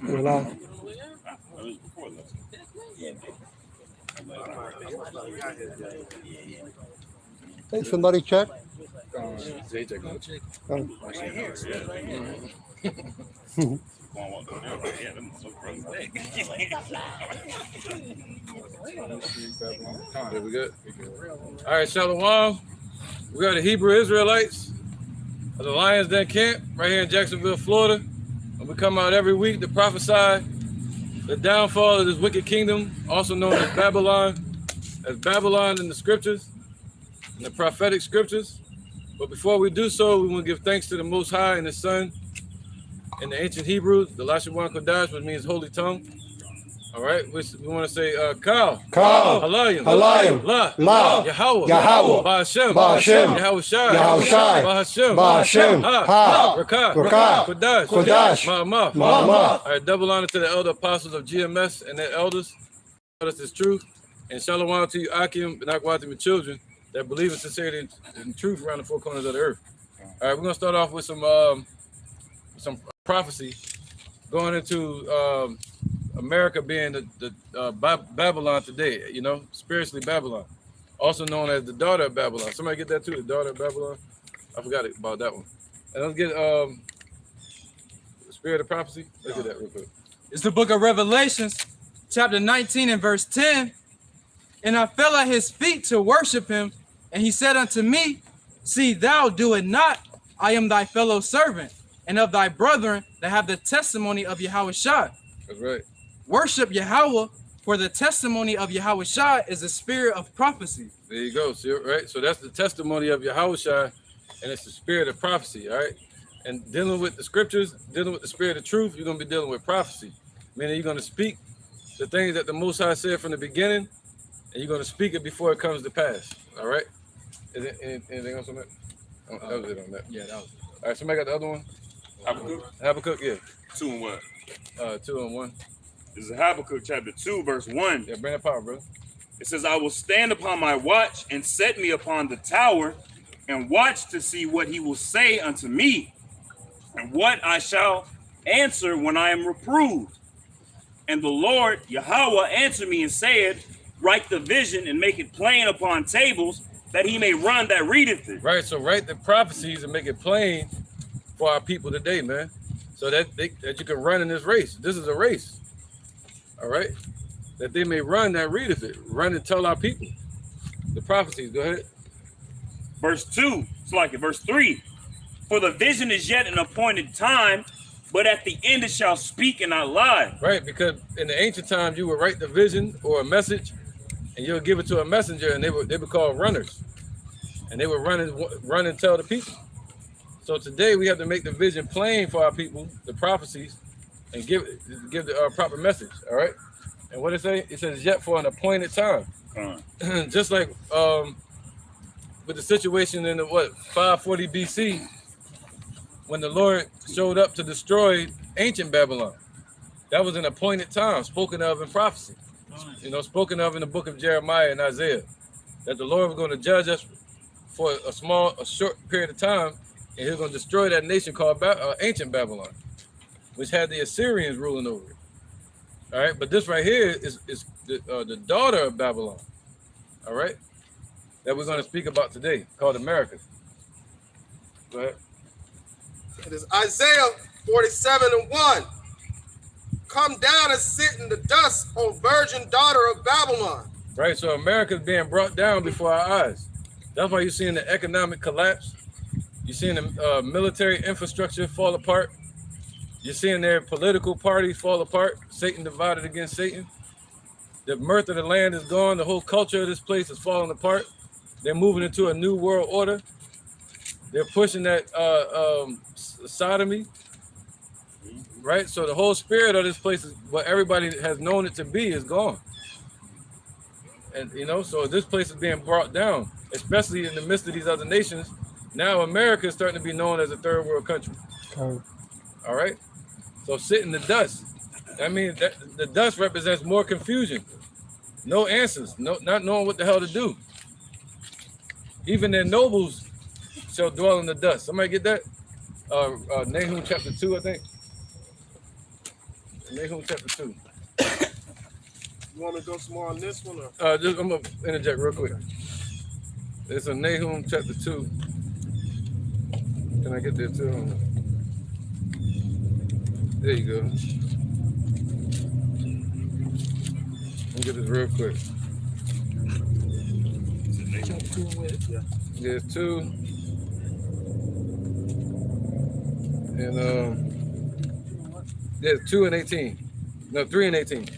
We're live. Hey, somebody check. There we go. All right, Shalom. We are the Hebrew Israelites of the Lions Den camp right here in Jacksonville, Florida. And we come out every week to prophesy the downfall of this wicked kingdom, also known as Babylon in the scriptures, in the prophetic scriptures. But before we do so, we want to give thanks to the Most High and His Son. In the ancient Hebrew, the Lashawan Kodash, which means holy tongue. All right, we want to say Kal, Halayim, La, Yahweh, Ba'Hashem, Yahushai, Ba'Hashem, Ha, Rakah, Kodash, Ma'amah. All right, double honor to the elder apostles of GMS and their elders. Us is truth, and shalom to you, Akim and Akwatim and children that believe in sincerity and truth around the four corners of the earth. All right, we're gonna start off with some prophecy going into America being the Babylon today, you know, spiritually Babylon, also known as the daughter of Babylon. Somebody get that too, the daughter of Babylon? I forgot about that one. And let's get the spirit of prophecy. Let's get that real quick. It's the book of Revelations, chapter 19 and verse 10. And I fell at his feet to worship him, and he said unto me, see, thou do it not. I am thy fellow servant, and of thy brethren that have the testimony of Yahushua. That's right. Worship Yahweh, for the testimony of Yahushua is a spirit of prophecy. There you go. See, right? So that's the testimony of Yahushua, and it's the spirit of prophecy, all right? And dealing with the scriptures, dealing with the spirit of truth, you're going to be dealing with prophecy. Meaning you're going to speak the things that the Most High said from the beginning, and you're going to speak it before it comes to pass, all right? Is it anything else on that? Oh, that was it on that. Yeah, that was it. All right, somebody got the other one? Habakkuk, yeah. 2 and what? 2 and 1. This is Habakkuk chapter 2, verse 1. Yeah, bring that power, bro. It says, I will stand upon my watch and set me upon the tower and watch to see what he will say unto me and what I shall answer when I am reproved. And the Lord, Yahweh, answered me and said, write the vision and make it plain upon tables that he may run that readeth it. Right, so write the prophecies and make it plain for our people today, man. So that you can run in this race. This is a race. All right, that they may run that readeth it. Run and tell our people the prophecies. Go ahead. Verse 2, it's like it. Verse 3, for the vision is yet an appointed time, but at the end it shall speak and not lie. Right, because in the ancient times you would write the vision or a message, and you'll give it to a messenger, and they would call runners, and they would run and tell the people. So today we have to make the vision plain for our people, the prophecies, and give the proper message. All right. And what it say? It says yet for an appointed time. Just like with the situation in the 540 BC, when the Lord showed up to destroy ancient Babylon. That was an appointed time, spoken of in prophecy. You know, spoken of in the book of Jeremiah and Isaiah, that the Lord was going to judge us for a short period of time, and He's going to destroy that nation called ancient Babylon, which had the Assyrians ruling over it. All right, but this right here is the daughter of Babylon. All right, that we're going to speak about today, called America. Go ahead. It is Isaiah 47 and 1. Come down and sit in the dust, O virgin daughter of Babylon. Right, so America is being brought down before our eyes. That's why you're seeing the economic collapse. You're seeing the military infrastructure fall apart. You're seeing their political parties fall apart. Satan divided against Satan. The mirth of the land is gone. The whole culture of this place is falling apart. They're moving into a new world order. They're pushing that sodomy, right? So the whole spirit of this place is what everybody has known it to be is gone. And, you know, so this place is being brought down, especially in the midst of these other nations. Now America is starting to be known as a third world country. Okay. All right. So sit in the dust. That means that the dust represents more confusion, no answers, not knowing what the hell to do. Even their nobles shall dwell in the dust. Somebody get that? Nahum chapter 2, I think. Nahum chapter 2. You want me to go some more on this one? Or? I'm gonna interject real quick. It's a Nahum chapter 2. Can I get there too? There you go. Let me get this real quick. There's 2. And there's 2 and 18. No, 3 and 18.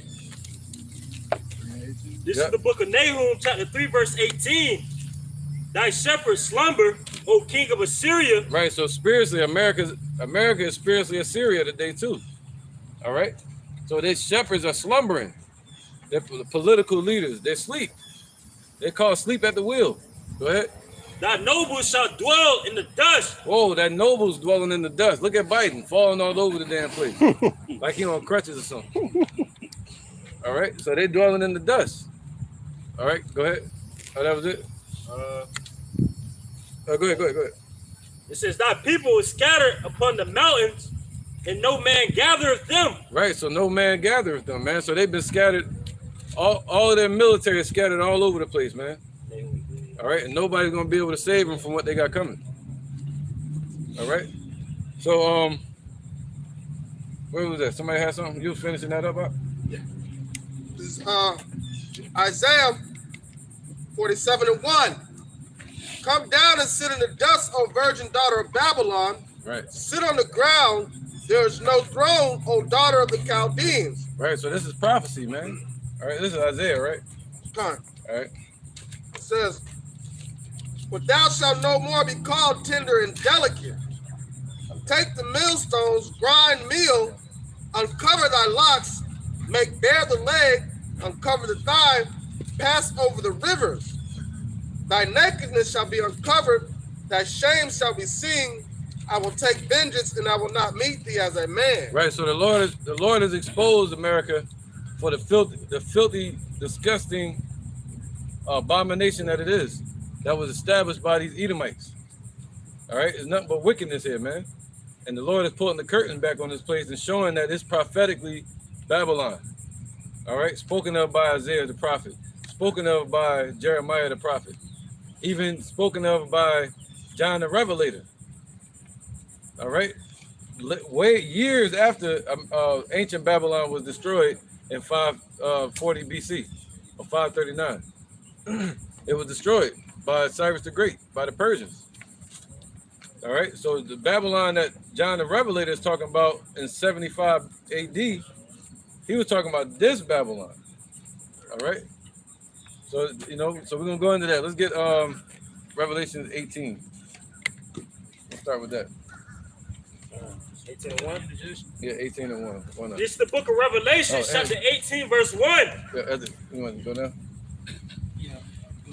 This Yep. is the book of Nahum, chapter 3, verse 18. Thy shepherds slumber, O king of Assyria. Right. So spiritually, America is spiritually Assyria today too. All right. So these shepherds are slumbering. They're political leaders. They sleep. They call sleep at the wheel. Go ahead. Thy nobles shall dwell in the dust. Whoa, that noble's dwelling in the dust. Look at Biden falling all over the damn place, like he on crutches or something. All right. So they dwelling in the dust. All right. Go ahead. Oh, that was it. Go ahead. It says, thy people is scattered upon the mountains, and no man gathereth them. Right, so no man gathereth them, man. So they've been scattered. All of their military is scattered all over the place, man. All right, and nobody's gonna be able to save them from what they got coming. All right. So where was that? Somebody had something? You was finishing that up? This is Isaiah 47 and 1. Come down and sit in the dust, O virgin daughter of Babylon. Right. Sit on the ground. There is no throne, O daughter of the Chaldeans. Right. So this is prophecy, man. All right. This is Isaiah, right? All right. It says, but thou shalt no more be called tender and delicate. Take the millstones, grind meal, uncover thy locks, make bare the leg, uncover the thigh, pass over the rivers. Thy nakedness shall be uncovered, thy shame shall be seen. I will take vengeance, and I will not meet thee as a man. Right. So the Lord has exposed America for the filthy, disgusting abomination that it is, that was established by these Edomites. All right. It's nothing but wickedness here, man. And the Lord is pulling the curtain back on this place and showing that it's prophetically Babylon. All right. Spoken of by Isaiah the prophet, spoken of by Jeremiah the prophet, even spoken of by John the Revelator. All right. Way years after ancient Babylon was destroyed in 540 BC or 539. It was destroyed by Cyrus the Great, by the Persians. All right. So the Babylon that John the Revelator is talking about in 75 AD, he was talking about this Babylon. All right. So, so we're going to go into that. Let's get Revelation 18. Let's start with that. 18 and 1. Yeah, 18 and 1. Why not? This is the book of Revelation, chapter 18, verse 1. Yeah, you want to go now? Yeah.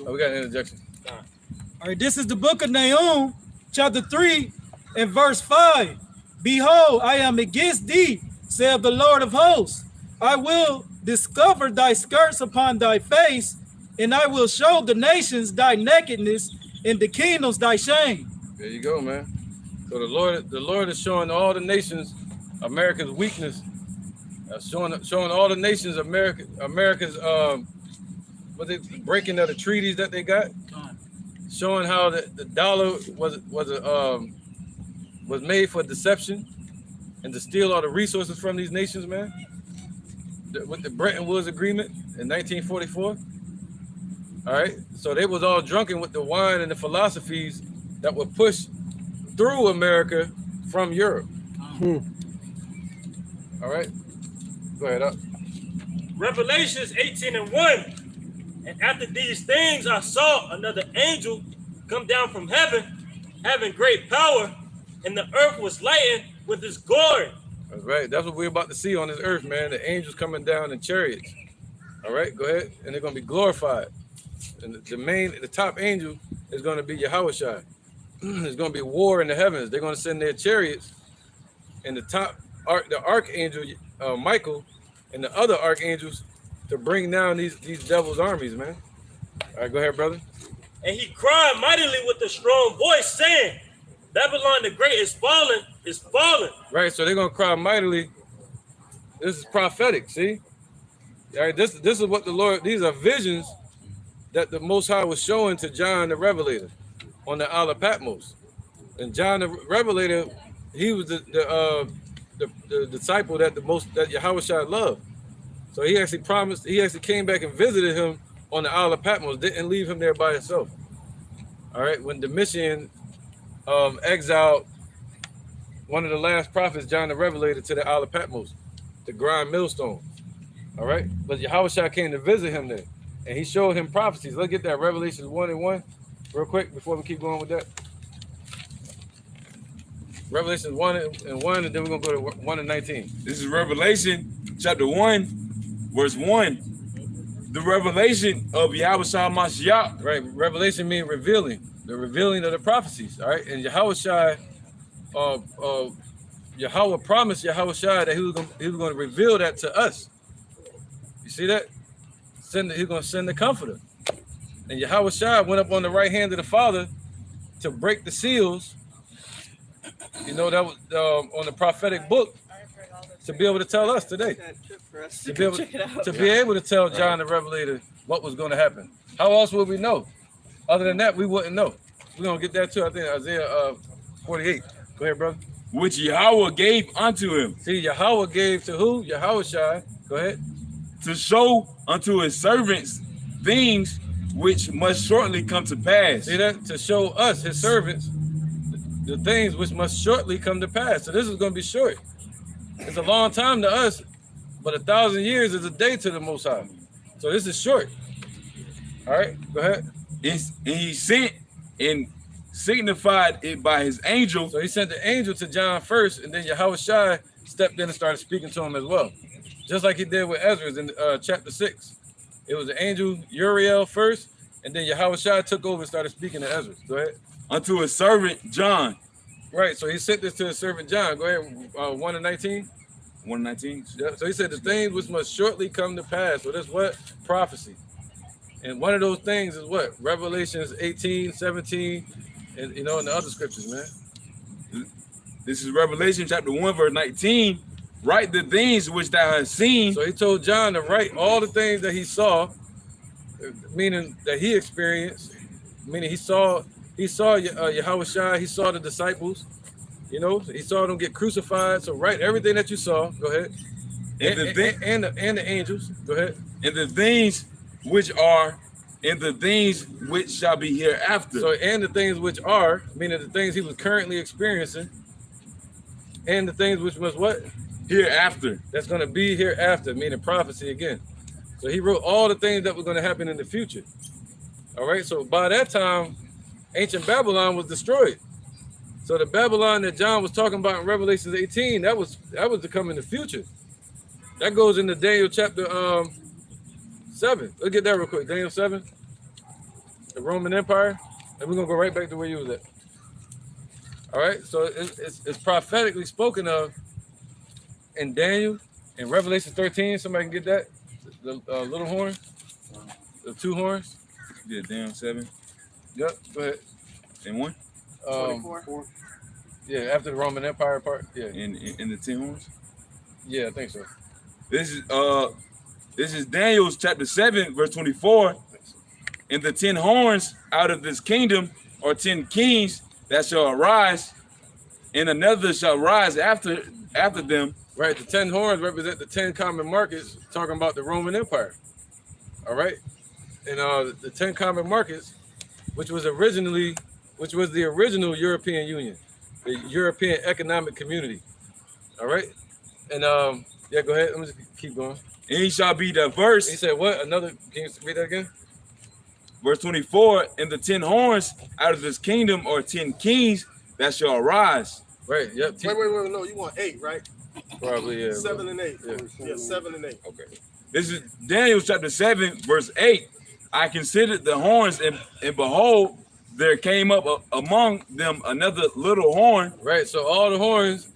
Oh, we got an interjection. All right, this is the book of Nahum, chapter 3, and verse 5. Behold, I am against thee, saith the Lord of hosts. I will discover thy skirts upon thy face, and I will show the nations thy nakedness, and the kingdoms thy shame. There you go, man. So the Lord is showing all the nations America's weakness, showing all the nations America's breaking of the treaties that they got, showing how the dollar was made for deception and to steal all the resources from these nations, man. With the Bretton Woods Agreement in 1944. All right, so they was all drunken with the wine and the philosophies that were pushed through America from Europe. All right, go ahead up. Revelations 18 and 1. And after these things, I saw another angel come down from heaven, having great power, and the earth was lightened with his glory. That's right. That's what we're about to see on this earth, man. The angels coming down in chariots. All right, go ahead. And they're going to be glorified. And the top angel is going to be Yahushua. There's going to be war in the heavens. They're going to send their chariots, and the archangel Michael and the other archangels to bring down these devil's armies, man. All right, go ahead, brother. And he cried mightily with a strong voice, saying, Babylon the Great is fallen, is fallen. Right, so they're going to cry mightily. This is prophetic. See, all right. This is what the Lord. These are visions that the Most High was showing to John the Revelator on the Isle of Patmos. And John the Revelator, he was the disciple that Yahushua loved. So he actually promised. He actually came back and visited him on the Isle of Patmos. Didn't leave him there by himself. All right. When Domitian exiled one of the last prophets, John the Revelator, to the Isle of Patmos to grind millstone. All right. But Yahushua came to visit him there. And he showed him prophecies. Let's get that Revelation 1:1 real quick before we keep going with that. Revelation 1:1, and then we're going to go to 1:19. This is Revelation chapter 1, verse 1. The revelation of Yahushua Mashiach. Right. Revelation means revealing. The revealing of the prophecies. All right. And Yahushua, Yahweh promised Yahushua that he was going to reveal that to us. You see that? He's going to send the Comforter. And Yahushua went up on the right hand of the Father to break the seals. You know, that was on the prophetic book, to be able to tell us today. To be able to tell John the Revelator what was going to happen. How else would we know? Other than that, we wouldn't know. We're going to get that too. I think Isaiah 48. Go ahead, brother. Which Yahweh gave unto him. See, Yahweh gave to who? Yahushua. Go ahead. To show unto his servants things which must shortly come to pass. See that? To show us, his servants, the things which must shortly come to pass. So this is going to be short. It's a long time to us, but 1,000 years is a day to the Most High. So this is short. All right, go ahead. And he sent and signified it by his angel. So he sent the angel to John first, and then Yahushua stepped in and started speaking to him as well. Just like he did with Ezra in chapter 6. It was the angel Uriel first, and then Yahushua took over and started speaking to Ezra. Go ahead. Unto his servant John. Right, so he sent this to his servant John. Go ahead, 1:19. 1:19. Yeah, so he said the things which must shortly come to pass. So that's what? Prophecy. And one of those things is what? Revelations 18, 17, and you know, in the other scriptures, man. This is Revelation chapter 1, verse 19. Write the things which thou hast seen. So he told John to write all the things that he saw, meaning that he experienced, meaning he saw Yahushua, he saw the disciples, you know, he saw them get crucified. So write everything that you saw. Go ahead. And the angels. Go ahead. And the things which are, and the things which shall be hereafter. So and the things which are, meaning the things he was currently experiencing, and the things which must what? Hereafter. That's going to be hereafter, meaning prophecy again. So he wrote all the things that were going to happen in the future. All right. So by that time, ancient Babylon was destroyed. So the Babylon that John was talking about in Revelation 18, that was to come in the future. That goes into Daniel chapter 7. Let's get that real quick. Daniel 7, the Roman Empire, and we're gonna go right back to where you was at. All right. So it's prophetically spoken of in Daniel, in Revelation 13. Somebody can get that. The little horn, the two horns. Yeah, Daniel 7. Yep. Go ahead. And 1. 24. Yeah, after the Roman Empire part. Yeah. In the 10 horns. Yeah, I think so. This is Daniel's chapter 7, verse 24. And the 10 horns out of this kingdom are 10 kings that shall arise, and another shall rise after them. Right, the 10 horns represent the 10 common markets, talking about the Roman Empire. All right, and the 10 common markets, which was the original European Union, the European Economic Community. All right, and yeah, go ahead. Let me just keep going. And he shall be diverse. He said, "What? Another? Can you read that again?" Verse 24. And the 10 horns out of this kingdom are 10 kings that shall arise. Right. Yep. Wait. No, you want 8, right? Probably yeah. 7 and 8. Yeah. 7 and 8. Okay. This is Daniel chapter 7, verse 8. I considered the horns, and behold, there came up among them another little horn. Right. So all the horns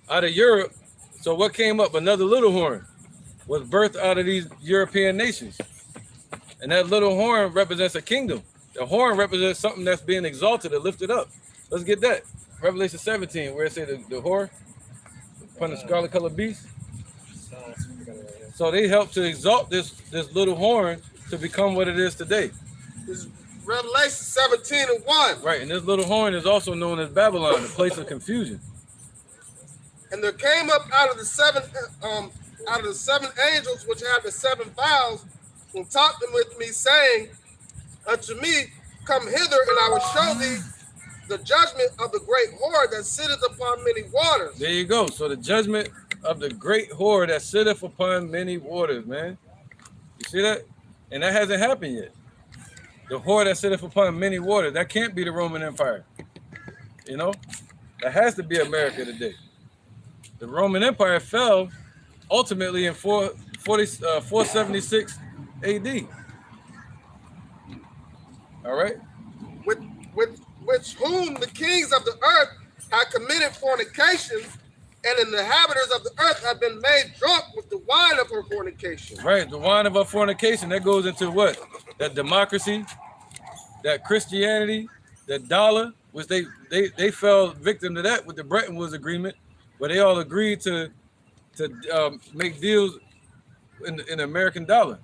out of Europe. So what came up? Another little horn was birthed out of these European nations. And that little horn represents a kingdom. The horn represents something that's being exalted and lifted up. Let's get that. Revelation 17, where it says the whore upon the scarlet colored beast. So they helped to exalt this little horn to become what it is today. This is Revelation 17:1. Right, and this little horn is also known as Babylon, the place of confusion. And there came up out of the seven angels which had the 7 vials, and talked with me, saying unto me, Come hither, and I will show thee the judgment of the great whore that sitteth upon many waters. There you go. So the judgment of the great whore that sitteth upon many waters, man. You see that? And that hasn't happened yet. The whore that sitteth upon many waters. That can't be the Roman Empire. You know? That has to be America today. The Roman Empire fell ultimately in 476 AD. All right? With which whom the kings of the earth had committed fornication, and the inhabitants of the earth have been made drunk with the wine of her fornication. Right, the wine of her fornication, that goes into what? That democracy, that Christianity, that dollar, which they fell victim to that with the Bretton Woods Agreement, where they all agreed to make deals in the American dollar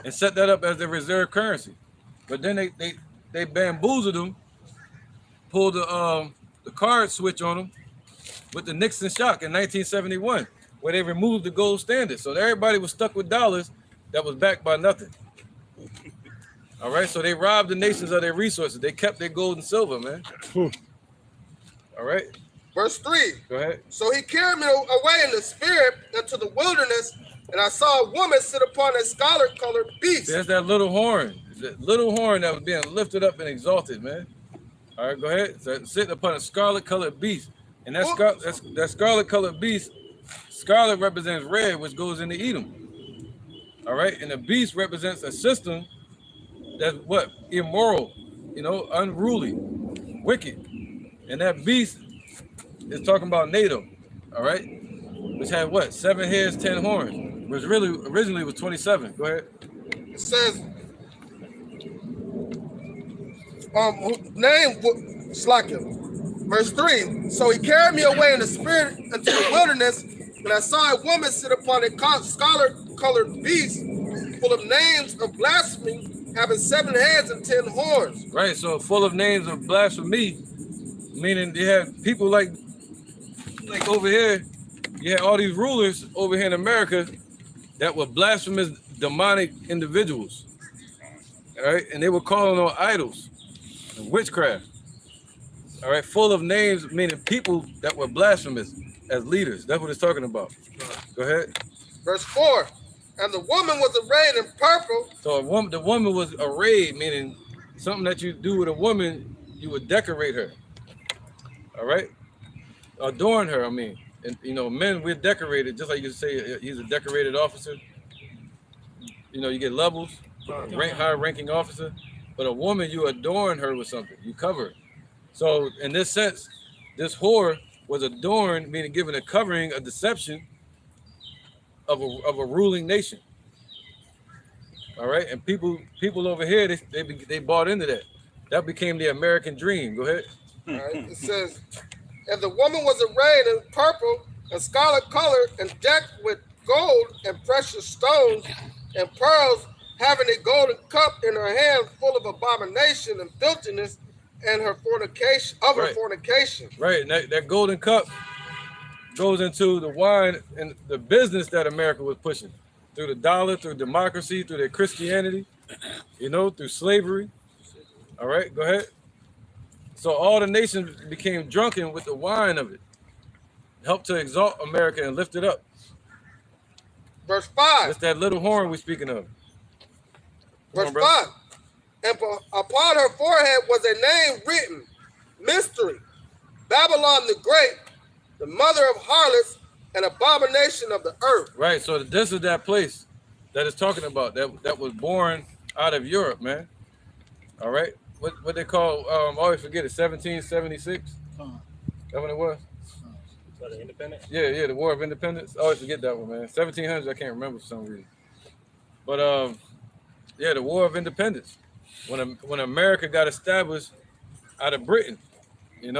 and set that up as their reserve currency. But then they bamboozled them, pulled the card switch on them with the Nixon shock in 1971, where they removed the gold standard. So everybody was stuck with dollars that was backed by nothing. All right, so they robbed the nations of their resources. They kept their gold and silver, man. All right. Verse 3. Go ahead. So he carried me away in the spirit into the wilderness, and I saw a woman sit upon a scarlet-colored beast. There's that little horn that was being lifted up and exalted, man. All right, go ahead. So sitting upon a scarlet-colored beast. And that scarlet-colored beast, scarlet represents red, which goes into Edom. All right, and the beast represents a system that's what? Immoral, unruly, wicked. And that beast is talking about NATO, all right? Which had what? 7 heads, 10 horns. Which originally was 27. Go ahead. It says, name Slakia. Verse 3. So he carried me away in the spirit into the wilderness, and I saw a woman sit upon a scarlet-colored beast, full of names of blasphemy, having 7 heads and 10 horns. Right, so full of names of blasphemy, meaning they had people like over here, you had all these rulers over here in America that were blasphemous, demonic individuals. All right, and they were calling on idols and witchcraft. All right, full of names, meaning people that were blasphemous as leaders. That's what it's talking about. Go ahead. Verse 4. And the woman was arrayed in purple. So the woman was arrayed, meaning something that you do with a woman, you would decorate her. All right? Adorn her, I mean. And, men, we're decorated, just like you say, he's a decorated officer. You get levels, higher ranking officer. But a woman, you adorn her with something. You cover her. So in this sense, this whore was adorned, meaning given a covering, a deception of a ruling nation. All right, and people over here, they bought into that. That became the American dream. Go ahead. All right. It says, and the woman was arrayed in purple and scarlet color and decked with gold and precious stones and pearls, having a golden cup in her hand full of abomination and filthiness, and her fornication her fornication. Right, and that golden cup goes into the wine and the business that America was pushing through the dollar, through democracy, through their Christianity, through slavery. All right, go ahead. So all the nations became drunken with the wine of it. Helped to exalt America and lift it up. Verse 5. That's that little horn we're speaking of. Verse 5. And upon her forehead was a name written, Mystery, Babylon the Great, the mother of harlots and abomination of the earth. Right, so this is that place that it's talking about, that was born out of Europe, man. All right, what they call, I always forget it, 1776? That when it was? The independence? Yeah, the War of Independence. I always forget that one, man. 1700s, I can't remember for some reason. But yeah, the War of Independence. When America got established out of Britain, and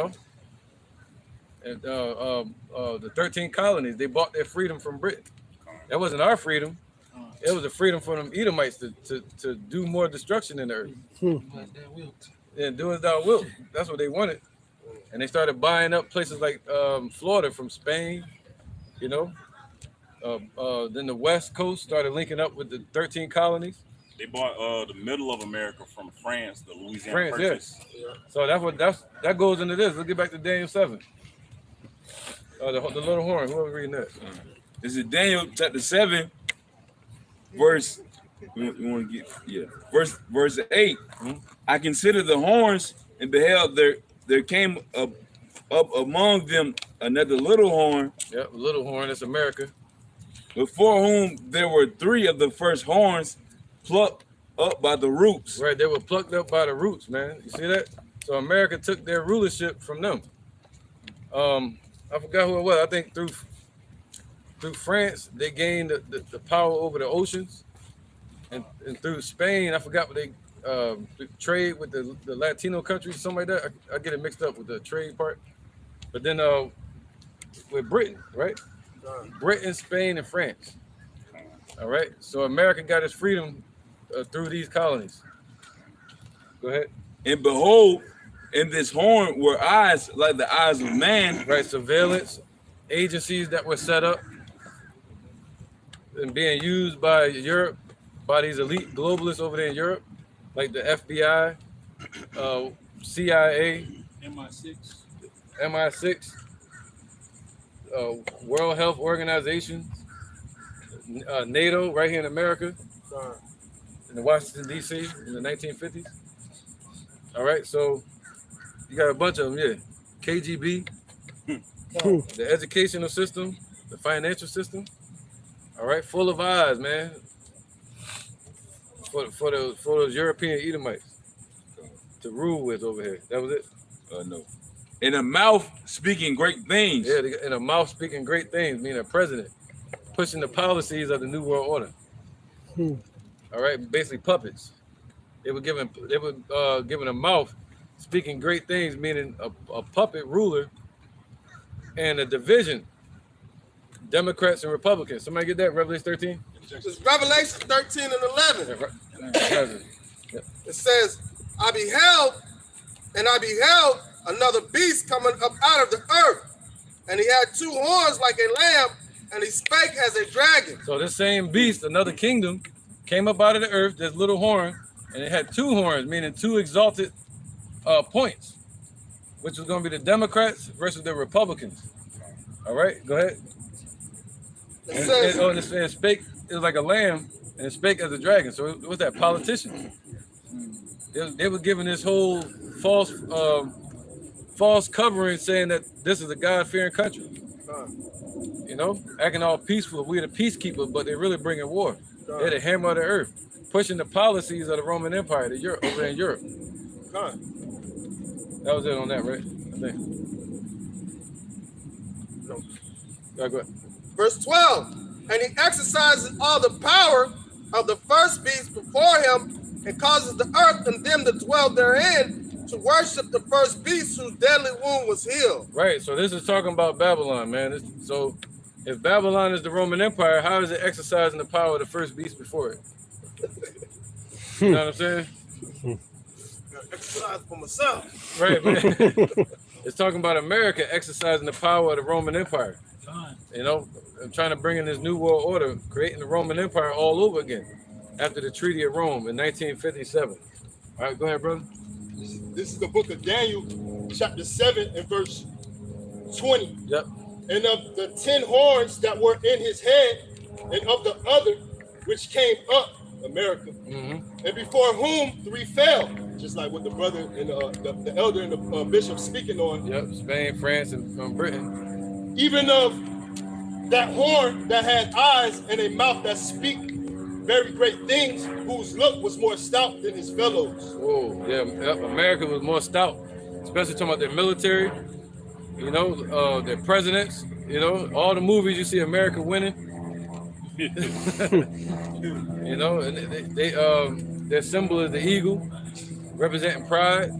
the 13 colonies, they bought their freedom from Britain. That wasn't our freedom. It was a freedom for them Edomites to do more destruction in the earth. And do as thou wilt. That's what they wanted. And they started buying up places like Florida from Spain, you know. Then the West Coast started linking up with the 13 colonies. They bought the middle of America from France, the Louisiana France, Purchase. yes. So that goes into this. Let's get back to Daniel 7. The little horn. Whoever reading that? This is Daniel chapter 7, verse. Verse 8. I considered the horns and beheld there came up among them another little horn. Yep, little horn. That's America. Before whom there were 3 of the first horns plucked up by the roots. Right, they were plucked up by the roots, man. You see that? So America took their rulership from them. I forgot who it was. I think through France, they gained the power over the oceans. And through Spain, I forgot what they trade with the Latino countries, something like that. I get it mixed up with the trade part. But then with Britain, right? Britain, Spain, and France. All right. So America got its freedom through these colonies. Go ahead. And behold, in this horn were eyes like the eyes of man. Right. Surveillance agencies that were set up and being used by Europe, by these elite globalists over there in Europe, like the FBI, CIA, MI6, World Health Organization, NATO, right here in America, in Washington, D.C. in the 1950s. All right, so you got a bunch of them, yeah. KGB, the educational system, the financial system. All right, full of eyes, man. For those European Edomites to rule with over here. That was it. No. In a mouth speaking great things. Yeah, in a mouth speaking great things, meaning a president pushing the policies of the New World Order. All right, basically puppets. They were given a mouth speaking great things, meaning a puppet ruler and a division. Democrats and Republicans. Somebody get that? Revelation 13? It's Revelation 13 and 11. It says, I beheld another beast coming up out of the earth, and he had 2 horns like a lamb, and he spake as a dragon. So this same beast, another kingdom, came up out of the earth, this little horn, and it had 2 horns, meaning 2 exalted points, which was going to be the Democrats versus the Republicans. All right, go ahead. It spake, it was like a lamb, and it spake as a dragon. So it was that politician. They were giving this whole false covering, saying that this is a God-fearing country. You know, acting all peaceful. We're the peacekeeper, but they're really bringing war. They're the hammer of the earth, pushing the policies of the Roman Empire to Europe, over in Europe. That was it on that, right? I think. Go ahead. Verse 12, and he exercises all the power of the first beast before him, and causes the earth and them that dwell therein to worship the first beast whose deadly wound was healed. Right, so this is talking about Babylon, man. So if Babylon is the Roman Empire, how is it exercising the power of the first beast before it? You know what I'm saying? Exercise for myself. Right, man. It's talking about America exercising the power of the Roman Empire. You know, trying to bring in this new world order, creating the Roman Empire all over again after the Treaty of Rome in 1957. All right, go ahead, brother. This is the book of Daniel, chapter 7 and verse 20. Yep. And of the 10 horns that were in his head, and of the other which came up, America, and before whom 3 fell, just like what the brother and the elder and the bishop speaking on. Yep, Spain, France, and Britain. Even of that horn that had eyes and a mouth that speak very great things, whose look was more stout than his fellows. Whoa, yeah, America was more stout, especially talking about their military, you know, their presidents, you know, all the movies you see America winning. You know, and they their symbol is the eagle, representing pride.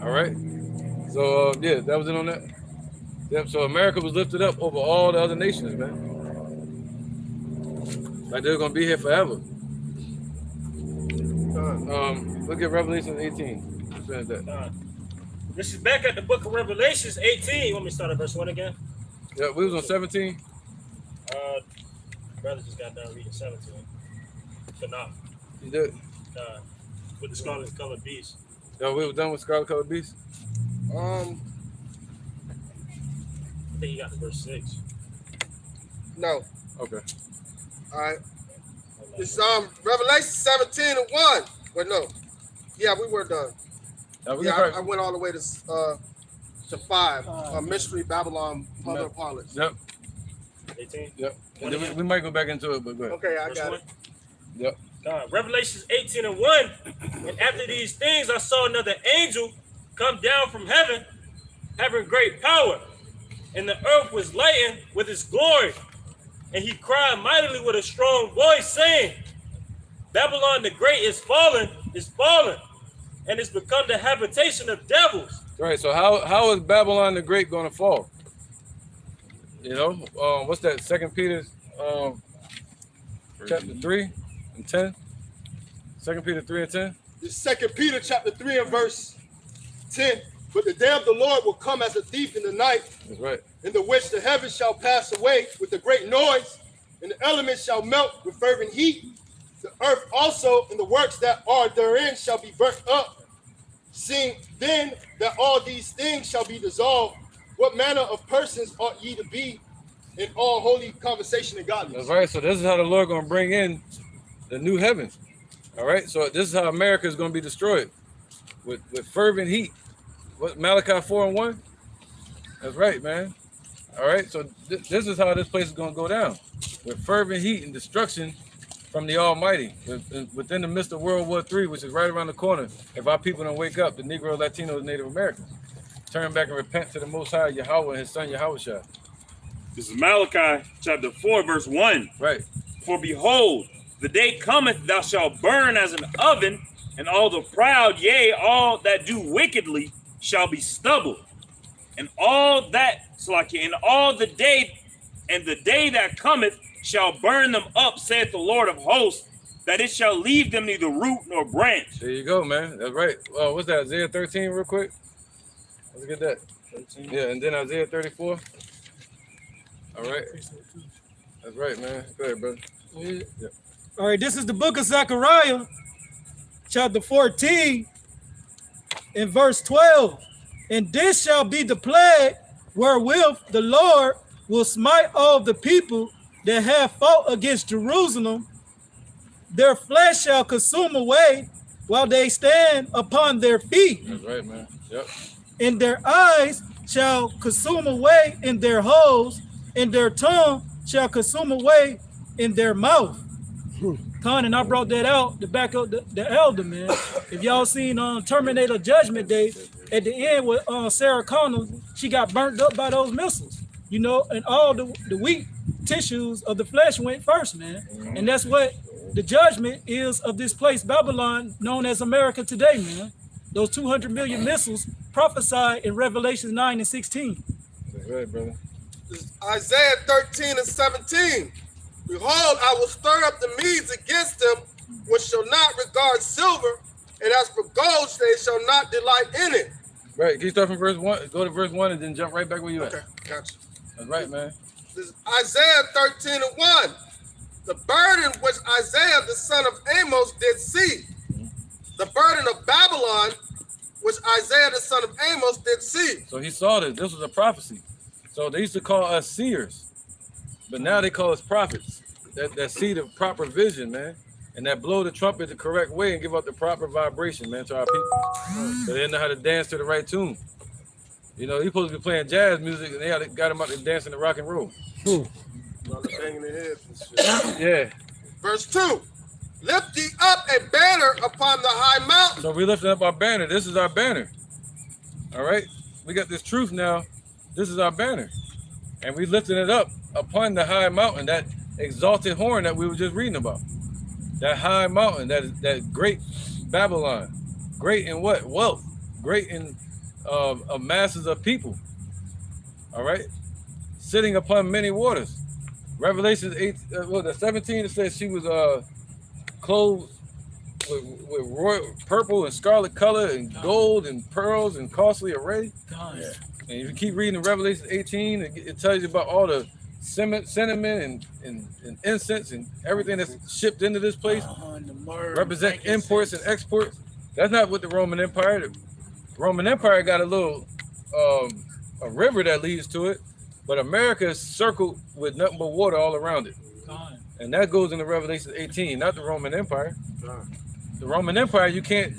All right, so yeah, that was it on that. Yep, so America was lifted up over all the other nations, man. Like they're gonna be here forever. Done. Look at Revelation 18. Let's finish that. This is back at the book of Revelations 18. You want me to start at verse 1 again? Yeah, we was on 17. Brother just got done reading 17. So now, You did. with the scarlet colored beast. Yeah, we were done with Scarlet Colored Beast. I think you got to verse 6. No. Okay. All right. It's Revelation 17 and 1. Wait, no. Yeah, we were done. Now we Yeah, can I went all the way to 5. Mystery Babylon, Mother of Harlots. Yep. 18. Yep. And then we might go back into it, but go ahead. Okay, I Verse got 1. it. Yep. Revelations 18 and 1. And after these things, I saw another angel come down from heaven, having great power. And the earth was lightened with his glory. And he cried mightily with a strong voice, saying, Babylon the Great is fallen, and it's become the habitation of devils. Right. So how is Babylon the Great going to fall? You know, what's that? 2 Peter chapter 3 and 10. 2 Peter 3 and 10. This 2 Peter chapter 3 and verse 10. But the day of the Lord will come as a thief in the night, That's right. in the which the heavens shall pass away with a great noise, and the elements shall melt with fervent heat. The earth also and the works that are therein shall be burnt up. Seeing then that all these things shall be dissolved, what manner of persons ought ye to be in all holy conversation and godliness? That's right. So this is how the Lord going to bring in the new heavens. All right. So this is how America is going to be destroyed with fervent heat. What, Malachi 4 and 1? That's right, man. All right. So this is how this place is going to go down with fervent heat and destruction from the Almighty within the midst of World War III, which is right around the corner. If our people don't wake up, the Negro, Latinos, Native Americans, turn back and repent to the Most High Yahweh and His Son Yahushua. This is Malachi chapter 4, verse 1. Right. For behold, the day cometh, thou shalt burn as an oven, and all the proud, yea, all that do wickedly, shall be stubble. And all that, and all the day, and the day that cometh shall burn them up, saith the Lord of hosts, that it shall leave them neither root nor branch. There you go, man. That's right. What's that? Isaiah 13, real quick. Let's get that. 13. Yeah, and then Isaiah 34. All right. That's right, man. Go ahead, brother. Yeah. All right, this is the book of Zechariah, chapter 14, in verse 12. And this shall be the plague wherewith the Lord will smite all the people that have fought against Jerusalem. Their flesh shall consume away while they stand upon their feet. That's right, man. Yep. And their eyes shall consume away in their holes, and their tongue shall consume away in their mouth. Con, and I brought that out to back up the elder, man. If y'all seen Terminator Judgment Day, at the end with Sarah Connor, she got burnt up by those missiles, you know, and all the weak tissues of the flesh went first, man. And that's what the judgment is of this place, Babylon, known as America today, man. Those 200 million missiles prophesied in Revelation 9 and 16. That's right, brother. Isaiah 13 and 17. Behold, I will stir up the Medes against them, which shall not regard silver, and as for gold, they shall not delight in it. Right. Can you start from verse 1? Go to verse 1 and then jump right back where you at. Okay, gotcha. That's right, man. This is Isaiah 13 and 1. The burden which Isaiah the son of Amos did see. The burden of Babylon, which Isaiah the son of Amos did see. So he saw this. This was a prophecy. So they used to call us seers, but now they call us prophets that see the proper vision, man, and that blow the trumpet the correct way and give out the proper vibration, man, to our people. So they know how to dance to the right tune. You know, he's supposed to be playing jazz music, and they got him out there dancing to rock and roll. Banging their heads and shit. Yeah. Verse 2. Lift ye up a banner upon the high mountain. So we lifting up our banner. This is our banner. All right. We got this truth now. This is our banner. And we lifting it up upon the high mountain, that exalted horn that we were just reading about. That high mountain, that great Babylon. Great in what? Wealth. Great in masses of people. All right. Sitting upon many waters. Revelation 8, the 17, it says she was clothed with royal purple and scarlet color and gold and pearls and costly array. God. And if you keep reading Revelation 18, it tells you about all the cinnamon and incense and everything that's shipped into this place. Represent imports and exports. That's not what the Roman Empire. The Roman Empire got a little a river that leads to it, but America is circled with nothing but water all around it. God. And that goes into Revelation 18, not the Roman Empire. The Roman Empire, you can't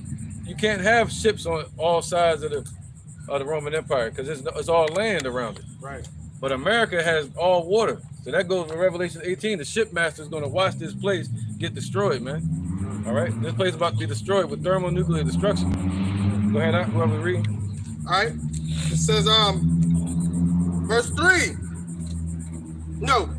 have ships on all sides of the Roman Empire because it's all land around it. Right. But America has all water. So that goes to Revelation 18. The shipmaster is going to watch this place get destroyed, man. All right? This place is about to be destroyed with thermonuclear destruction. Go ahead, whoever read. All right. It says, verse 3. No,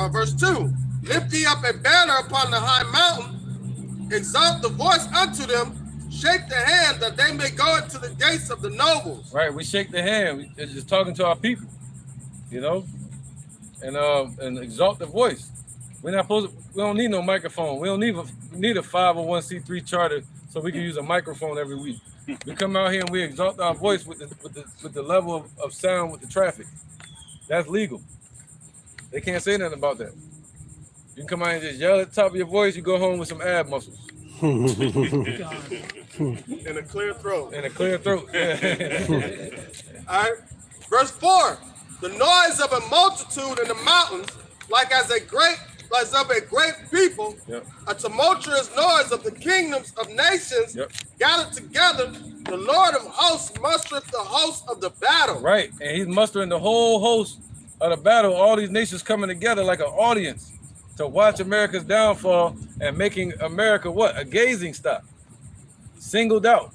verse 2. Lift ye up a banner upon the high mountain, exalt the voice unto them, shake the hand that they may go into the gates of the nobles. Right, we shake the hand. It's just talking to our people, you know, and exalt the voice. We're not supposed to, we don't need no microphone. We don't need a 501c3 charter so we can use a microphone every week. We come out here and we exalt our voice with the level of sound with the traffic. That's legal. They can't say nothing about that. You can come out and just yell at the top of your voice, you go home with some ab muscles. In a clear throat. And a clear throat. All right. Verse 4. The noise of a multitude in the mountains, like of a great people, Yep. a tumultuous noise of the kingdoms of nations Yep. gathered together. The Lord of hosts mustereth the host of the battle. Right, and he's mustering the whole host of the battle, all these nations coming together like an audience to watch America's downfall and making America what? A gazing stock. Singled out,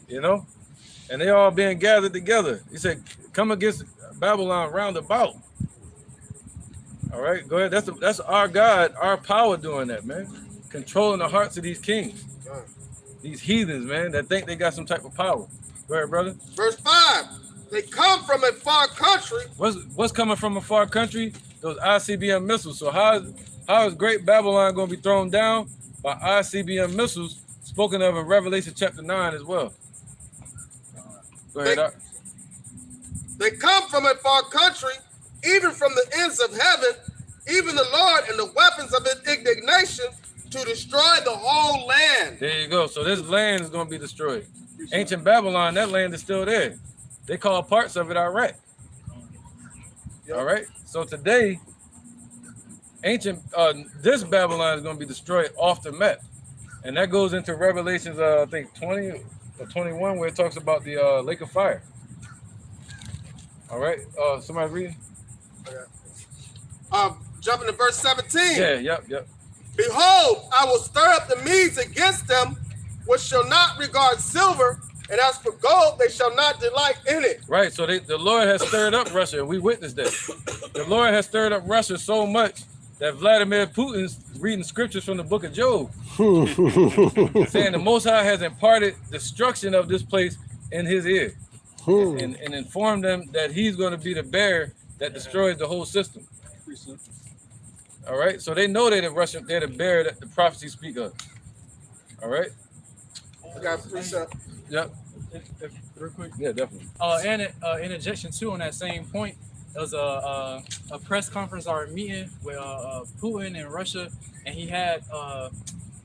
you know? And they all being gathered together. He said, come against Babylon round about. All right, go ahead. That's our God, our power doing that, man. Controlling the hearts of these kings. These heathens, man, that think they got some type of power. Go ahead, brother. Verse 5. They come from a far country. What's coming from a far country? Those ICBM missiles. So how is Great Babylon going to be thrown down by ICBM missiles spoken of in Revelation chapter 9 as well? Go ahead, Doc. They come from a far country, even from the ends of heaven, even the Lord and the weapons of his indignation to destroy the whole land. There you go. So this land is going to be destroyed. Ancient Babylon, that land is still there. They call parts of it Iraq. All right. So today, this Babylon is going to be destroyed off the map. And that goes into Revelations, I think 20 or 21, where it talks about the lake of fire. All right. Somebody read? Jumping to verse 17. Yeah, yep. Behold, I will stir up the Medes against them, which shall not regard silver, and as for gold, they shall not delight in it. Right. So the Lord has stirred up Russia, and we witnessed that. The Lord has stirred up Russia so much that Vladimir Putin's reading scriptures from the book of Job, saying the Most High has imparted destruction of this place in his ear, and informed them that he's going to be the bear that destroys the whole system. All right, so they know they're the bear that the prophecies speak of. All right. I got a precept. Yep. Real quick. Yeah, definitely. And interjection too on that same point. There was a press conference or a meeting with Putin in Russia, and he had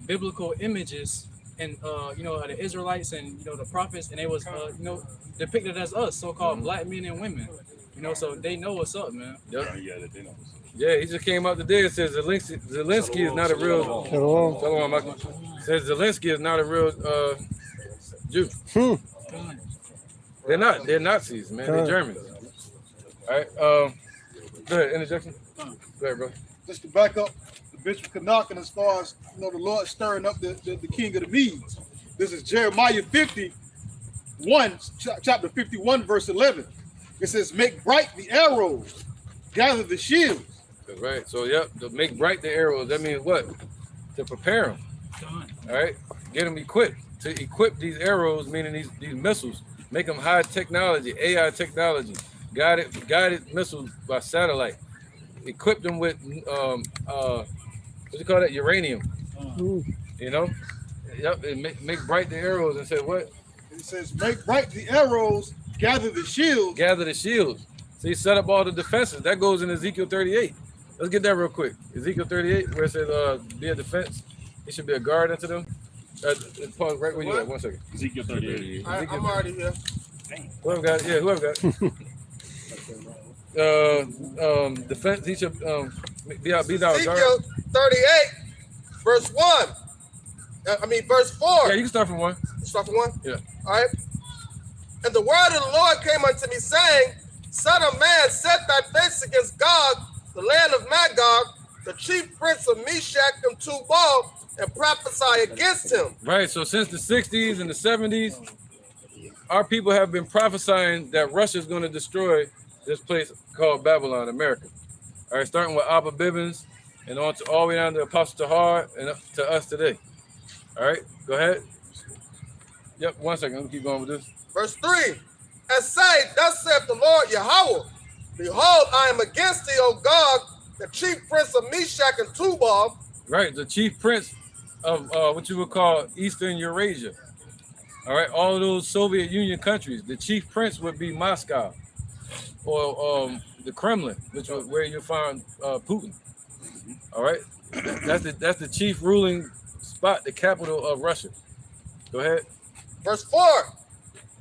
biblical images and the Israelites and the prophets, and they was depicted as us, so-called black men and women. So they know what's up, man. Yep. Yeah, he just came out today and says Zelensky is not a real. Shalom, Michael. Says Zelensky is not a real Jew. They're not. They're Nazis, man. They're Germans. All right. Go ahead. Interjection. Go ahead, bro. Just to back up the Bishop Kanaka, as far as the Lord stirring up the king of the Medes. This is Jeremiah 51, chapter 51, verse 11. It says, "Make bright the arrows, gather the shields." That's right. So yep, to make bright the arrows. That means what? To prepare them. All right. Get them equipped. To equip these arrows, meaning these missiles, make them high technology, AI technology, guided missiles by satellite. equip them with what you call that, uranium. You know, yep, and make bright the arrows and say what? It says, make bright the arrows, gather the shields. Gather the shields. So he set up all the defenses. That goes in Ezekiel 38. Let's get that real quick. Ezekiel 38, where it says be a defense. It should be a guard unto them. Pause right where you at. 1 second. Ezekiel 38. I'm already here. Whoever got it. Yeah, whoever got it. Defense, he should be thou a guard. Ezekiel 38, verse 1. Verse 4. Yeah, you can start from 1. Start from 1? Yeah. All right. And the word of the Lord came unto me, saying, Son of man, set thy face against Gog, the land of Magog, the chief prince of Meshach and Tubal, and prophesy against him. Right. So since the 60s and the 70s, our people have been prophesying that Russia is going to destroy this place called Babylon, America. All right, starting with Abba Bibbins and on to all the way down to Apostle Tahar and up to us today. All right, go ahead. Yep, 1 second. Let me keep going with this. Verse 3. And say, thus saith the Lord Yahweh, behold, I am against thee, O Gog, the chief prince of Meshach and Tubal. Right, the chief prince of what you would call Eastern Eurasia. All right, all of those Soviet Union countries. The chief prince would be Moscow or the Kremlin, which was where you find Putin. All right, that's the chief ruling spot, the capital of Russia. Go ahead. Verse 4.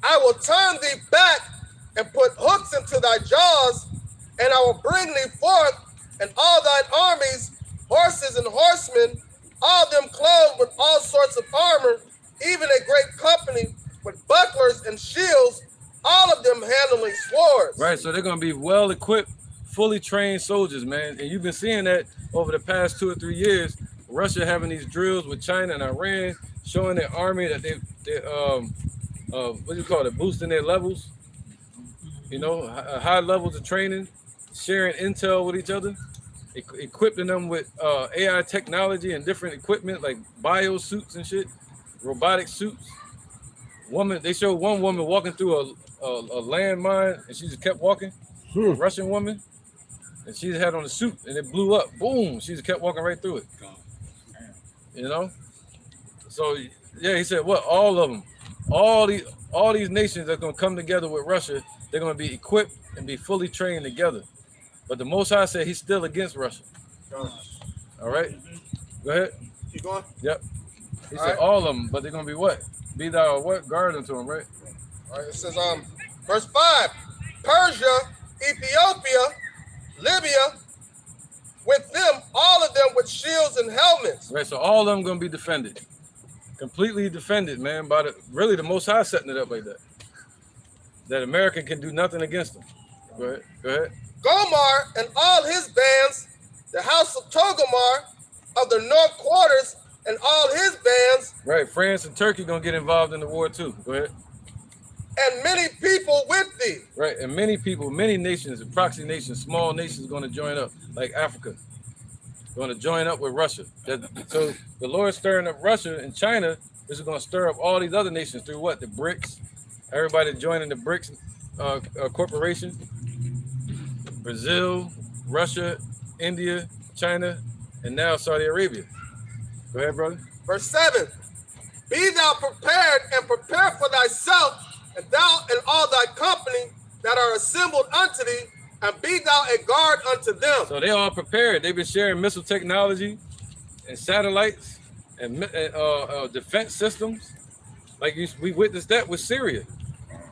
I will turn thee back and put hooks into thy jaws, and I will bring thee forth, and all thine armies, horses and horsemen, all them clothed with all sorts of armor, even a great company with bucklers and shields, all of them handling swords. Right, so they're going to be well-equipped, fully trained soldiers, man. And you've been seeing that over the past 2 or 3 years. Russia having these drills with China and Iran, showing their army that they what do you call it, boosting their levels, you know, high levels of training, sharing intel with each other, equipping them with AI technology and different equipment like bio suits and shit, robotic suits. They showed one woman walking through a landmine and she just kept walking, a Russian woman, and she had on a suit and it blew up. Boom, she just kept walking right through it. You know? So yeah, he said what? All of them. All these nations are going to come together with Russia. They're going to be equipped and be fully trained together. But the Most High said he's still against Russia. All right, go ahead. Keep going. Yep. He said all of them, but they're going to be what? Be thou what? Guard unto them, right? All right. It says verse 5. Persia, Ethiopia, Libya, with them, all of them with shields and helmets. Right. So all of them going to be defended. Completely defended, man, by the Most High setting it up like that. That America can do nothing against them. Go ahead. Gomar and all his bands, the house of Togomar of the north quarters and all his bands. Right, France and Turkey gonna get involved in the war too. Go ahead. And many people with thee. Right, and many people, many nations, proxy nations, small nations gonna join up, like Africa. Going to join up with Russia. So the Lord stirring up Russia and China. This is going to stir up all these other nations through what? The BRICS. Everybody joining the BRICS corporation. Brazil, Russia, India, China, and now Saudi Arabia. Go ahead, brother. Verse 7. Be thou prepared and prepare for thyself, and thou and all thy company that are assembled unto thee, and be thou a guard unto them. So they all prepared. They've been sharing missile technology and satellites and defense systems. Like we witnessed that with Syria,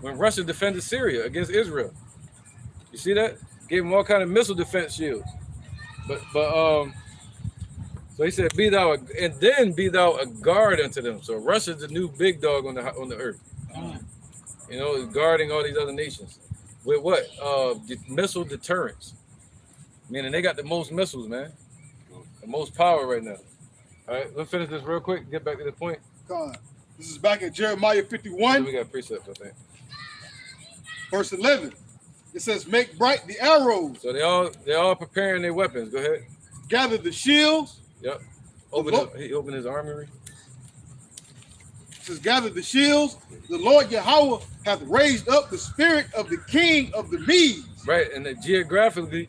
when Russia defended Syria against Israel. You see that? Gave them all kind of missile defense shields. But so he said, be thou a guard unto them. So Russia's the new big dog on the earth. You know, guarding all these other nations. With what? Missile deterrence. Meaning they got the most missiles, man. The most power right now. All right, let's finish this real quick. Get back to the point. God. This is back in Jeremiah 51. We got precepts, I think. Verse 11. It says, make bright the arrows. So they all preparing their weapons. Go ahead. Gather the shields. Yep. He opened his armory. It says, gather the shields. The Lord Yahweh hath raised up the spirit of the king of the Medes. Right, and geographically,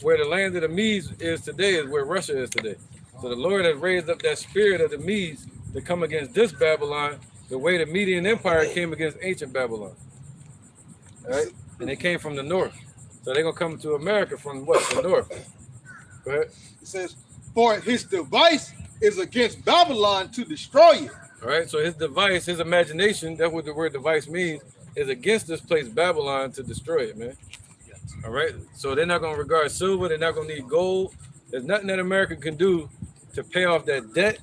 where the land of the Medes is today is where Russia is today. So the Lord has raised up that spirit of the Medes to come against this Babylon, the way the Median Empire came against ancient Babylon. All right? And they came from the north. So they're going to come to America from what? The north. Go ahead. It says, for his device is against Babylon to destroy it. All right? So his device, his imagination, that's what the word device means, is against this place, Babylon, to destroy it, man. All right? So they're not going to regard silver. They're not going to need gold. There's nothing that America can do to pay off that debt.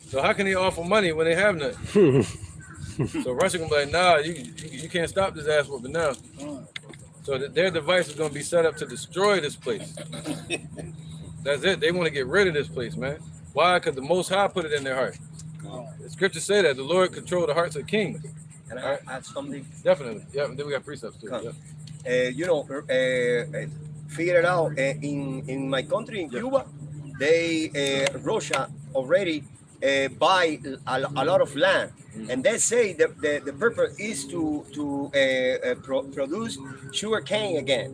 So how can they offer money when they have nothing? So Russia gonna be like, nah, you can't stop this ass whooping now. So their device is gonna be set up to destroy this place. That's it. They want to get rid of this place, man. Why? Because the Most High put it in their heart. The scriptures say that the Lord controlled the hearts of kings. Can I add something? Definitely. Yeah. And then we got precepts too. Yeah. Figure it out. In my country, in Cuba, Russia already buy a lot of land, and they say that the purpose is to produce sugar cane again.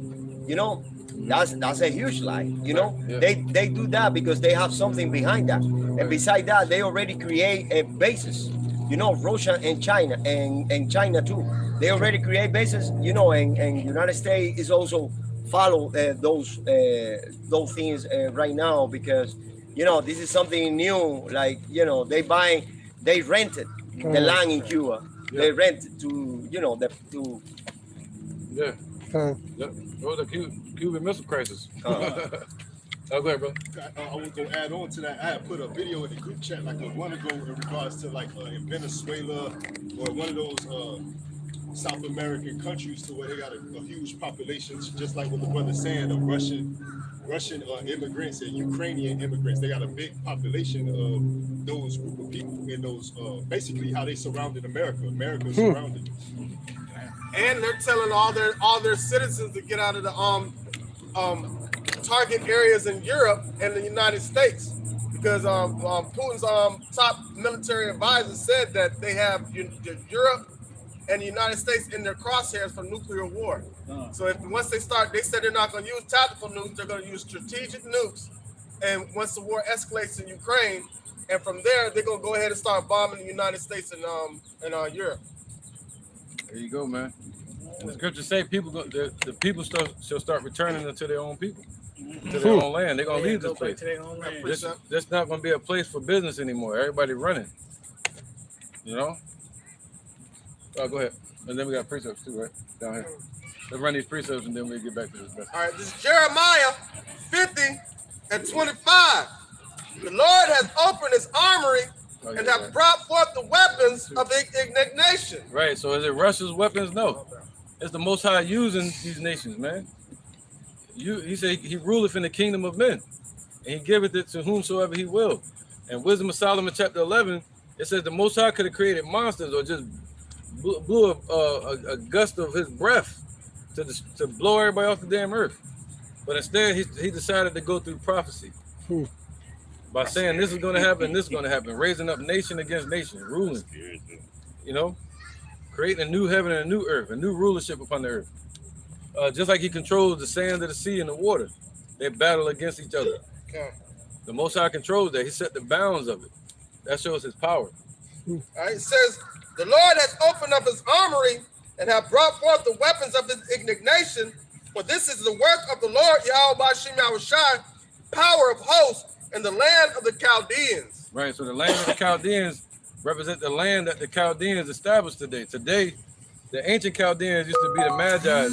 That's a huge lie. They do that because they have something behind that, and beside that, they already create bases. Russia and China and China too. They already create bases. And United States is also follow those things right now because this is something new. Like they rented the land in Cuba. Yeah. They rented to Yeah. What was the Cuban Missile Crisis? Oh, go ahead, bro. I was gonna add on to that. I had put a video in the group chat like a while ago in regards to in Venezuela or one of those South American countries to where they got a huge population, just like what the brother's saying, of Russian immigrants and Ukrainian immigrants. They got a big population of those group of people in those basically how they surrounded America. America surrounded. And they're telling all their citizens to get out of the target areas in Europe and the United States, because Putin's top military advisor said that they have Europe and the United States in their crosshairs for nuclear war. So once they said they're not going to use tactical nukes, they're going to use strategic nukes. And once the war escalates in Ukraine, and from there they're going to go ahead and start bombing the United States and Europe. There you go, man. And the scriptures say the people shall start returning to their own people, to their own land. They're gonna leave this place. This not gonna be a place for business anymore. Everybody running. Oh, go ahead. And then we got precepts too, right? Down here. Let's run these precepts and then we'll get back to this. All right, this is Jeremiah 50:25. The Lord has opened his armory and have brought forth the weapons of indignation. Right. So is it Russia's weapons? No. It's the Most High using these nations, man. He said he ruleth in the kingdom of men, and he giveth it to whomsoever he will. And Wisdom of Solomon chapter 11, it says the Most High could have created monsters or just blew a gust of his breath to blow everybody off the damn earth. But instead, he decided to go through prophecy by saying this is going to happen, this is going to happen, raising up nation against nation, ruling, creating a new heaven and a new earth, a new rulership upon the earth. Just like he controls the sand of the sea and the water, they battle against each other. Okay. The Most High controls that. He set the bounds of it. That shows his power. All right, it says, the Lord has opened up his armory and have brought forth the weapons of his indignation. For this is the work of the Lord, Yahweh Bashim Yahushai, power of hosts in the land of the Chaldeans. Right, so the land of the Chaldeans represent the land that the Chaldeans established today. Today, the ancient Chaldeans used to be the Magi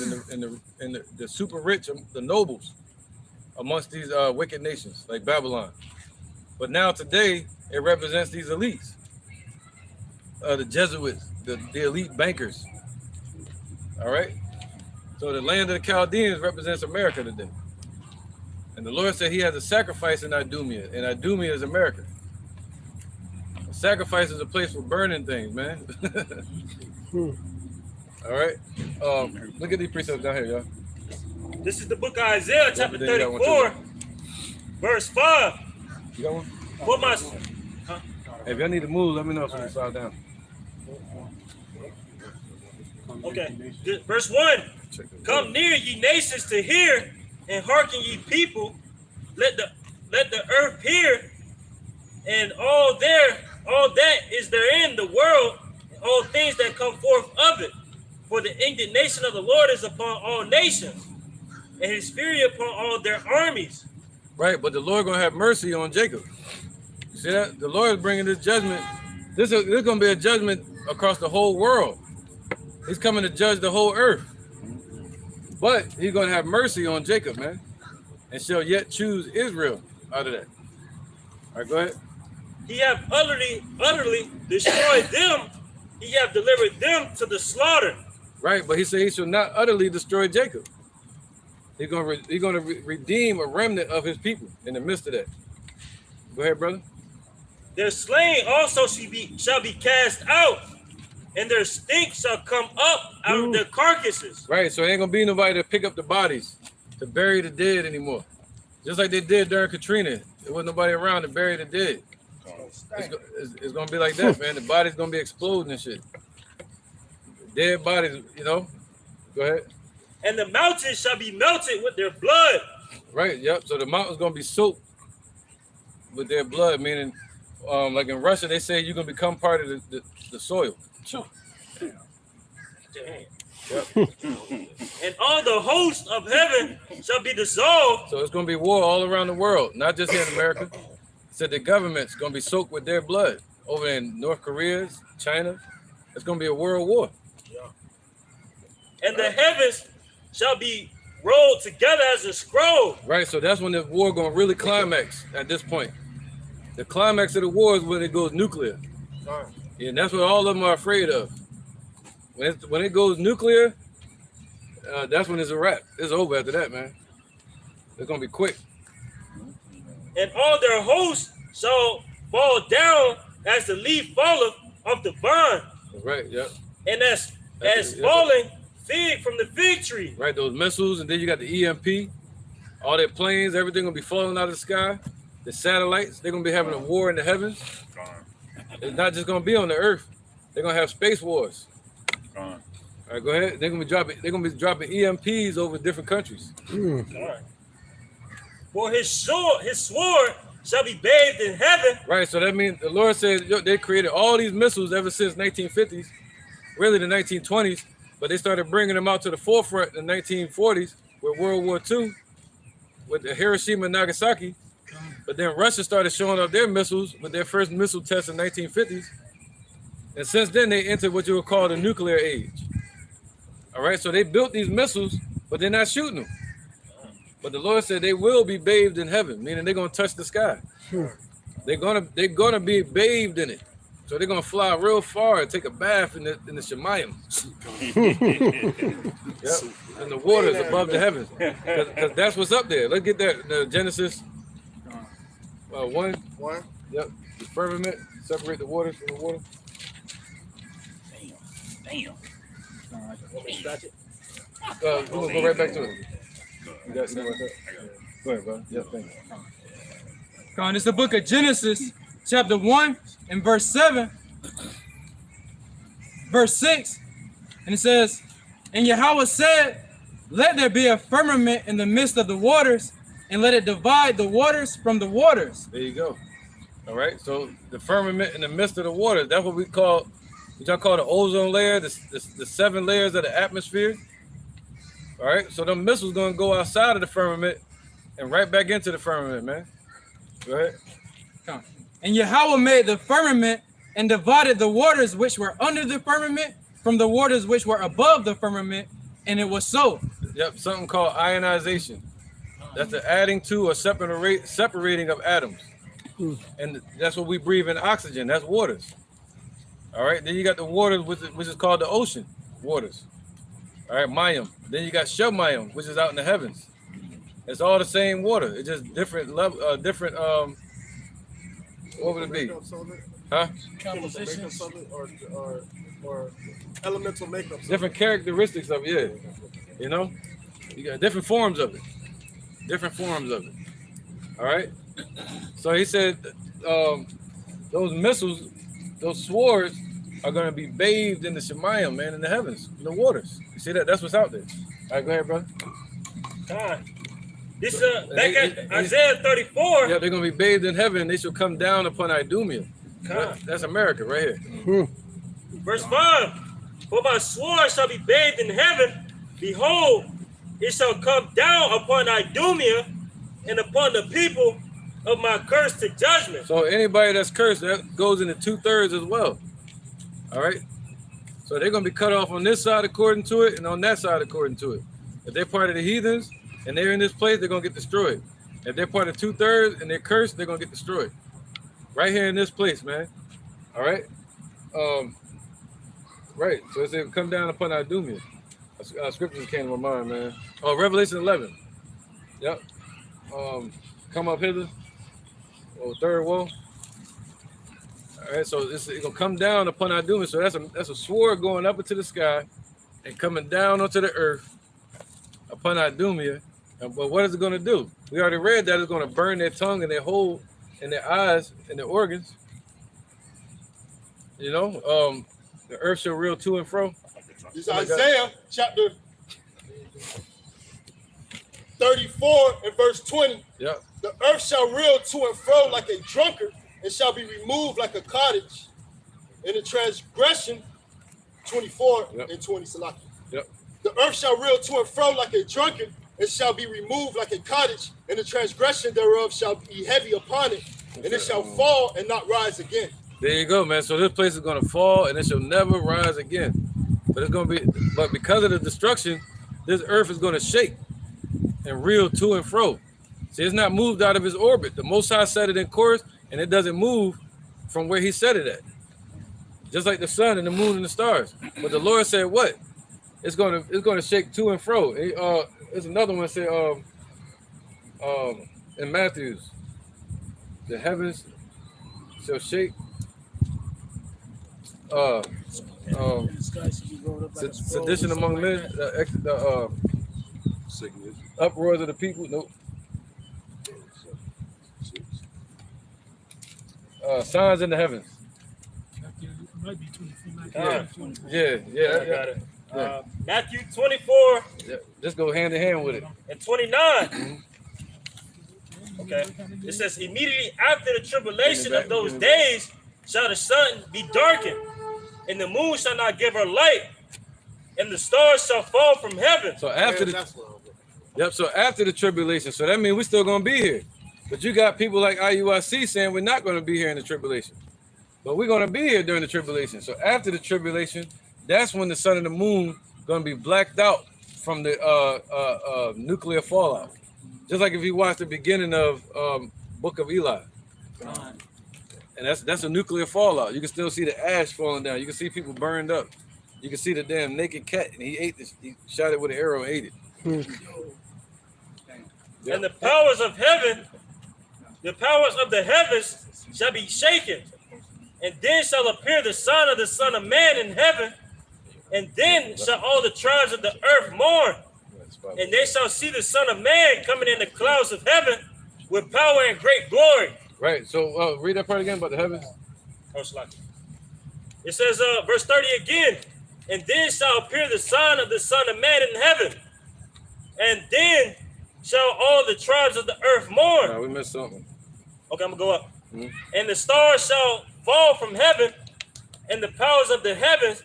and the super rich, the nobles amongst these wicked nations like Babylon. But now today, it represents these elites, the Jesuits, the elite bankers. All right? So the land of the Chaldeans represents America today. And the Lord said he has a sacrifice in Idumea, and Idumea is America. A sacrifice is a place for burning things, man. All right. Look at these precepts down here, y'all. This is the book of Isaiah, chapter 34, verse 5. You got one? For my... If y'all need to move, let me know so we can slide down. Okay. Verse 1. Come near, ye nations, to hear, and hearken ye people, let the earth hear, and all that is therein the world, and all things that come forth of it. For the indignation of the Lord is upon all nations, and his fury upon all their armies. Right, but the Lord gonna have mercy on Jacob. You see that? The Lord is bringing this judgment. This is gonna be a judgment across the whole world. He's coming to judge the whole earth. But he's gonna have mercy on Jacob, man, and shall yet choose Israel out of that. All right, go ahead. He have utterly destroyed them. He have delivered them to the slaughter. Right, but he said he shall not utterly destroy Jacob. He's gonna redeem a remnant of his people in the midst of that. Go ahead, brother. Their slain also shall be cast out, and their stink shall come up out of their carcasses. Right, so ain't gonna be nobody to pick up the bodies, to bury the dead anymore. Just like they did during Katrina. There wasn't nobody around to bury the dead. It's gonna be like that, man. The body's gonna be exploding and shit. Dead bodies, you know. Go ahead. And the mountains shall be melted with their blood. Right, yep. So the mountain's gonna be soaked with their blood, meaning like in Russia, they say you're gonna become part of the soil. Sure. Yep. And all the hosts of heaven shall be dissolved. So it's gonna be war all around the world, not just here in America. Said the government's gonna be soaked with their blood over in North Korea, China. It's gonna be a world war. And the heavens shall be rolled together as a scroll. Right, so that's when the war gonna really climax at this point. The climax of the war is when it goes nuclear. And that's what all of them are afraid of. When it goes nuclear, that's when it's a wrap. It's over after that, man. It's gonna be quick. And all their hosts shall fall down as the leaf falleth off the vine. Right, yep. And as falling fig from the fig tree. Right, those missiles, and then you got the EMP, all their planes, everything gonna be falling out of the sky. The satellites, they're gonna be having a war in the heavens. It's not just gonna be on the earth. They're gonna have space wars. All right, go ahead. They're gonna be dropping EMPs over different countries. All right. For his sword shall be bathed in heaven. Right, so that means the Lord said they created all these missiles ever since 1950s, really the 1920s, but they started bringing them out to the forefront in the 1940s with World War II, with the Hiroshima and Nagasaki. But then Russia started showing up their missiles with their first missile test in 1950s. And since then, they entered what you would call the nuclear age. All right, so they built these missiles, but they're not shooting them. But the Lord said they will be bathed in heaven, meaning they're gonna touch the sky. They're gonna be bathed in it. So they're gonna fly real far and take a bath in the Shemayim. Yep. In the waters above the heavens. Because that's what's up there. Let's get that. The Genesis 1. Yep. The firmament, separate the waters from the water. Damn. We're gonna go right back to it. You got something like that? Go ahead, bro. Yeah, thank you. Come on, it's the book of Genesis, chapter 1 and verse 7, verse 6, and it says, and Yahweh said, let there be a firmament in the midst of the waters, and let it divide the waters from the waters. There you go. All right, so the firmament in the midst of the waters, that's what we call, which I call the ozone layer, the 7 layers of the atmosphere. All right, so them missiles gonna go outside of the firmament and right back into the firmament, man. Go ahead. Come on. And Yahweh made the firmament and divided the waters which were under the firmament from the waters which were above the firmament, and it was so. Yep, something called ionization. That's the adding to or separating of atoms. And that's what we breathe in, oxygen. That's waters. All right, then you got the waters, which is called the ocean waters. All right, Mayim. Then you got Shemayim, which is out in the heavens. It's all the same water. It's just different level, different. What would it be? Huh? Compositions or elemental makeup. Different characteristics of it. Yeah. You know, you got different forms of it. Different forms of it. All right. So he said, those missiles, those swords, are going to be bathed in the Shemayim, man, in the heavens, in the waters. You see that? That's what's out there. All right, go ahead, brother. This back at Isaiah 34. Yeah, they're gonna be bathed in heaven. They shall come down upon Idumea. Come. That's America right here. Verse 5. For my sword shall be bathed in heaven. Behold, it shall come down upon Idumea and upon the people of my curse to judgment. So anybody that's cursed, that goes into 2/3 as well. All right. So they're gonna be cut off on this side according to it, and on that side according to it. If they're part of the heathens and they're in this place, they're gonna get destroyed. If they're part of 2/3 and they're cursed, they're gonna get destroyed. Right here in this place, man. All right. Right. So it's gonna come down upon Idumea. Scriptures came to my mind, man. Oh, Revelation 11. Yep. Come up hither. Oh, third wall. All right, so it's gonna come down upon Idumea. So that's a sword going up into the sky and coming down onto the earth upon Idumea. But what is it gonna do? We already read that it's gonna burn their tongue and their hole and their eyes and their organs. You know, the earth shall reel to and fro. This is Isaiah chapter 34 and verse 20. Yeah. The earth shall reel to and fro like a drunkard, and shall be removed like a cottage. In the transgression, 24 and 20, Salaki. Yep. The earth shall reel to and fro like a drunkard, and shall be removed like a cottage, and the transgression thereof shall be heavy upon it, and it shall fall and not rise again. There you go, man. So this place is gonna fall and it shall never rise again. But because of the destruction, this earth is gonna shake and reel to and fro. See, it's not moved out of its orbit. The Most High set it in course, and it doesn't move from where He set it at. Just like the sun and the moon and the stars. But the Lord said, what? It's gonna shake to and fro. There's another one said in Matthews, the heavens shall shake. Sedition among men, uproars of the people. Nope. Signs in the heavens. Yeah. I got it. Matthew 24 Yeah. Just go hand in hand with it. and 29. Okay. It says, immediately after the tribulation of those days shall the sun be darkened, and the moon shall not give her light, and the stars shall fall from heaven. So after so after the tribulation, so that means we're still gonna be here. But you got people like IUIC saying we're not gonna be here in the tribulation. But we're gonna be here during the tribulation. So after the tribulation, that's when the sun and the moon gonna be blacked out from the nuclear fallout. Just like if you watch the beginning of Book of Eli. And that's a nuclear fallout. You can still see the ash falling down. You can see people burned up. You can see the damn naked cat, and he ate this. He shot it with an arrow and ate it. And the powers of heaven, the powers of the heavens shall be shaken. And then shall appear the Son of the Son of Man in heaven. And then shall all the tribes of the earth mourn. And they shall see the Son of Man coming in the clouds of heaven with power and great glory. Right. So read that part again about the heavens. It says, verse 30 again. And then shall appear the Son of the Son of Man in heaven. And then shall all the tribes of the earth mourn. No, we missed something. Okay, I'm gonna go up. And the stars shall fall from heaven, and the powers of the heavens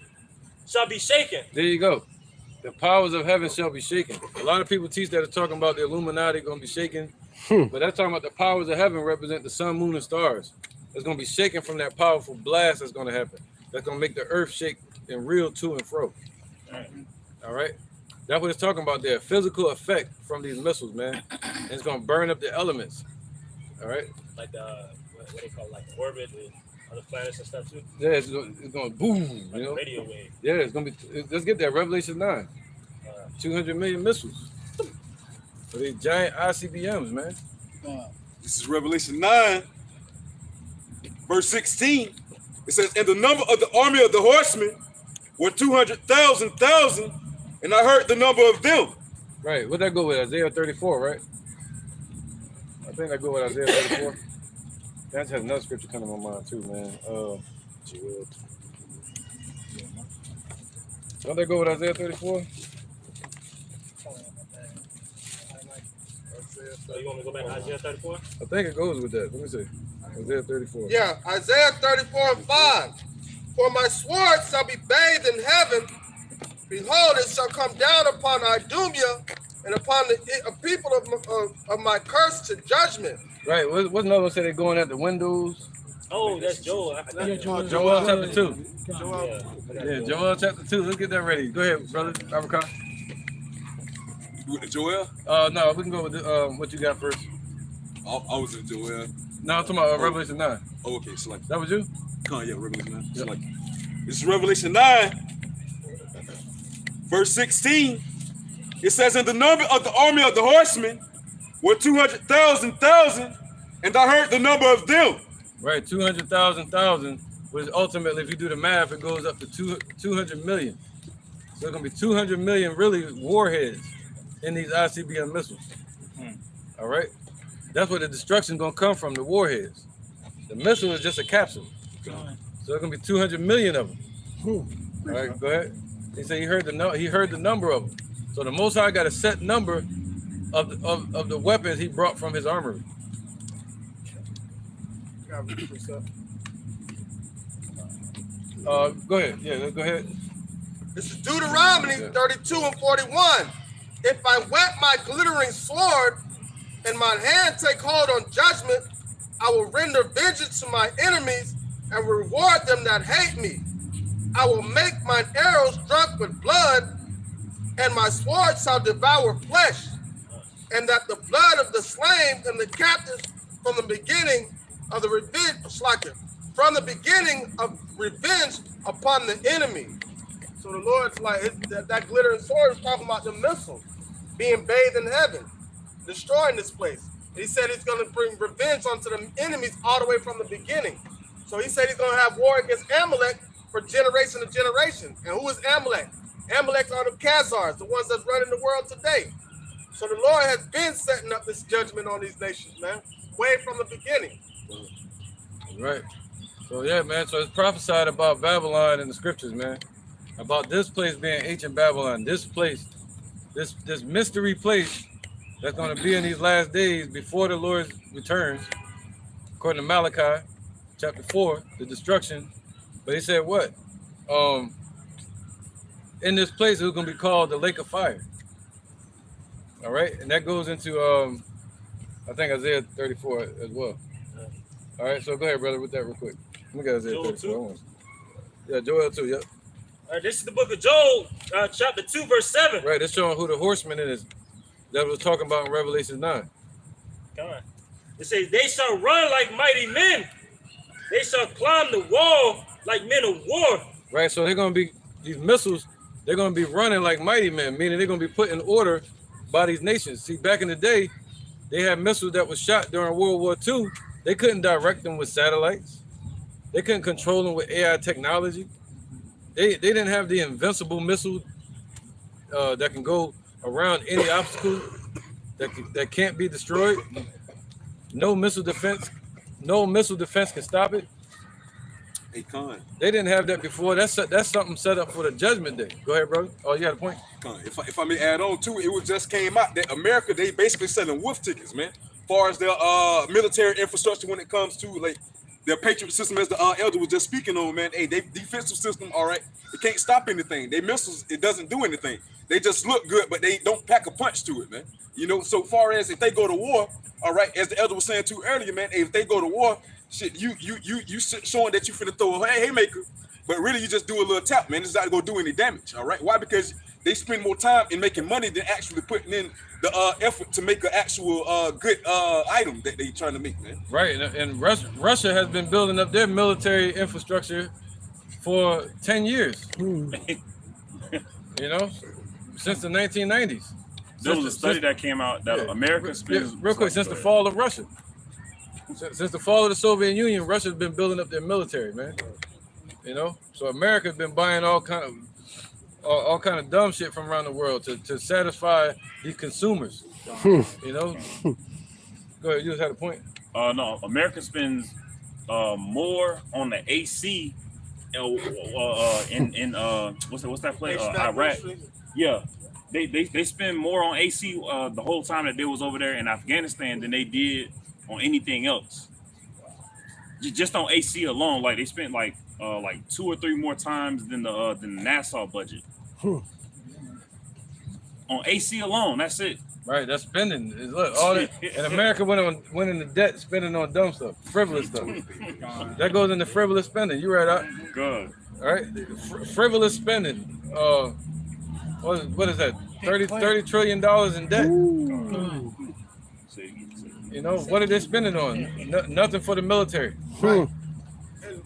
shall be shaken. There you go. The powers of heaven shall be shaken. A lot of people teach that are talking about the Illuminati going to be shaken. But that's talking about the powers of heaven represent the sun, moon, and stars. It's going to be shaken from that powerful blast that's going to happen. That's going to make the earth shake and reel to and fro. All right? That's what it's talking about there. Physical effect from these missiles, man. And it's going to burn up the elements. All right? Like what they call like orbit with other planets and stuff too. Yeah, it's going to boom. Like you know? radio wave. Yeah, it's going to be. Let's get there. Revelation 9. 200 million missiles. So these giant ICBMs, man. This is Revelation 9, verse 16. It says, and the number of the army of the horsemen were 200,000, and I heard the number of them. Right. What'd that go with? Isaiah 34, right? I think that go with Isaiah 34. That has another scripture coming to my mind too, man. Don't they go with Isaiah 34? So you want me to go back to Isaiah 34? I think it goes with that. Let me see. Isaiah 34. Yeah, Isaiah 34 and 5. For my sword shall be bathed in heaven. Behold, it shall come down upon Idumea and upon the people of my curse to judgment. Right. What's another one say they're going at the windows? Oh, that's Joel. Joel chapter 2. Yeah. Yeah, Joel chapter 2. Let's get that ready. Go ahead, brother. Abracon. With the Joel? No, we can go with what you got first. I was in Joel. No, I'm talking about Revelation 9. Oh, okay, so like, That was you? yeah, Revelation 9. So Yep. like, this is Revelation 9, verse 16. It says, "In the number of the army of the horsemen were 200,000, and I heard the number of them." Right, 200,000, which ultimately, if you do the math, it goes up to 200 million. So it's going to be 200 million really warheads in these ICBM missiles. All right? That's where the destruction going to come from, the warheads. The missile is just a capsule. So it's going to be 200 million of them. All right, go ahead. He said he heard the number of them. So the Most High got a set number of the weapons he brought from his armory. Go ahead. Yeah, go ahead. This is Deuteronomy 32 and 41. If I whet my glittering sword and my hand take hold on judgment, I will render vengeance to my enemies and reward them that hate me. I will make mine arrows drunk with blood, and my sword shall devour flesh, and that the blood of the slain and the captives from the beginning of the revenge upon the enemy. So the Lord's like, that glittering sword is talking about the missile being bathed in heaven, destroying this place. And he said he's going to bring revenge onto the enemies all the way from the beginning. So he said he's going to have war against Amalek for generation to generation. And who is Amalek? Amalek are the Khazars, the ones that's running the world today. So the Lord has been setting up this judgment on these nations, man, way from the beginning. Right. So yeah, man. So it's prophesied about Babylon in the scriptures, man. About this place being ancient Babylon. This place, this mystery place that's going to be in these last days before the Lord returns, according to Malachi, chapter 4, the destruction. But he said what? In this place, it's going to be called the lake of fire. All right, and that goes into I think Isaiah 34 as well. All right, so go ahead, brother, with that real quick. Let me get Isaiah Joel 34. Yeah, Joel 2, yep. All right, this is the book of Joel, chapter 2, verse 7. Right, it's showing who the horseman is that was talking about in Revelation 9. Come on. It says, they shall run like mighty men. They shall climb the wall like men of war. Right, so they're going to be, these missiles, they're going to be running like mighty men, meaning they're going to be put in order by these nations. See, back in the day, they had missiles that was shot during World War II. They couldn't direct them with satellites. They couldn't control them with AI technology. They didn't have the invincible missile that can go around any obstacle that can't be destroyed. No missile defense can stop it. Hey, Con. They didn't have that before. That's something set up for the judgment day. Go ahead, brother. Oh, you had a point? Con. If I may add on too, it was just came out that America, they basically selling wolf tickets, man. As far as their military infrastructure when it comes to like their Patriot system, as the elder was just speaking on, man. Hey, they defensive system, all right, it can't stop anything. They missiles, it doesn't do anything. They just look good, but they don't pack a punch to it, man. You know, so far as if they go to war, all right, as the elder was saying too earlier, man, hey, if they go to war, shit, you showing that you finna throw a haymaker, but really you just do a little tap, man. It's not gonna do any damage, all right? Why? Because they spend more time in making money than actually putting in the effort to make an actual good item that they trying to make, man. Right, and Russia has been building up their military infrastructure for 10 years. You know, since the 1990s. There was a study that came out that America spends. Real quick, since the fall of Russia. Since the fall of the Soviet Union, Russia's been building up their military, man. You know, so America's been buying all kind of dumb shit from around the world to satisfy these consumers. You know. Go ahead, you just had a point. No, America spends more on the AC in what's that place? Iraq. Yeah, they spend more on AC the whole time that they was over there in Afghanistan than they did on anything else. Just on AC alone, like they spent like 2 or 3 more times than the Nassau budget. On AC alone, that's it. Right, that's spending. Look, all that, and America went into debt spending on dumb stuff, frivolous stuff. That goes into frivolous spending. You right out. Good. All right, frivolous spending. What is that? 30 trillion dollars in debt. You know what are they spending on? Nothing for the military. Right.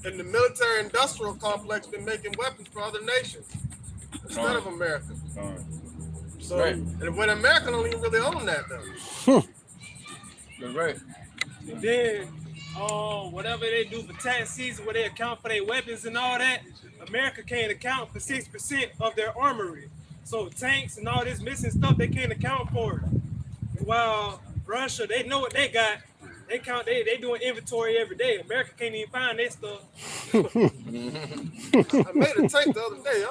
And the military-industrial complex been making weapons for other nations instead of America. So, right. And when America don't even really own that though. That's right. And then, whatever they do for tax season, where they account for their weapons and all that, America can't account for 6% of their armory. So tanks and all this missing stuff, they can't account for it. While Russia, they know what they got. They count. They doing inventory every day. America can't even find their stuff. I made a tank the other day.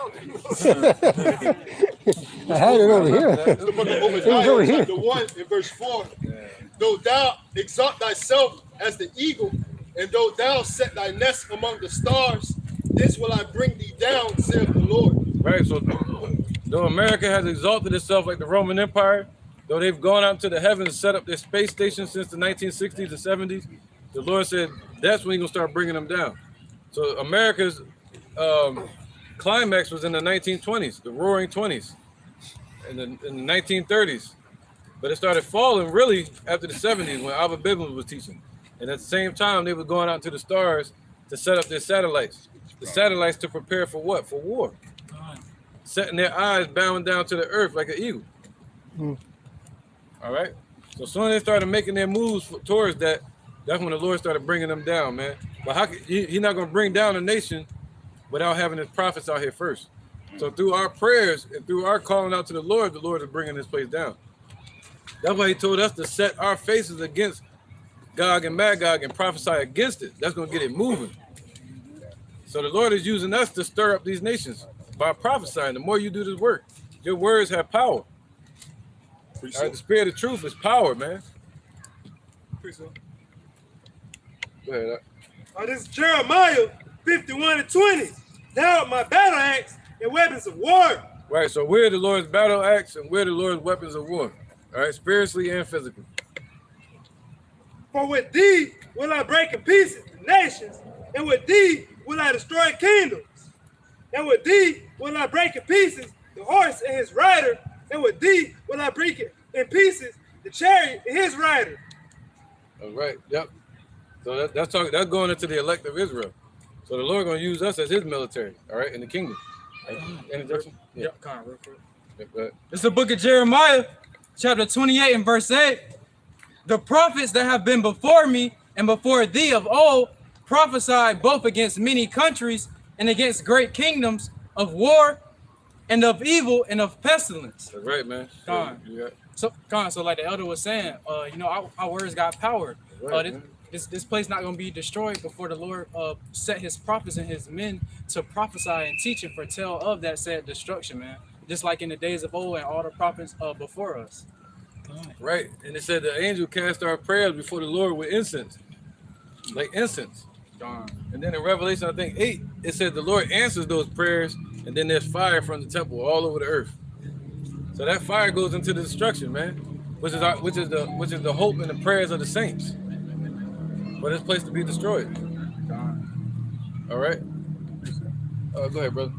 I had it over here. The book of Obadiah, chapter 1 in verse 4. Though thou exalt thyself as the eagle, and though thou set thy nest among the stars, this will I bring thee down, saith the Lord. Right. So, though America has exalted itself like the Roman Empire, though they've gone out to the heavens and set up their space station since the 1960s and 70s, the Lord said that's when He's gonna start bringing them down. So America's climax was in the 1920s, the Roaring 20s, in the 1930s, but it started falling really after the 70s when Abba Bivens was teaching, and at the same time they were going out to the stars to set up their satellites. The satellites to prepare for what? For war. Setting their eyes bowing down to the earth like an eagle. All right. So as soon as they started making their moves towards that, that's when the Lord started bringing them down, man. But how He's not going to bring down a nation without having His prophets out here first. So through our prayers and through our calling out to the Lord is bringing this place down. That's why He told us to set our faces against Gog and Magog and prophesy against it. That's going to get it moving. So the Lord is using us to stir up these nations by prophesying. The more you do this work, your words have power. All right, the spirit of truth is power, man. Go ahead. This is Jeremiah 51:20. Now my battle axe and weapons of war. Right, so we're the Lord's battle axe and we're the Lord's weapons of war. All right, spiritually and physically. For with thee will I break in pieces the nations, and with thee will I destroy kingdoms. And with thee will I break in pieces the horse and his rider, and with thee will I break it in pieces the chariot and his rider. All right, yep. So that's going into the elect of Israel. So the Lord going to use us as His military, all right, in the kingdom. Interjection? Yeah. Yep, come on, real quick. Yeah, go ahead. It's the book of Jeremiah, chapter 28 and verse 8. The prophets that have been before me and before thee of old prophesied both against many countries and against great kingdoms of war and of evil and of pestilence. That's right, man. So like the elder was saying, our words got power. Right, This place not gonna be destroyed before the Lord set His prophets and His men to prophesy and teach and foretell of that said destruction, man. Just like in the days of old and all the prophets before us. Right, and it said the angel cast our prayers before the Lord with incense, like incense. And then in Revelation, I think 8, it said the Lord answers those prayers, and then there's fire from the temple all over the earth. So that fire goes into the destruction, man, which is the hope and the prayers of the saints for this place to be destroyed. All right. Go ahead, brother.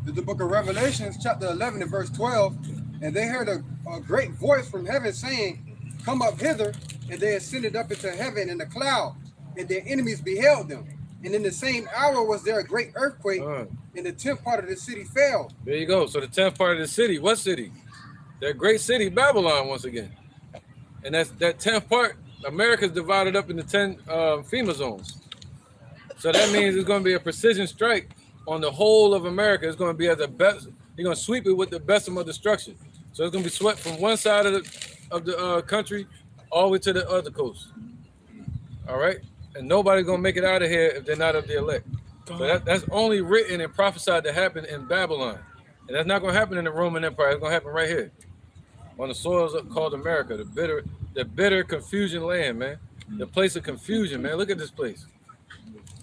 The book of Revelations, chapter 11 and verse 12, and they heard a great voice from heaven saying, "Come up hither," and they ascended up into heaven in the cloud, and their enemies beheld them. And in the same hour was there a great earthquake, and the 10th part of the city fell. There you go. So the 10th part of the city, what city? That great city, Babylon, once again. And that 10th part, America's divided up into 10 FEMA zones. So that means it's going to be a precision strike on the whole of America. It's going to be at the best. You're going to sweep it with the best of destruction. So it's going to be swept from one side of the country all the way to the other coast. All right? And nobody's going to make it out of here if they're not of the elect. So that's only written and prophesied to happen in Babylon. And that's not gonna happen in the Roman Empire. It's gonna happen right here. On the soils called America, the bitter confusion land, man. The place of confusion, man. Look at this place.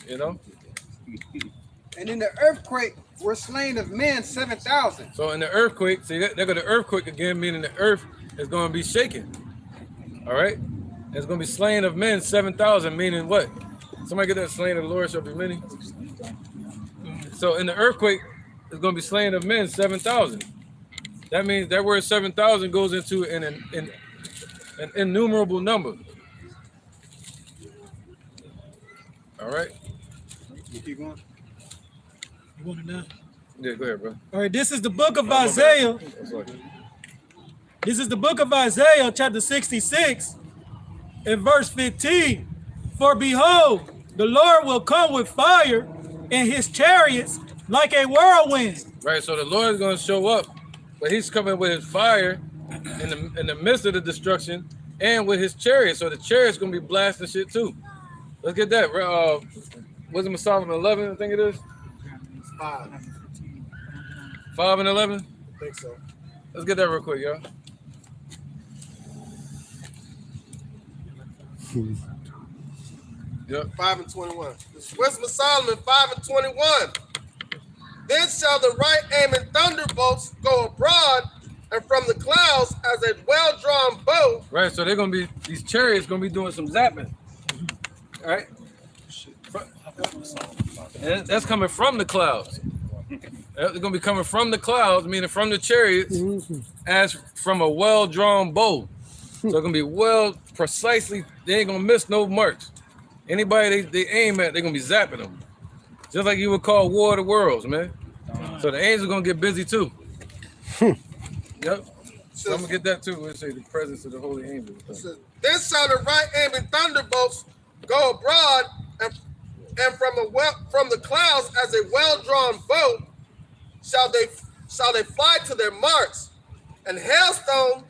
You know? And in the earthquake were slain of men 7,000. So in the earthquake, see, there go the earthquake again, meaning the earth is going to be shaken. All right? It's going to be slain of men 7,000, meaning what? Somebody get that, slain of the Lord shall be many. So in the earthquake, it's going to be slain of men 7,000. That means that word 7,000 goes into an innumerable number. All right? You keep going. You want to know? Yeah, go ahead, bro. All right, this is the book of Isaiah. This is the book of Isaiah, chapter 66, and verse 15. For behold, the Lord will come with fire, and his chariots like a whirlwind. Right, so the Lord is going to show up, but he's coming with his fire in the midst of the destruction and with his chariot. So the chariot's going to be blasting shit too. Let's get that. Wisdom of Solomon 11, I think it is. 5. 5 and 11? I think so. Let's get that real quick, y'all. Yep. 5 and 21. This is Wisdom of Solomon 5 and 21. Then shall the right aiming thunderbolts go abroad, and from the clouds as a well-drawn bow. Right, so they're going to be, these chariots going to be doing some zapping. All right? And that's coming from the clouds. They're going to be coming from the clouds, meaning from the chariots, as from a well-drawn bow. So it's going to be well, precisely, they ain't going to miss no marks. Anybody they aim at, they're going to be zapping them. Just like you would call War of the Worlds, man. So the angels are going to get busy too. Yep. So I'm going to get that too. Let's say the presence of the holy angels. Then shall the right aiming thunderbolts go abroad, and from the clouds as a well-drawn bow shall they fly to their marks, and hailstone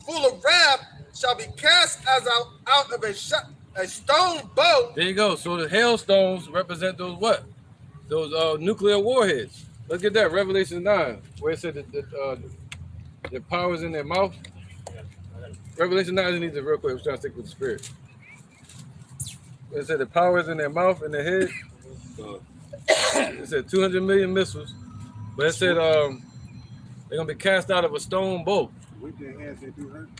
full of wrath shall be cast as out of a stone bow. There you go. So the hailstones represent those what? Those nuclear warheads. Let's get that. Revelation 9, where it said that their power is in their mouth. Revelation 9 needs it real quick. I'm trying to stick with the spirit. It said the power is in their mouth and their head. It said 200 million missiles. But it said they're going to be cast out of a stone bow. With their hands, they do hurt.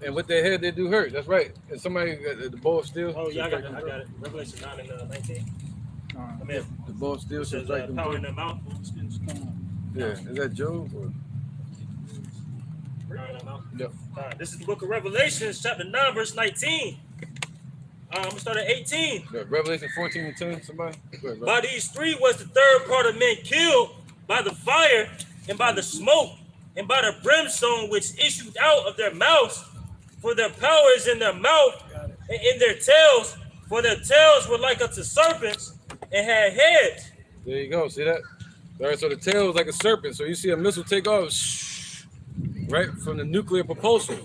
And with their head, they do hurt. That's right. And somebody got the bow of steel. Oh, yeah, I got it. Revelation 9 and 19. I mean, The bow of steel should says strike them. power in their mouth. Yeah. Is that Job? Or? Power in their mouth. Yep. This is the book of Revelation, chapter 9, verse 19. I'm going to start at 18. Yeah, Revelation 14 and 10, somebody? Go ahead, bro. By these three was the third part of men killed by the fire and by the smoke and by the brimstone which issued out of their mouths, for their power is in their mouth and in their tails, for their tails were like unto serpents and had heads. There you go. See that? All right, so the tail is like a serpent. So you see a missile take off, right, from the nuclear propulsion.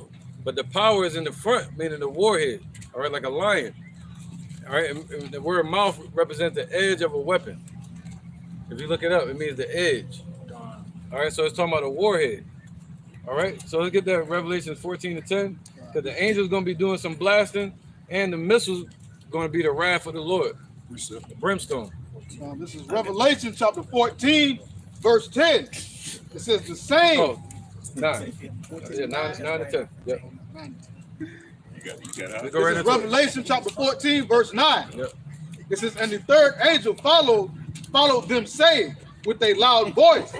But the power is in the front, meaning the warhead. All right, like a lion. All right, and the word mouth represents the edge of a weapon. If you look it up, it means the edge. All right, so it's talking about a warhead. All right, so let's get that Revelation 14 to 10, because the angel's going to be doing some blasting, and the missiles going to be the wrath of the Lord, the brimstone. This is Revelation chapter 14, verse 10. It says the same. Oh, 9. Yeah, 9 to 10. Yep. You got Let's go right This is into it. Revelation chapter 14, verse 9. Yep. It says, and the third angel followed them, saying with a loud voice,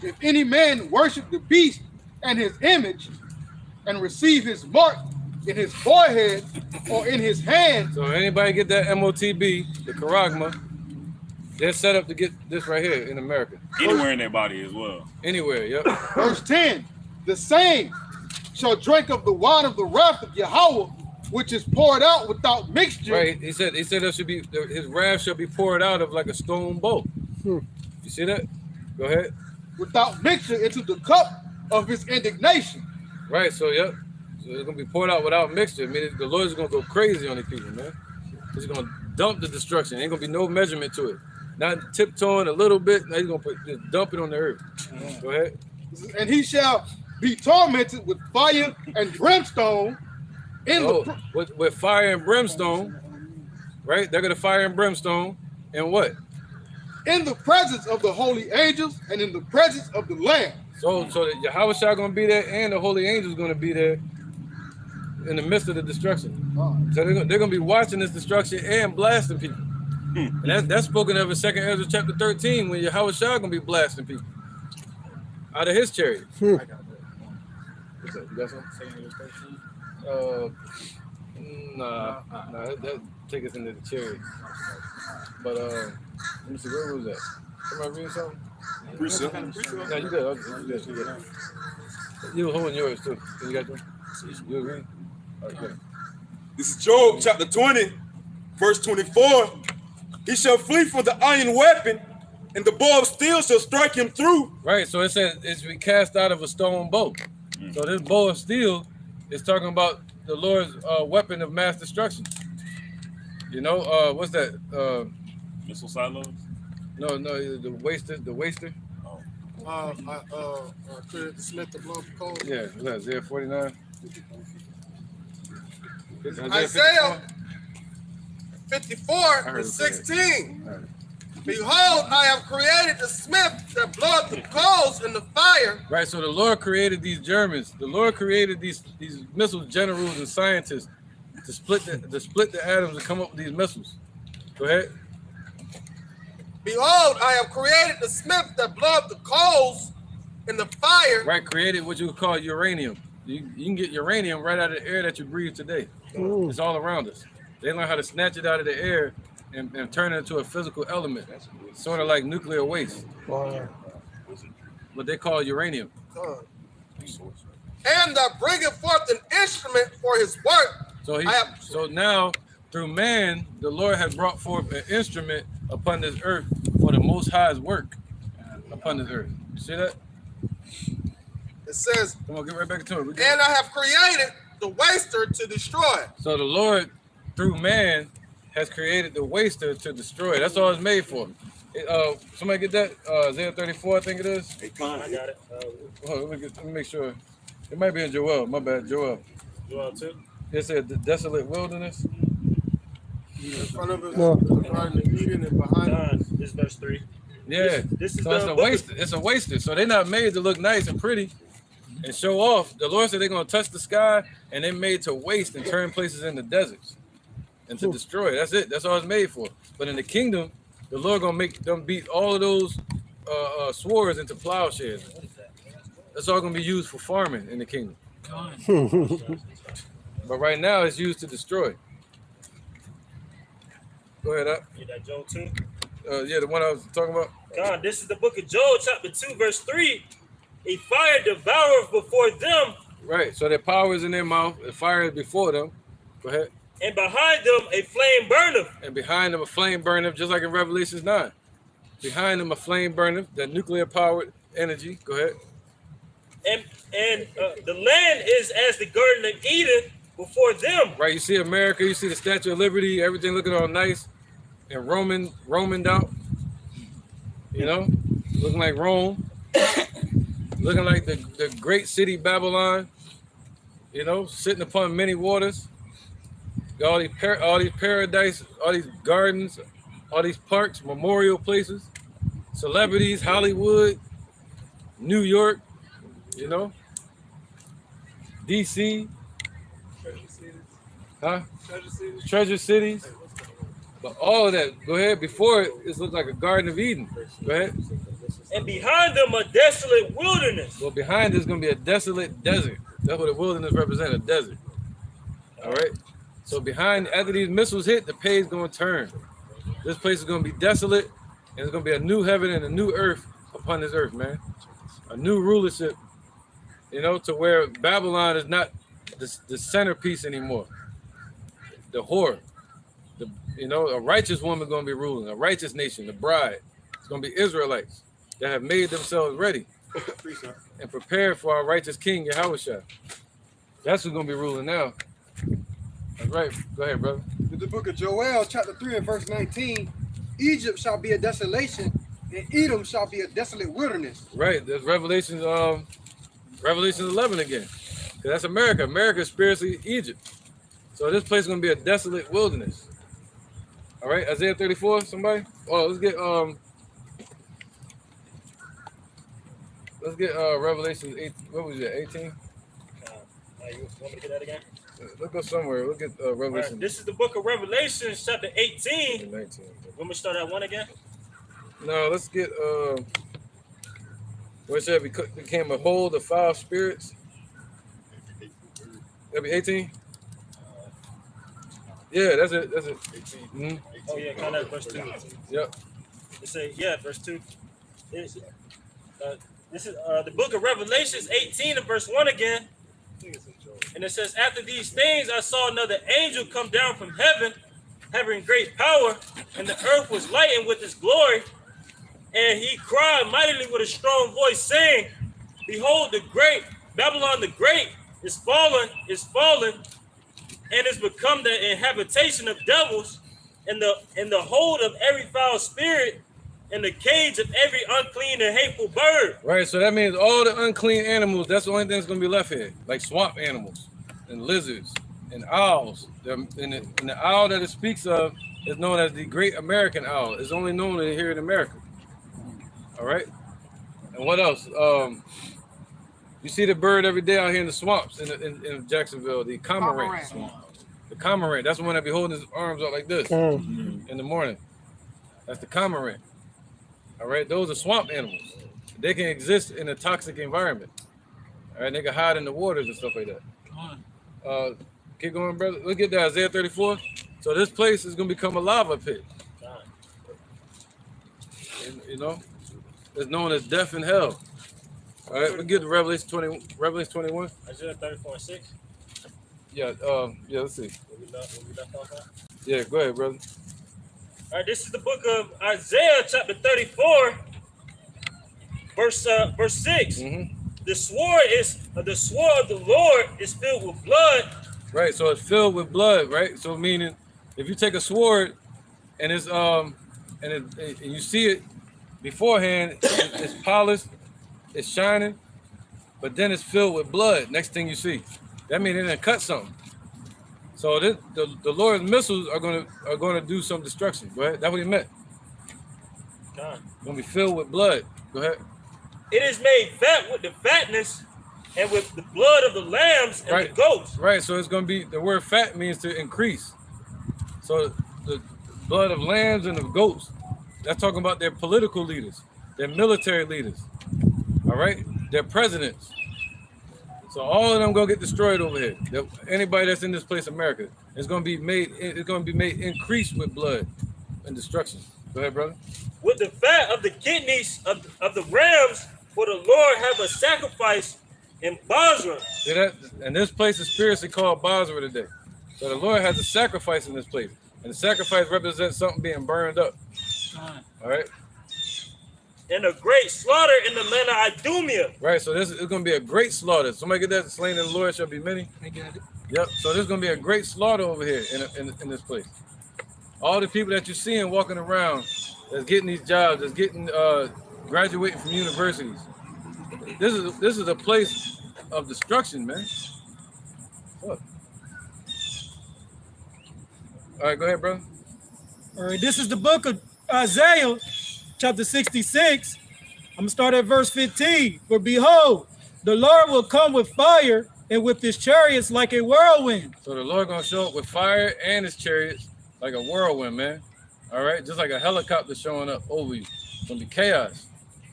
if any man worship the beast and his image, and receive his mark in his forehead or in his hand. So anybody get that MOTB, the charagma, they're set up to get this right here in America. Anywhere in their body as well. Anywhere, yep. Verse 10, the same shall drink of the wine of the wrath of Yahweh, which is poured out without mixture. Right. He said there should be his wrath shall be poured out of like a stone bowl. You see that? Go ahead. Without mixture into the cup of his indignation. Right. So yep. So it's gonna be poured out without mixture. I mean, the Lord's gonna go crazy on these people, man. He's gonna dump the destruction. Ain't gonna be no measurement to it. not tiptoeing a little bit. Now he's gonna just dump it on the earth. Go ahead. And he shall be tormented with fire and brimstone in the with fire and brimstone, right? They're gonna fire and brimstone, and what? in the presence of the holy angels and in the presence of the Lamb. So that Yahweh Shah gonna be there, and the holy angels gonna be there in the midst of the destruction. So they're gonna be watching this destruction and blasting people. And that's spoken of in 2 Ezra chapter 13, when Yahweh Shah gonna be blasting people out of his chariot. What's that? You got something? Nah, that take us into the chariot. But let me see, where was that? Somebody reading something? No, you good. You were holding yours too. You got yours? You agree? Okay. This is Job chapter 20, verse 24. He shall flee from the iron weapon, and the bow of steel shall strike him through. Right, so it says it's be cast out of a stone bow. So this bow of steel is talking about the Lord's weapon of mass destruction. You know, what's that? Missile silos? No, the waster. Clear the Smith, the blood, the cold. Yeah, what's that? Isaiah 49. Isaiah 54 and 16. Behold, I have created the smith that bloweth the coals in the fire. Right, so the Lord created these Germans. The Lord created these missile generals and scientists to split the atoms and come up with these missiles. Go ahead. Behold, I have created the smith that bloweth the coals in the fire. Right, created what you would call uranium. You can get uranium right out of the air that you breathe today. It's all around us. They learn how to snatch it out of the air and turn it into a physical element, sort of like nuclear waste. Wow. What they call uranium. And that bringeth forth an instrument for his work. So now, through man, the Lord has brought forth an instrument upon this earth for the Most High's work upon this earth. You see that? It says, come on, get right back to it. And I have created the waster to destroy. So the Lord, through man, has created the waster to destroy. That's all it's made for. Somebody get that? Isaiah 34, I think it is. I got it. Hold on, let me make sure. It might be in Joel. My bad, Joel. Joel 2. It said the desolate wilderness. In front of us, Garden of Eden, and behind us. This is verse 3. Yeah. This is so it's a waster. It's a waster. So they're not made to look nice and pretty and show off. The Lord said they're going to touch the sky, and they're made to waste and turn places into deserts and to destroy. That's it. That's all it's made for. But in the kingdom, the Lord going to make them beat all of those swords into plowshares. That's all going to be used for farming in the kingdom. But right now, it's used to destroy. Go ahead, up. You that Joel 2? Yeah, the one I was talking about. God, this is the book of Joel, chapter 2, verse 3. A fire devoureth before them. Right, so their power is in their mouth, the fire is before them. Go ahead. And behind them a flame burneth. And behind them a flame burneth, just like in Revelations 9. Behind them a flame burneth, that nuclear powered energy. Go ahead. And the land is as the Garden of Eden before them. Right, you see America, you see the Statue of Liberty, everything looking all nice and Romaned out. You know, looking like Rome, looking like the great city Babylon. You know, sitting upon many waters. Got all these paradise, all these gardens, all these parks, memorial places, celebrities, Hollywood, New York, you know, DC, treasure cities, but all of that. Go ahead. Before it looked like a Garden of Eden. Go ahead. And behind them a desolate wilderness. Well, behind is going to be a desolate desert. That's what the wilderness represents, a desert. All right. So behind, after these missiles hit, the page is going to turn. This place is going to be desolate, and it's going to be a new heaven and a new earth upon this earth, man. A new rulership, you know, to where Babylon is not the centerpiece anymore. The whore, a righteous woman going to be ruling, a righteous nation, the bride. It's going to be Israelites that have made themselves ready and prepared for our righteous king, Yahushua. That's who's going to be ruling now. That's right. Go ahead, brother. In the book of Joel, chapter 3 and verse 19, Egypt shall be a desolation, and Edom shall be a desolate wilderness. Right. That's Revelations 11 again. 'Cause that's America. America is spiritually Egypt. So this place is gonna be a desolate wilderness. All right, Isaiah 34, somebody? Oh, let's get Revelation 8. What was it? 18? You want me to get that again? Let's go somewhere. Look at All Revelation right, this is the book of Revelation, chapter 18. 19. Want me to start at 1 again? No, let's get where it said became a hold of foul spirits. That'd be 18. Yeah, that's it. That's it. Mhm. Oh yeah, kind of verse 2. Yep. It say, yeah, verse 2. This is the book of Revelations 18 and verse 1 again. And it says, after these things, I saw another angel come down from heaven, having great power, and the earth was lightened with his glory. And he cried mightily with a strong voice, saying, behold, the great Babylon the Great is fallen, and is become the inhabitation of devils, and the hold of every foul spirit, and the cage of every unclean and hateful bird. Right, so that means all the unclean animals, that's the only thing that's going to be left here, like swamp animals and lizards and owls. And the owl that it speaks of is known as the Great American Owl. It's only known here in America. All right? And what else? You see the bird every day out here in the swamps in Jacksonville, the cormorant. The cormorant, that's the one that be holding his arms out like this in the morning. That's the cormorant. All right, those are swamp animals. They can exist in a toxic environment. All right, they can hide in the waters and stuff like that. Keep going, brother. Look at that, Isaiah 34. So this place is going to become a lava pit. You know, it's known as death and hell. All right, we get to Revelation 21. Isaiah 34:6. Yeah, let's see. Where we left off at? Yeah, go ahead, brother. All right, this is the book of Isaiah, chapter 34, verse 6. Mm-hmm. The sword of the Lord is filled with blood. Right, so it's filled with blood, right? So meaning, if you take a sword and it's and you see it beforehand, it's polished, it's shining, but then it's filled with blood. Next thing you see, that means it didn't cut something. So the Lord's missiles are gonna do some destruction. Go ahead. That's what he meant. God. Gonna be filled with blood. Go ahead. It is made fat with the fatness and with the blood of the lambs and the goats. Right. So it's gonna be, the word fat means to increase. So the blood of lambs and of goats, that's talking about their political leaders, their military leaders. All right, their presidents. So all of them gonna get destroyed over here. Anybody that's in this place, America, is gonna be made. It's gonna be made increased with blood and destruction. Go ahead, brother. With the fat of the kidneys of the rams, for the Lord have a sacrifice in Basra. See that? And this place is spiritually called Basra today. So the Lord has a sacrifice in this place, and the sacrifice represents something being burned up. All right. And a great slaughter in the land of Idumea. Right, so this is going to be a great slaughter. Somebody get that? Slain in the Lord shall be many. Yep. So there's going to be a great slaughter over here in this place. All the people that you're seeing walking around, that's getting these jobs, that's getting graduating from universities. This is a place of destruction, man. What? All right, go ahead, brother. All right, this is the book of Isaiah, chapter 66. I'm going to start at verse 15. For behold, the Lord will come with fire and with his chariots like a whirlwind. So the Lord going to show up with fire and his chariots like a whirlwind, man. All right, just like a helicopter showing up over you. It's going to be chaos.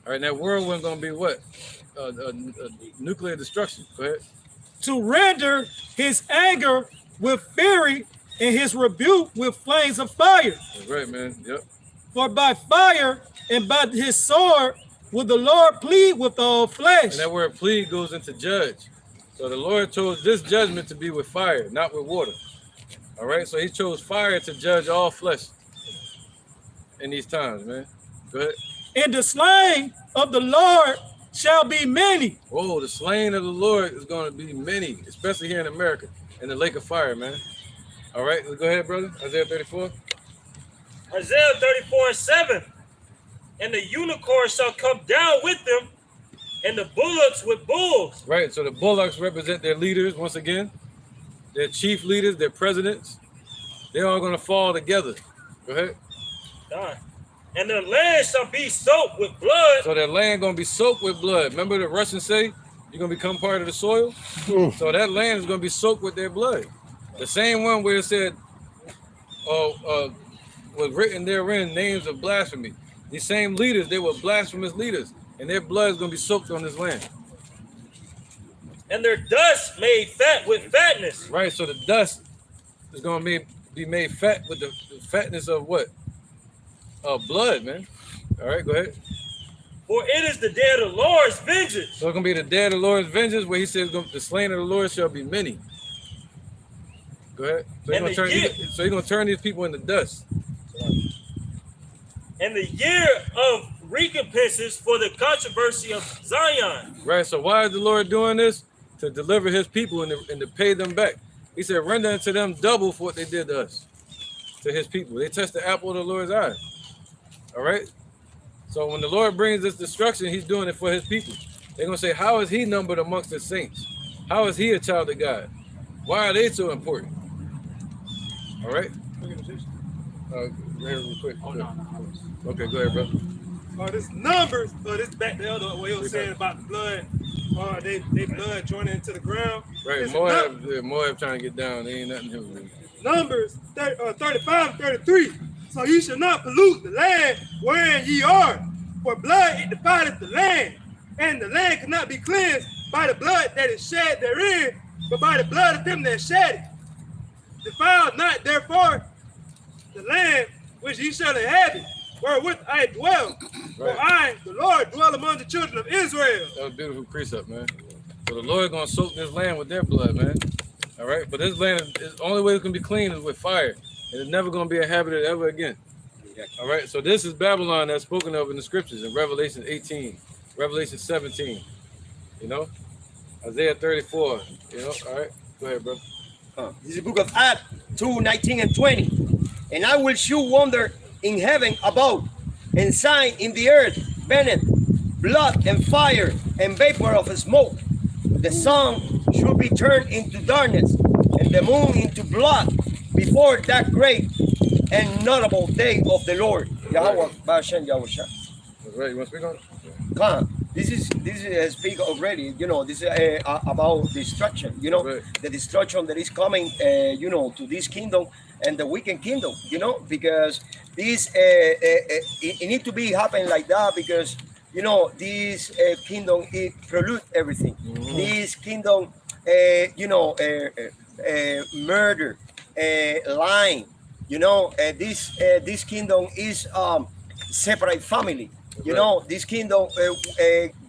All right, and that whirlwind going to be what? Nuclear destruction. Go ahead. To render his anger with fury and his rebuke with flames of fire. That's right, man. Yep. For by fire and by his sword will the Lord plead with all flesh. And that word plead goes into judge. So the Lord chose this judgment to be with fire, not with water. All right, so he chose fire to judge all flesh in these times, man. Go ahead. And the slain of the Lord shall be many. Oh, the slain of the Lord is going to be many, especially here in America, in the lake of fire, man. All right, let's go ahead, brother. Isaiah 34. Isaiah 34:7. And the unicorn shall come down with them, and the bullocks with bulls. Right. So the bullocks represent their leaders once again, their chief leaders, their presidents. They're all going to fall together. Go ahead. Done. And the land shall be soaked with blood. So that land going to be soaked with blood. Remember the Russians say you're going to become part of the soil? So that land is going to be soaked with their blood. The same one where it said, was written therein names of blasphemy. These same leaders, they were blasphemous leaders, and their blood is going to be soaked on this land. And their dust made fat with fatness. Right, so the dust is going to be made fat with the fatness of what? Blood, man. All right, go ahead. For it is the day of the Lord's vengeance. So it's going to be the day of the Lord's vengeance, where he says the slain of the Lord shall be many. Go ahead. So he's going to turn these people into dust. And the year of recompenses for the controversy of Zion. Right, so why is the Lord doing this? To deliver his people and to pay them back. He said, render unto them double for what they did to us, to his people. They touched the apple of the Lord's eye. All right? So when the Lord brings this destruction, he's doing it for his people. They're going to say, how is he numbered amongst the saints? How is he a child of God? Why are they so important? All right? Real quick. Oh, no. Okay, go ahead, brother. This Numbers, this back the other way it was saying about the blood. They blood joining into the ground. Right, Moab trying to get down. There ain't nothing here. Numbers 35:33. So ye shall not pollute the land wherein ye are, for blood it defileth the land, and the land cannot be cleansed by the blood that is shed therein, but by the blood of them that shed it. Defile not therefore the land which ye shall inhabit, wherewith I dwell. For I, the Lord, dwell among the children of Israel. That was a beautiful precept, man. So the Lord gonna soak this land with their blood, man. All right, but this land is the only way it can be clean is with fire, and it's never gonna be inhabited ever again. All right, so this is Babylon that's spoken of in the scriptures in Revelation 18, Revelation 17. You know, Isaiah 34. You know, all right, go ahead, brother. This is the book of Acts 2:19 and 20. And I will shew wonder in heaven above, and sign in the earth, venom, blood and fire, and vapor of smoke. The sun should be turned into darkness, and the moon into blood, before that great and notable day of the Lord. Yahweh, Bashan, Yahushua. That's right. You want to speak on it? Come. This is speak already. You know, this is about destruction. You know, Right. the destruction that is coming. You know, to this kingdom and the wicked kingdom. You know, because this it need to be happen like that, because you know this kingdom it pollute everything. Mm-hmm. This kingdom, you know, murder, lying. You know, this kingdom is separate family. You know, this kingdom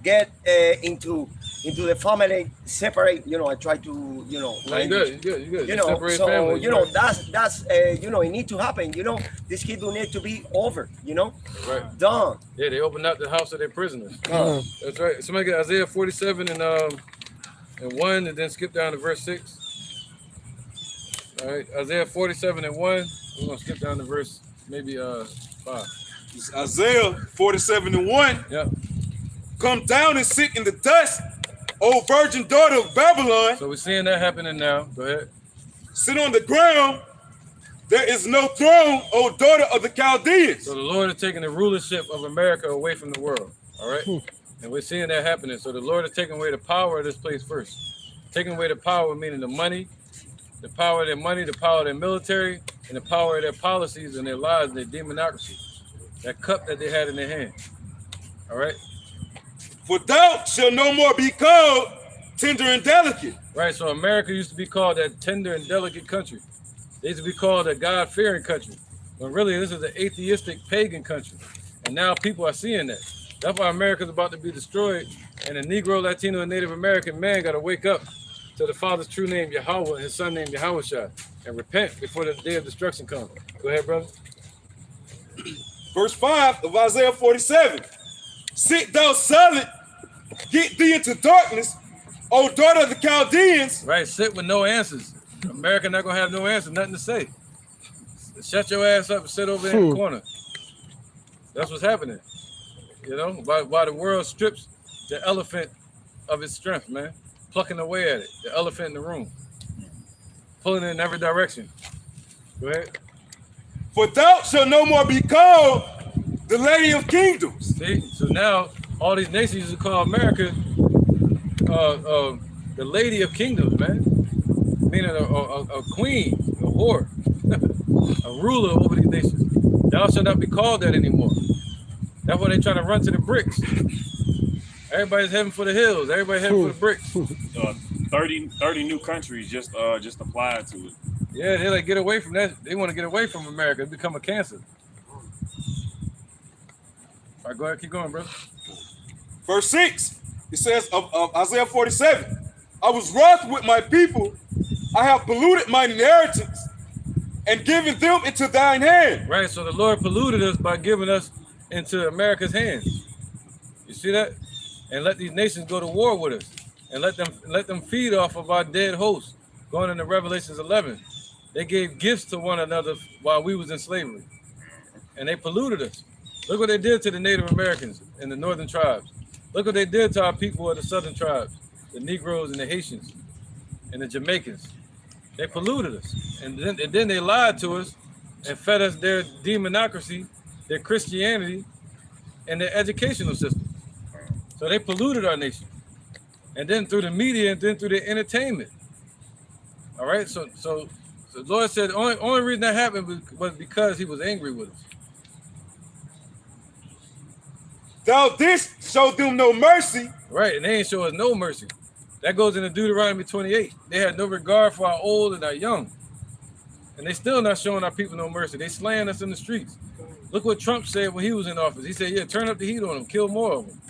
get into the family separate. You know, I try to, you know, No, you good. you know, Separate so families, you know right. that's you know, it need to happen. You know, this kingdom need to be over. You know, Right. done. Yeah, they opened up the house of their prisoners. Uh, That's right. Somebody get Isaiah 47 and 1, and then skip down to verse 6. All right, Isaiah 47 and 1. We're gonna skip down to verse maybe 5. It's Isaiah 47 and 1. Yeah. Come down and sit in the dust, O virgin daughter of Babylon. So we're seeing that happening now. Go ahead. Sit on the ground. There is no throne, O daughter of the Chaldeans. So the Lord is taking the rulership of America away from the world. All right. And we're seeing that happening. So the Lord is taking away the power of this place first. Taking away the power, meaning the money, the power of their money, the power of their military, and the power of their policies and their lies and their demonocracy. That cup that they had in their hand. All right. For thou shalt no more be called tender and delicate. Right. So America used to be called that tender and delicate country. They used to be called a God-fearing country. When really this is an atheistic pagan country. And now people are seeing that. That's why America's about to be destroyed. And the Negro, Latino, and Native American man got to wake up to the Father's true name, Yahweh, and his son named Yahushua, and repent before the day of destruction comes. Go ahead, brother. Verse 5 of Isaiah 47. Sit thou silent, get thee into darkness, O daughter of the Chaldeans. Right, sit with no answers. America not going to have no answer, nothing to say. shut your ass up and sit over in the corner. That's what's happening. You know, while the world strips the elephant of its strength, man, plucking away at it, the elephant in the room, pulling it in every direction. Go ahead. For thou shalt no more be called the Lady of Kingdoms. See, so now all these nations used to call America the Lady of Kingdoms, man, meaning a queen, a whore, a ruler over these nations. Thou shalt not be called that anymore. That's why they trying to run to the bricks. Everybody's heading for the hills. Everybody heading for the bricks. 30 new countries just applied to it. Yeah, they like get away from that. They want to get away from America. It's become a cancer. All right, go ahead, keep going, bro. Verse 6, it says of Isaiah 47, I was wroth with my people. I have polluted mine inheritance and given them into thine hand. Right, so the Lord polluted us by giving us into America's hands. You see that? And let these nations go to war with us, and let them feed off of our dead hosts. Going into Revelations 11, they gave gifts to one another while we was in slavery, and they polluted us. Look what they did to the Native Americans and the northern tribes. Look what they did to our people of the southern tribes, the Negroes and the Haitians and the Jamaicans. They polluted us, and then they lied to us and fed us their demonocracy, their Christianity, and their educational system. So they polluted our nation. And then through the media and then through the entertainment. All right, so the Lord said the only reason that happened was because he was angry with us. Thou didst show them no mercy. Right, and they ain't show us no mercy. That goes into Deuteronomy 28. They had no regard for our old and our young. And they still not showing our people no mercy. They slaying us in the streets. Look what Trump said when he was in office. He said, yeah, turn up the heat on them, kill more of them.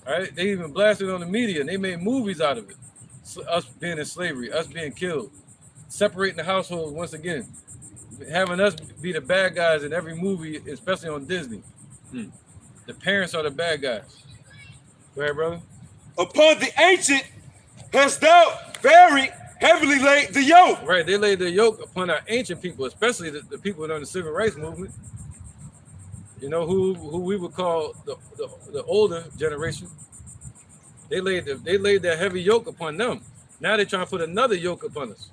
All right, they even blasted on the media and they made movies out of it. Us being in slavery, us being killed, separating the households once again, having us be the bad guys in every movie, especially on Disney. The parents are the bad guys. Go ahead, brother. Upon the ancient hast thou very heavily laid the yoke. Right, they laid the yoke upon our ancient people, especially the people during the civil rights movement. You know, who we would call the older generation. They laid that heavy yoke upon them. Now they're trying to put another yoke upon us,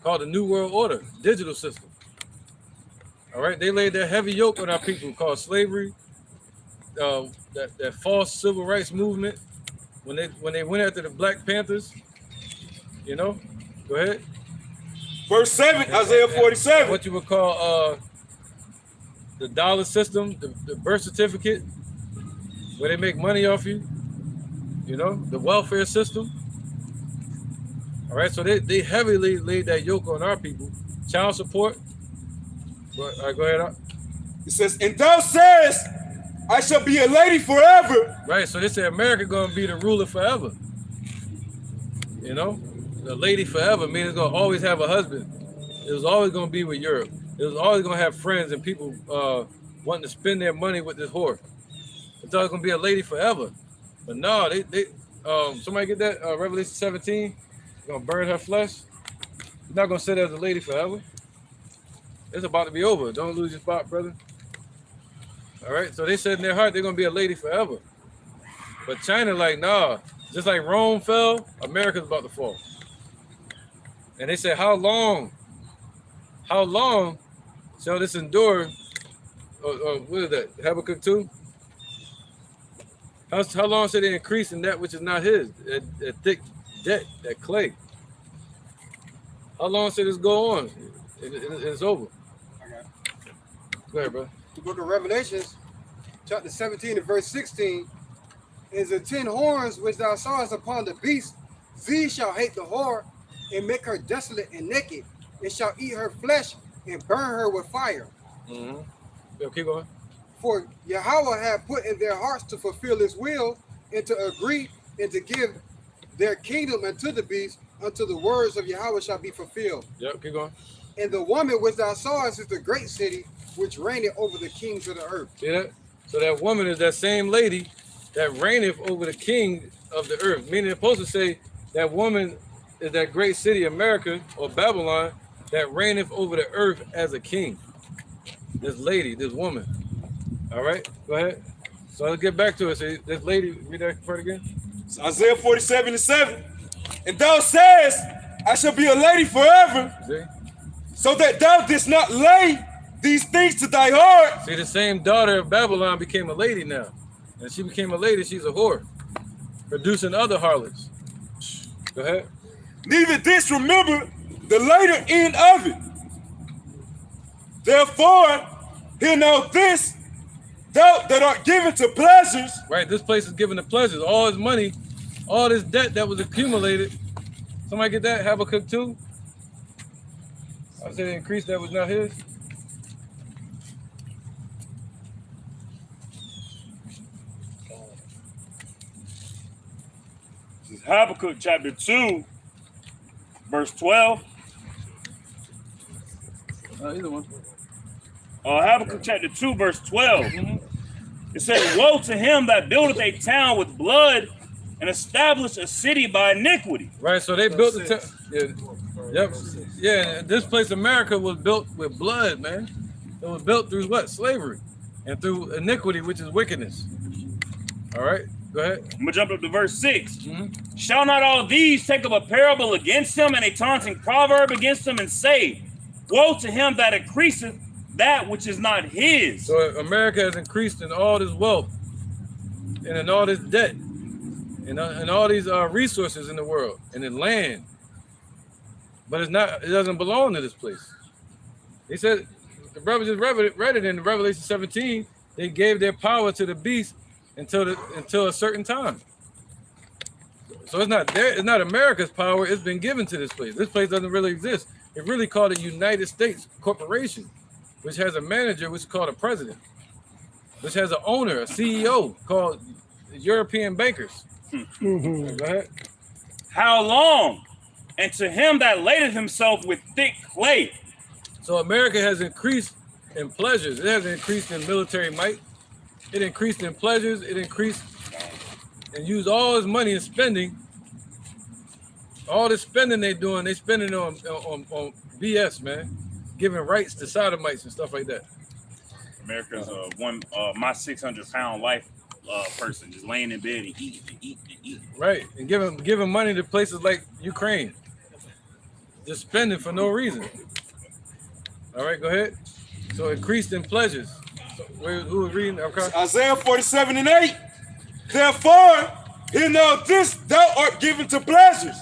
called the New World Order, digital system. All right, they laid that heavy yoke on our people called slavery, that false civil rights movement. When they went after the Black Panthers, you know, go ahead. Verse 7, Isaiah 47. What you would call the dollar system, the birth certificate, where they make money off you, you know, the welfare system. All right, so they heavily laid that yoke on our people. Child support. All right, go ahead. It says, and thou sayest, I shall be a lady forever. Right, so they say America gonna be the ruler forever. You know, the lady forever, meaning it's gonna always have a husband. It was always gonna be with Europe. It was always gonna have friends and people wanting to spend their money with this whore. It's always gonna be a lady forever. But no, they somebody get that Revelation 17. Gonna burn her flesh. You're not gonna sit as a lady forever. It's about to be over. Don't lose your spot, brother. All right, so they said in their heart they're gonna be a lady forever. But China, like, nah, just like Rome fell, America's about to fall. And they said, how long shall this endure? What is that? Habakkuk 2? How long shall they increase in that which is not his? That thick debt, that clay. How long shall this go on? It's over. Go ahead, bro. The book of Revelations, chapter 17 and verse 16, is the 10 horns which thou sawest upon the beast. These shall hate the whore and make her desolate and naked. It shall eat her flesh and burn her with fire. Mm-hmm. Yo, keep going. For Yahweh had put in their hearts to fulfill his will and to agree and to give their kingdom unto the beast, until the words of Yahweh shall be fulfilled. Yep, keep going. And the woman which thou sawest is the great city, which reigneth over the kings of the earth. See that? So that woman is that same lady that reigneth over the king of the earth. Meaning it's supposed to say that woman is that great city, America or Babylon, that reigneth over the earth as a king. This lady, this woman. All right, go ahead. So let's get back to it. See, this lady, read that part again. It's Isaiah 47:7. And thou sayest, I shall be a lady forever, See? so that thou didst not lay these things to thy heart. See, the same daughter of Babylon became a lady now. And she became a lady, she's a whore, producing other harlots. Go ahead. Neither didst remember the later end of it. Therefore, hear now this, thou that art given to pleasures. Right, this place is given to pleasures. All his money, all this debt that was accumulated. Somebody get that? Habakkuk 2? I said increase that was not his. This is Habakkuk chapter 2, verse 12. Either one. Habakkuk chapter 2, verse 12. It says, woe to him that buildeth a town with blood and establish a city by iniquity. Right, so they built the town. Yeah. Yep. Yeah, this place, America, was built with blood, man. It was built through what? Slavery. And through iniquity, which is wickedness. All right, go ahead. I'm gonna jump up to verse 6. Shall not all these take up a parable against him and a taunting proverb against him and say, woe to him that increaseth that which is not his. So America has increased in all this wealth and in all this debt and all these resources in the world and in land. But it doesn't belong to this place. He said, the brother just read it in Revelation 17, they gave their power to the beast until a certain time. So it's not America's power, it's been given to this place. This place doesn't really exist. It's really called a United States corporation, which has a manager, which is called a president, which has an owner, a CEO called European bankers. Go ahead. How long? And to him that ladeth himself with thick clay. So America has increased in pleasures. It has increased in military might. It increased in pleasures. It increased and used all its money in spending. All the spending they're doing, they spending on BS, man. Giving rights to sodomites and stuff like that. America's my 600-pound life person just laying in bed and eating. Right, and giving money to places like Ukraine. Just spending for no reason. All right, go ahead. So increased in pleasures. So who was reading? Okay. Isaiah 47:8. Therefore, hear now this, thou art given to pleasures,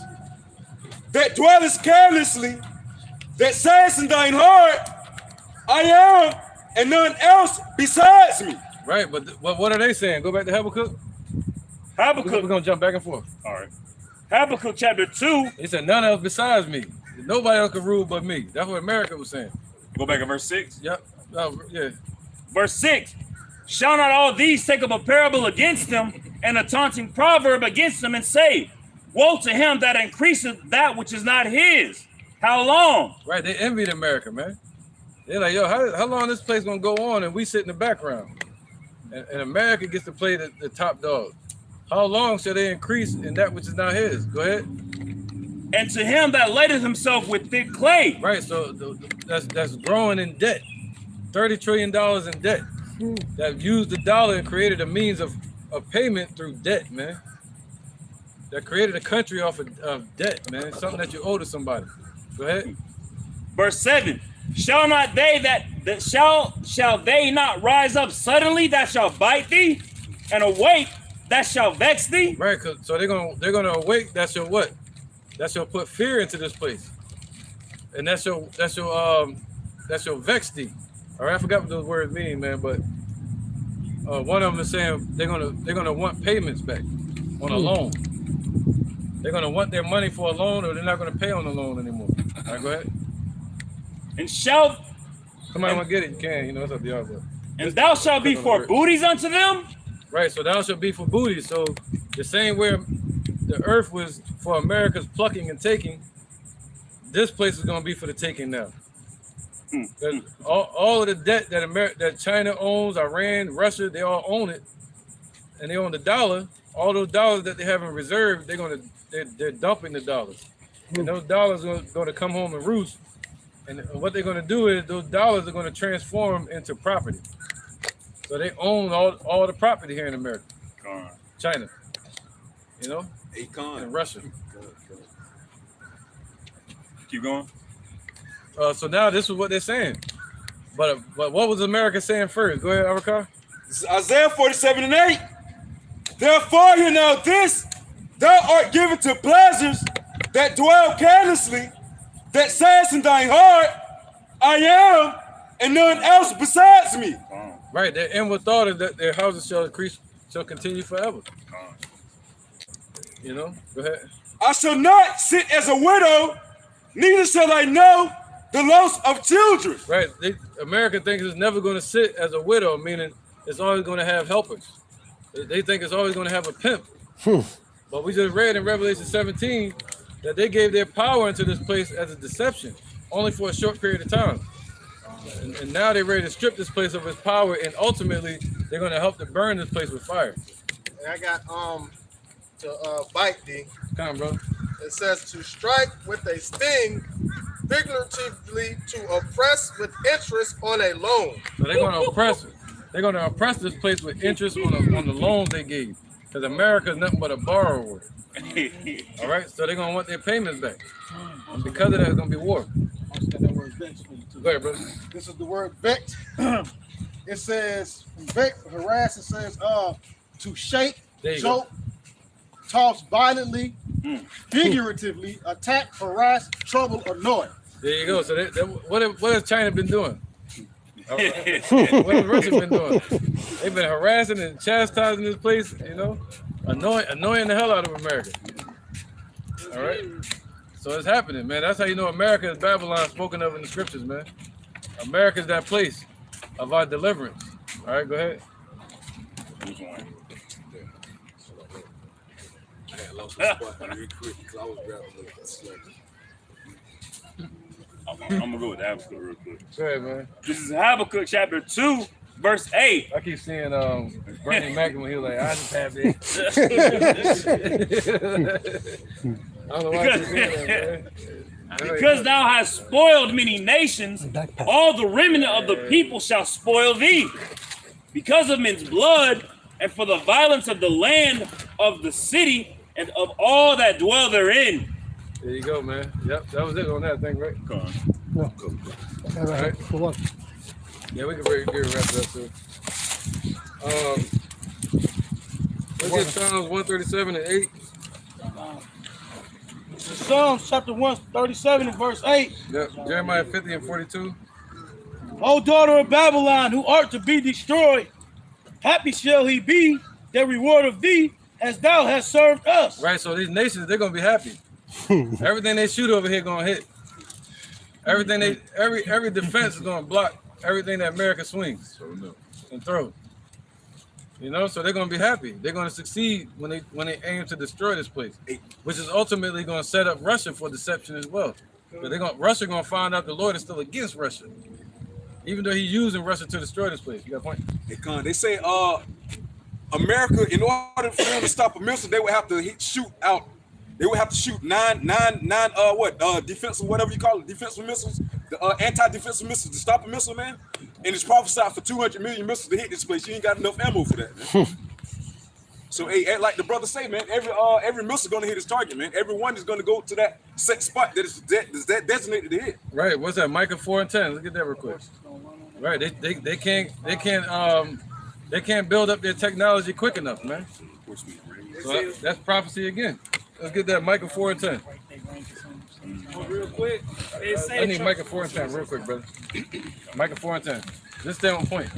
that dwellest carelessly, that sayest in thine heart, I am, and none else besides me. Right, but what are they saying? Go back to Habakkuk. Habakkuk. We're gonna jump back and forth. All right. Habakkuk chapter 2. He said, none else besides me. Nobody else can rule but me. That's what America was saying. Go back to verse 6. Yep. Yeah. Verse 6. Shall not all these take up a parable against him and a taunting proverb against him and say, woe to him that increaseth that which is not his. How long? Right, they envied America, man. They're like, yo, how long this place gonna go on and we sit in the background? And America gets to play the top dog. How long shall they increase in that which is not his? Go ahead. And to him that ladeth himself with thick clay. Right, so that's growing in debt. $30 trillion in debt. That used the dollar and created a means of payment through debt, man. That created a country off of debt, man. Something that you owe to somebody. Go ahead. Verse 7. Shall not they that shall they not rise up suddenly that shall bite thee, and awake that shall vex thee? Right, so they're gonna awake. That shall what? That shall put fear into this place, and that shall vex thee. All right, I forgot what those words mean, man. But one of them is saying they're gonna want payments back on a loan. They're gonna want their money for a loan, or they're not gonna pay on the loan anymore. All right, go ahead. And shall somebody want to get it? You can. You know, it's up to y'all. But and thou shalt be for booties unto them. Right, so thou shalt be for booty. So the same where the earth was for America's plucking and taking, this place is going to be for the taking now. All of the debt that China owns, Iran, Russia, they all own it, and they own the dollar. All those dollars that they have in reserve, they're dumping the dollars, and those dollars are going to come home and roost And what they're going to do is those dollars are going to transform into property. So they own all the property here in America. China, you know, and Russia. Keep going. So now this is what they're saying. But what was America saying first? Go ahead, Arakar. This is Isaiah 47:8. Therefore, hear now this, thou art given to pleasures that dwell carelessly, that says in thine heart, I am, and none else besides me. Right, their inward thought is that their houses shall increase, shall continue forever. You know, go ahead. I shall not sit as a widow, neither shall I know the loss of children. Right, America thinks it's never going to sit as a widow, meaning it's always going to have helpers. They think it's always going to have a pimp. But we just read in Revelation 17 that they gave their power into this place as a deception, only for a short period of time. And now they're ready to strip this place of its power, and ultimately they're going to help to burn this place with fire. And I got to bite thee. Come on, bro. It says to strike with a sting, figuratively to oppress with interest on a loan. So they're going to oppress it. They're going to oppress this place with interest on the loans they gave, because America is nothing but a borrower. All right, so they're going to want their payments back, and because of that, it's going to be war. Go ahead, brother. This is the word vex. It says vex, harass. It says to shake, joke, toss violently, figuratively, attack, harass, trouble, annoy. There you go. So what has China been doing? What has Russia been doing? They've been harassing and chastising this place, you know, annoying the hell out of America. All right. So it's happening, man. That's how you know America is Babylon, spoken of in the scriptures, man. America is that place of our deliverance. All right, go ahead. I'm gonna go with Habakkuk real quick. Go ahead, man. This is Habakkuk chapter 2, verse 8. I keep seeing Bernie Mac when he was like, I just have this. I don't know why I keep saying that, man. Because thou hast spoiled many nations, all the remnant of the people shall spoil thee. Because of men's blood, and for the violence of the land of the city, and of all that dwell therein. There you go, man. Yep, that was it on that thing, right? No. All right. For what? Yeah, we can wrap it up too. Let's get Psalms 137 and 8. Psalms chapter 137 and verse 8. Yep, Jeremiah 50 and 42. O daughter of Babylon, who art to be destroyed, happy shall he be that reward of thee, as thou hast served us. Right, so these nations, they're gonna be happy. Everything they shoot over here gonna hit. Everything every defense is gonna block everything that America swings and throws. You know, so they're gonna be happy. They're gonna succeed when they aim to destroy this place, which is ultimately gonna set up Russia for deception as well. But Russia gonna find out the Lord is still against Russia, even though he's using Russia to destroy this place. You got a point? They say America, in order for them to stop a missile, they would have to shoot out. They would have to shoot nine defensive, whatever you call it, defensive missiles, the anti-defensive missiles to stop a missile, man. And it's prophesied for 200 million missiles to hit this place. You ain't got enough ammo for that, man. So, hey, like the brother say, man, every missile gonna hit its target, man. Every one is gonna go to that set spot that is designated to hit. Right. What's that? Micah 4 and 10. Look at that real quick. Right. They can't build up their technology quick enough, man. So that's prophecy again. Let's get that Micah 4 and 10. Real quick. I need Micah 4 and 10 real quick, brother. Micah 4 and 10. Just stay on point.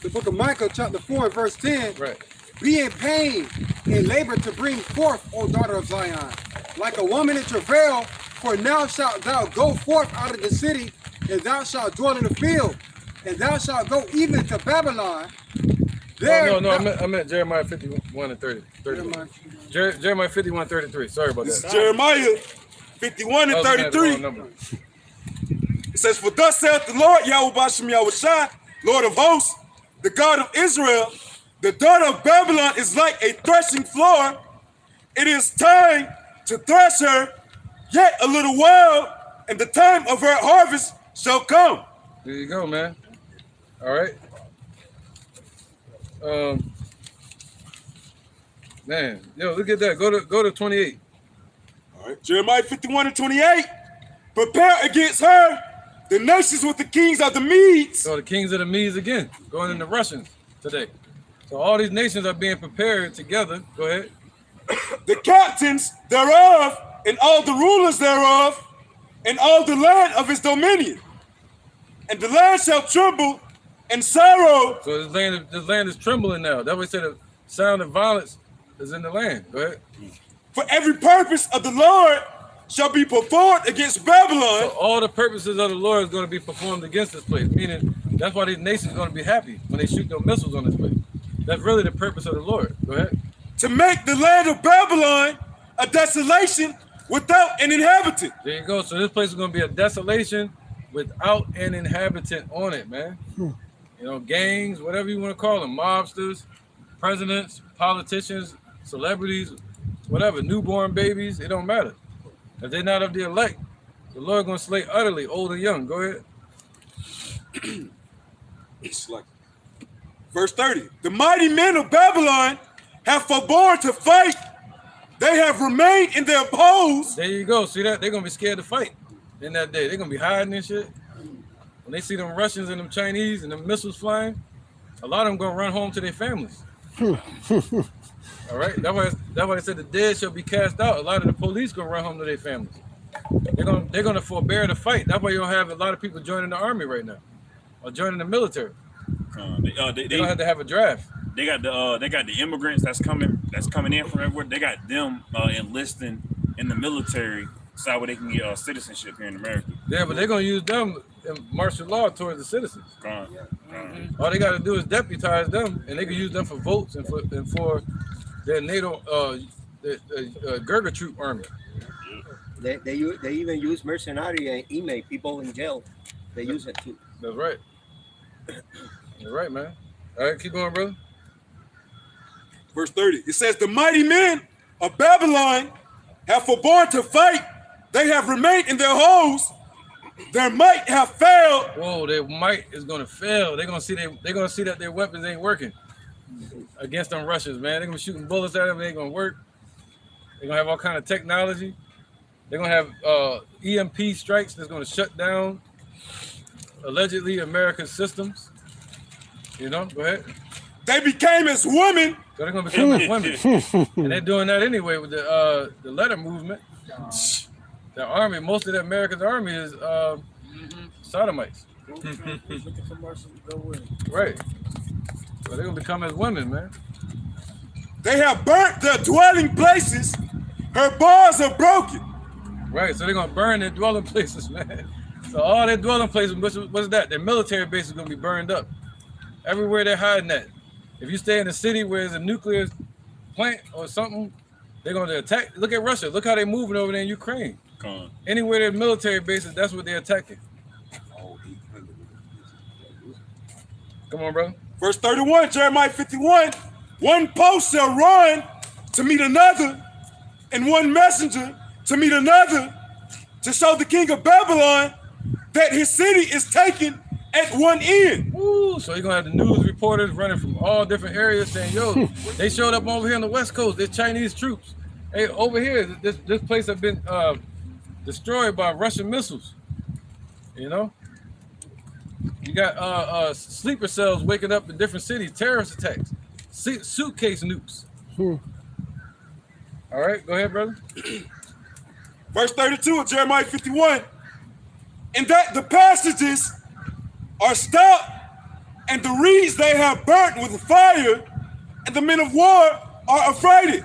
The book of Micah, chapter 4, verse 10. Right. Be in pain and labor to bring forth, O daughter of Zion, like a woman in travail, for now shalt thou go forth out of the city, and thou shalt dwell in the field, and thou shalt go even to Babylon. There, No, I meant Jeremiah 51 and 30. Jeremiah 51, 33. Sorry about This that. is Jeremiah 51 and 33. It says, for thus saith the Lord, Yahweh Bashem Yahushua, Lord of hosts, the God of Israel, the daughter of Babylon is like a threshing floor. It is time to thresh her, yet a little while, and the time of her harvest shall come. There you go, man. All right. Man, yo, look at that. Go to 28. All right, Jeremiah 51 and 28. Prepare against her the nations with the kings of the Medes. So the kings of the Medes again, going into Russians today. So all these nations are being prepared together. Go ahead. The captains thereof, and all the rulers thereof, and all the land of his dominion. And the land shall tremble and sorrow. So this land is trembling now. That way say the sound of violence is in the land. Go ahead. For every purpose of the Lord shall be performed against Babylon. So all the purposes of the Lord is going to be performed against this place. Meaning that's why these nations are going to be happy when they shoot their missiles on this place. That's really the purpose of the Lord. Go ahead. To make the land of Babylon a desolation without an inhabitant. There you go. So this place is going to be a desolation without an inhabitant on it, man. You know, gangs, whatever you want to call them, mobsters, presidents, politicians, celebrities, whatever, newborn babies, it don't matter. If they're not of the elect, the Lord going to slay utterly, old and young. Go ahead. It's like verse 30. The mighty men of Babylon have forborne to fight. They have remained in their posts. There you go. See that? They're going to be scared to fight in that day. They're going to be hiding and shit. When they see them Russians and them Chinese and them missiles flying, a lot of them going to run home to their families. All right? That's why they said the dead shall be cast out. A lot of the police going to run home to their families. They're going to forbear the fight. That's why you don't have a lot of people joining the army right now or joining the military. They don't have to have a draft. They got the immigrants that's coming in from everywhere. They got them enlisting in the military so where they can get citizenship here in America. Yeah, but they're gonna use them in martial law towards the citizens. All they got to do is deputize them, and they can use them for votes and for their NATO Gurkha troop army. They even use mercenary and inmate people in jail. They use it too. That's right. You're right, man. All right, keep going, brother. Verse 30. It says, the mighty men of Babylon have forborne to fight. They have remained in their holes. Their might have failed. Whoa, their might is gonna fail. They're gonna see that their weapons ain't working against them Russians, man. They're gonna be shooting bullets at them. They ain't gonna work. They're gonna have all kind of technology. They're gonna have EMP strikes that's gonna shut down allegedly American systems. You know, go ahead. They became as women. So they're gonna become as women, and they're doing that anyway with the letter movement. The army, most of the America's army is sodomites. Right. So they're gonna become as women, man. They have burnt their dwelling places. Her bars are broken. Right. So they're gonna burn their dwelling places, man. So all their dwelling places, what's that? Their military base is gonna be burned up. Everywhere they're hiding at. If you stay in a city where there's a nuclear plant or something, they're going to attack. Look at Russia. Look how they're moving over there in Ukraine. Anywhere there's military bases, that's what they're attacking. Come on, brother. Verse 31, Jeremiah 51. One post shall run to meet another, and one messenger to meet another, to show the king of Babylon that his city is taken at one end. Ooh, so you're gonna have the news reporters running from all different areas saying, yo, they showed up over here on the West Coast. There's Chinese troops. Hey, over here, this place has been destroyed by Russian missiles. You know? You got sleeper cells waking up in different cities, terrorist attacks, suitcase nukes. All right, go ahead, brother. Verse 32 of Jeremiah 51. And that the passages are stopped, and the reeds they have burnt with fire, and the men of war are affrighted.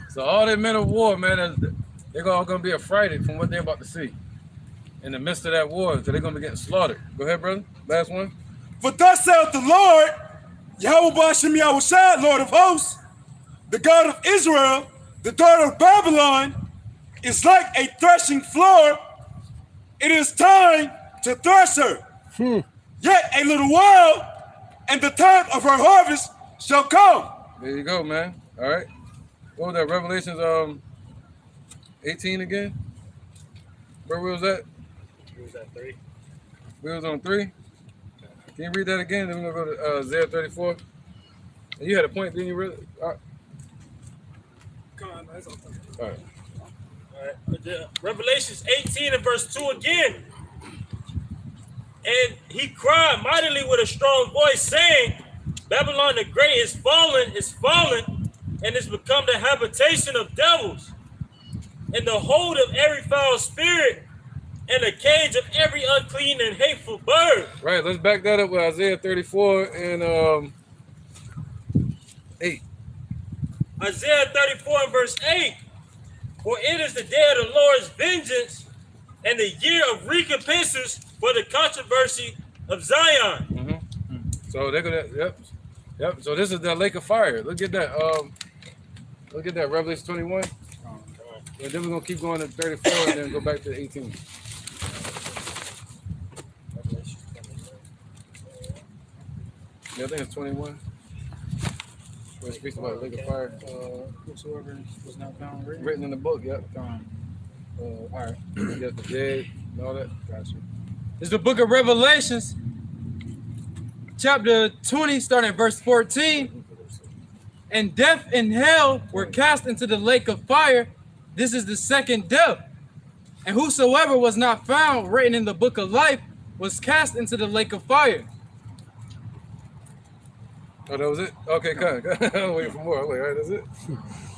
So all the men of war, man, they're all going to be affrighted from what they're about to see in the midst of that war, because they're going to be getting slaughtered. Go ahead, brother. Last one. For thus saith the Lord, Yahweh Ba'ashem Yahushua, Lord of hosts, the God of Israel, the daughter of Babylon, is like a threshing floor. It is time to thresh her. Yet a little while, and the time of her harvest shall come. There you go, man. All right. What was that? Revelations 18 again? Where we was at? We was at 3. We was on 3. Can you read that again? Then we're gonna go to Isaiah 34. And you had a point, didn't you? Really? All right. All right. All right. Revelations 18 and verse 2 again. And he cried mightily with a strong voice, saying, Babylon the Great is fallen, and is become the habitation of devils, and the hold of every foul spirit, and the cage of every unclean and hateful bird. Right, let's back that up with Isaiah 34 and 8. Isaiah 34 and verse 8. For it is the day of the Lord's vengeance, and the year of recompenses for the controversy of Zion. Mm-hmm. So they're gonna, yep. So this is the lake of fire. Look at that. Look at that. Revelation 21. And then we're gonna keep going to 34 and then go back to 18. Yeah, I think it's 21. Where it speaks about the lake of fire. Whosoever was not found Written in the book, yep. All right. You got the dead and all that. Gotcha. It's the book of Revelations, chapter 20, starting at verse 14. And death and hell were cast into the lake of fire. This is the second death. And whosoever was not found written in the book of life was cast into the lake of fire. Oh, that was it? Okay, good. I'm waiting for more. Wait, all right, that's it?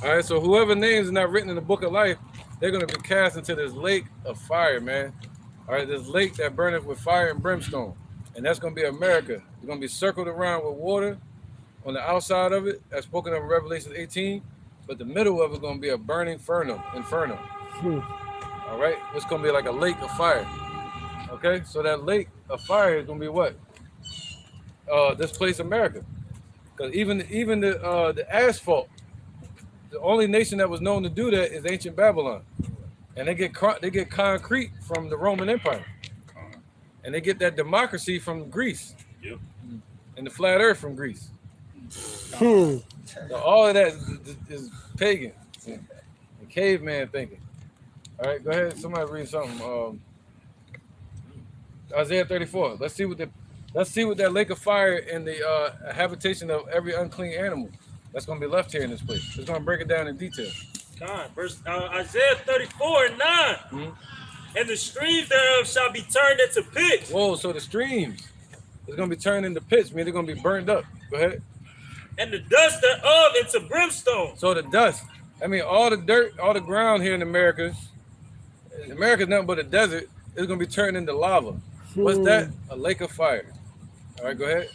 All right, so whoever names is not written in the book of life, they're going to be cast into this lake of fire, man. All right, this lake that burneth with fire and brimstone. And that's going to be America. It's going to be circled around with water on the outside of it, as spoken of in Revelation 18. But the middle of it is going to be a burning inferno. All right, it's going to be like a lake of fire. Okay, so that lake of fire is going to be what? This place, America. Because even the asphalt, the only nation that was known to do that is ancient Babylon, and they get concrete from the Roman Empire, and they get that democracy from Greece, and the flat Earth from Greece. So all of that is pagan, and caveman thinking. All right, go ahead. Somebody read something. Isaiah 34. Let's see what that lake of fire and the habitation of every unclean animal that's going to be left here in this place. It's going to break it down in detail. God, verse Isaiah 34 and 9. Mm-hmm. And the streams thereof shall be turned into pits. Whoa, so the streams is going to be turned into pits, meaning they're going to be burned up. Go ahead. And the dust thereof into brimstone. So the dust, I mean, all the dirt, all the ground here in America's nothing but a desert. It's going to be turned into lava. What's that? A lake of fire. All right, go ahead.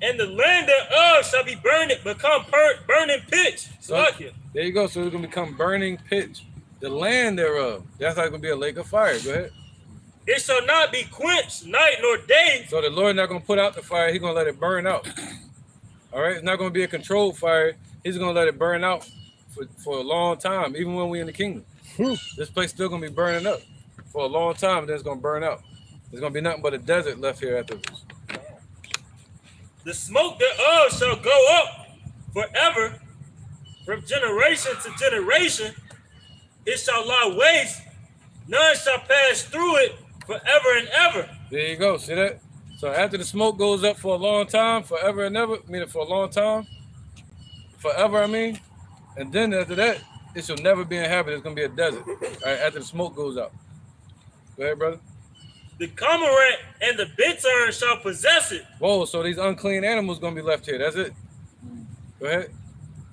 And the land thereof shall be become burning pitch. So, there you go. So it's going to become burning pitch. The land thereof. That's how it's going to be a lake of fire. Go ahead. It shall not be quenched night nor day. So the Lord not going to put out the fire. He's going to let it burn out. All right. It's not going to be a controlled fire. He's going to let it burn out for a long time, even when we're in the kingdom. This place still going to be burning up for a long time, and then it's going to burn out. There's going to be nothing but a desert left here afterwards. The smoke thereof shall go up forever, from generation to generation. It shall lie waste. None shall pass through it forever and ever. There you go. See that? So after the smoke goes up for a long time, forever and ever, meaning for a long time, forever, I mean, and then after that, it shall never be inhabited. It's going to be a desert. All right, after the smoke goes out. Go ahead, brother. The cormorant and the bittern shall possess it. Whoa, so these unclean animals going to be left here. That's it. Go ahead.